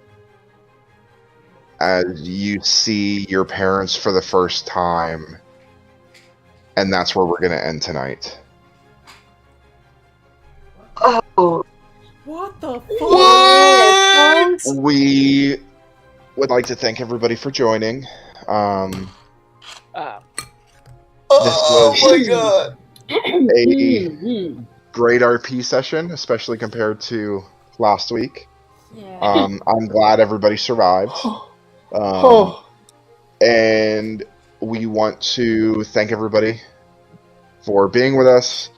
as you see your parents for the first time. And that's where we're going to end tonight. Oh. What the fuck? What? We would like to thank everybody for joining. This was my god! a great RP session, especially compared to last week. Yeah. I'm glad everybody survived. And we want to thank everybody for being with us.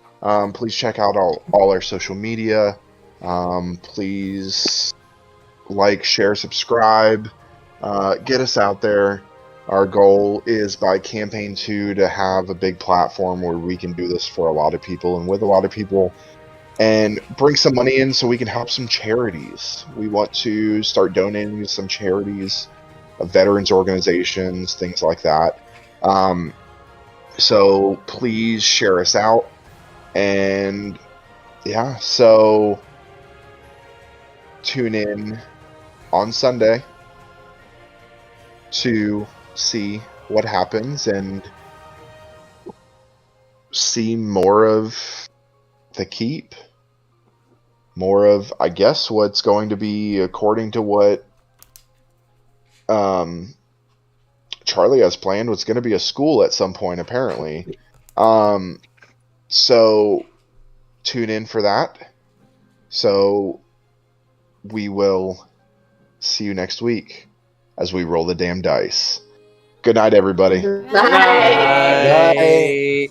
Please check out all our social media. Please like, share, subscribe. Get us out there. Our goal is by Campaign 2 to have a big platform where we can do this for a lot of people and with a lot of people, and bring some money in so we can help some charities. We want to start donating to some charities, veterans organizations, things like that. So please share us out. And yeah, so tune in on Sunday to see what happens and see more of the keep. More of, I guess, what's going to be, according to what Charlie has planned was going to be a school at some point, apparently. So tune in for that. So we will see you next week as we roll the damn dice. Good night, everybody. Bye. Bye.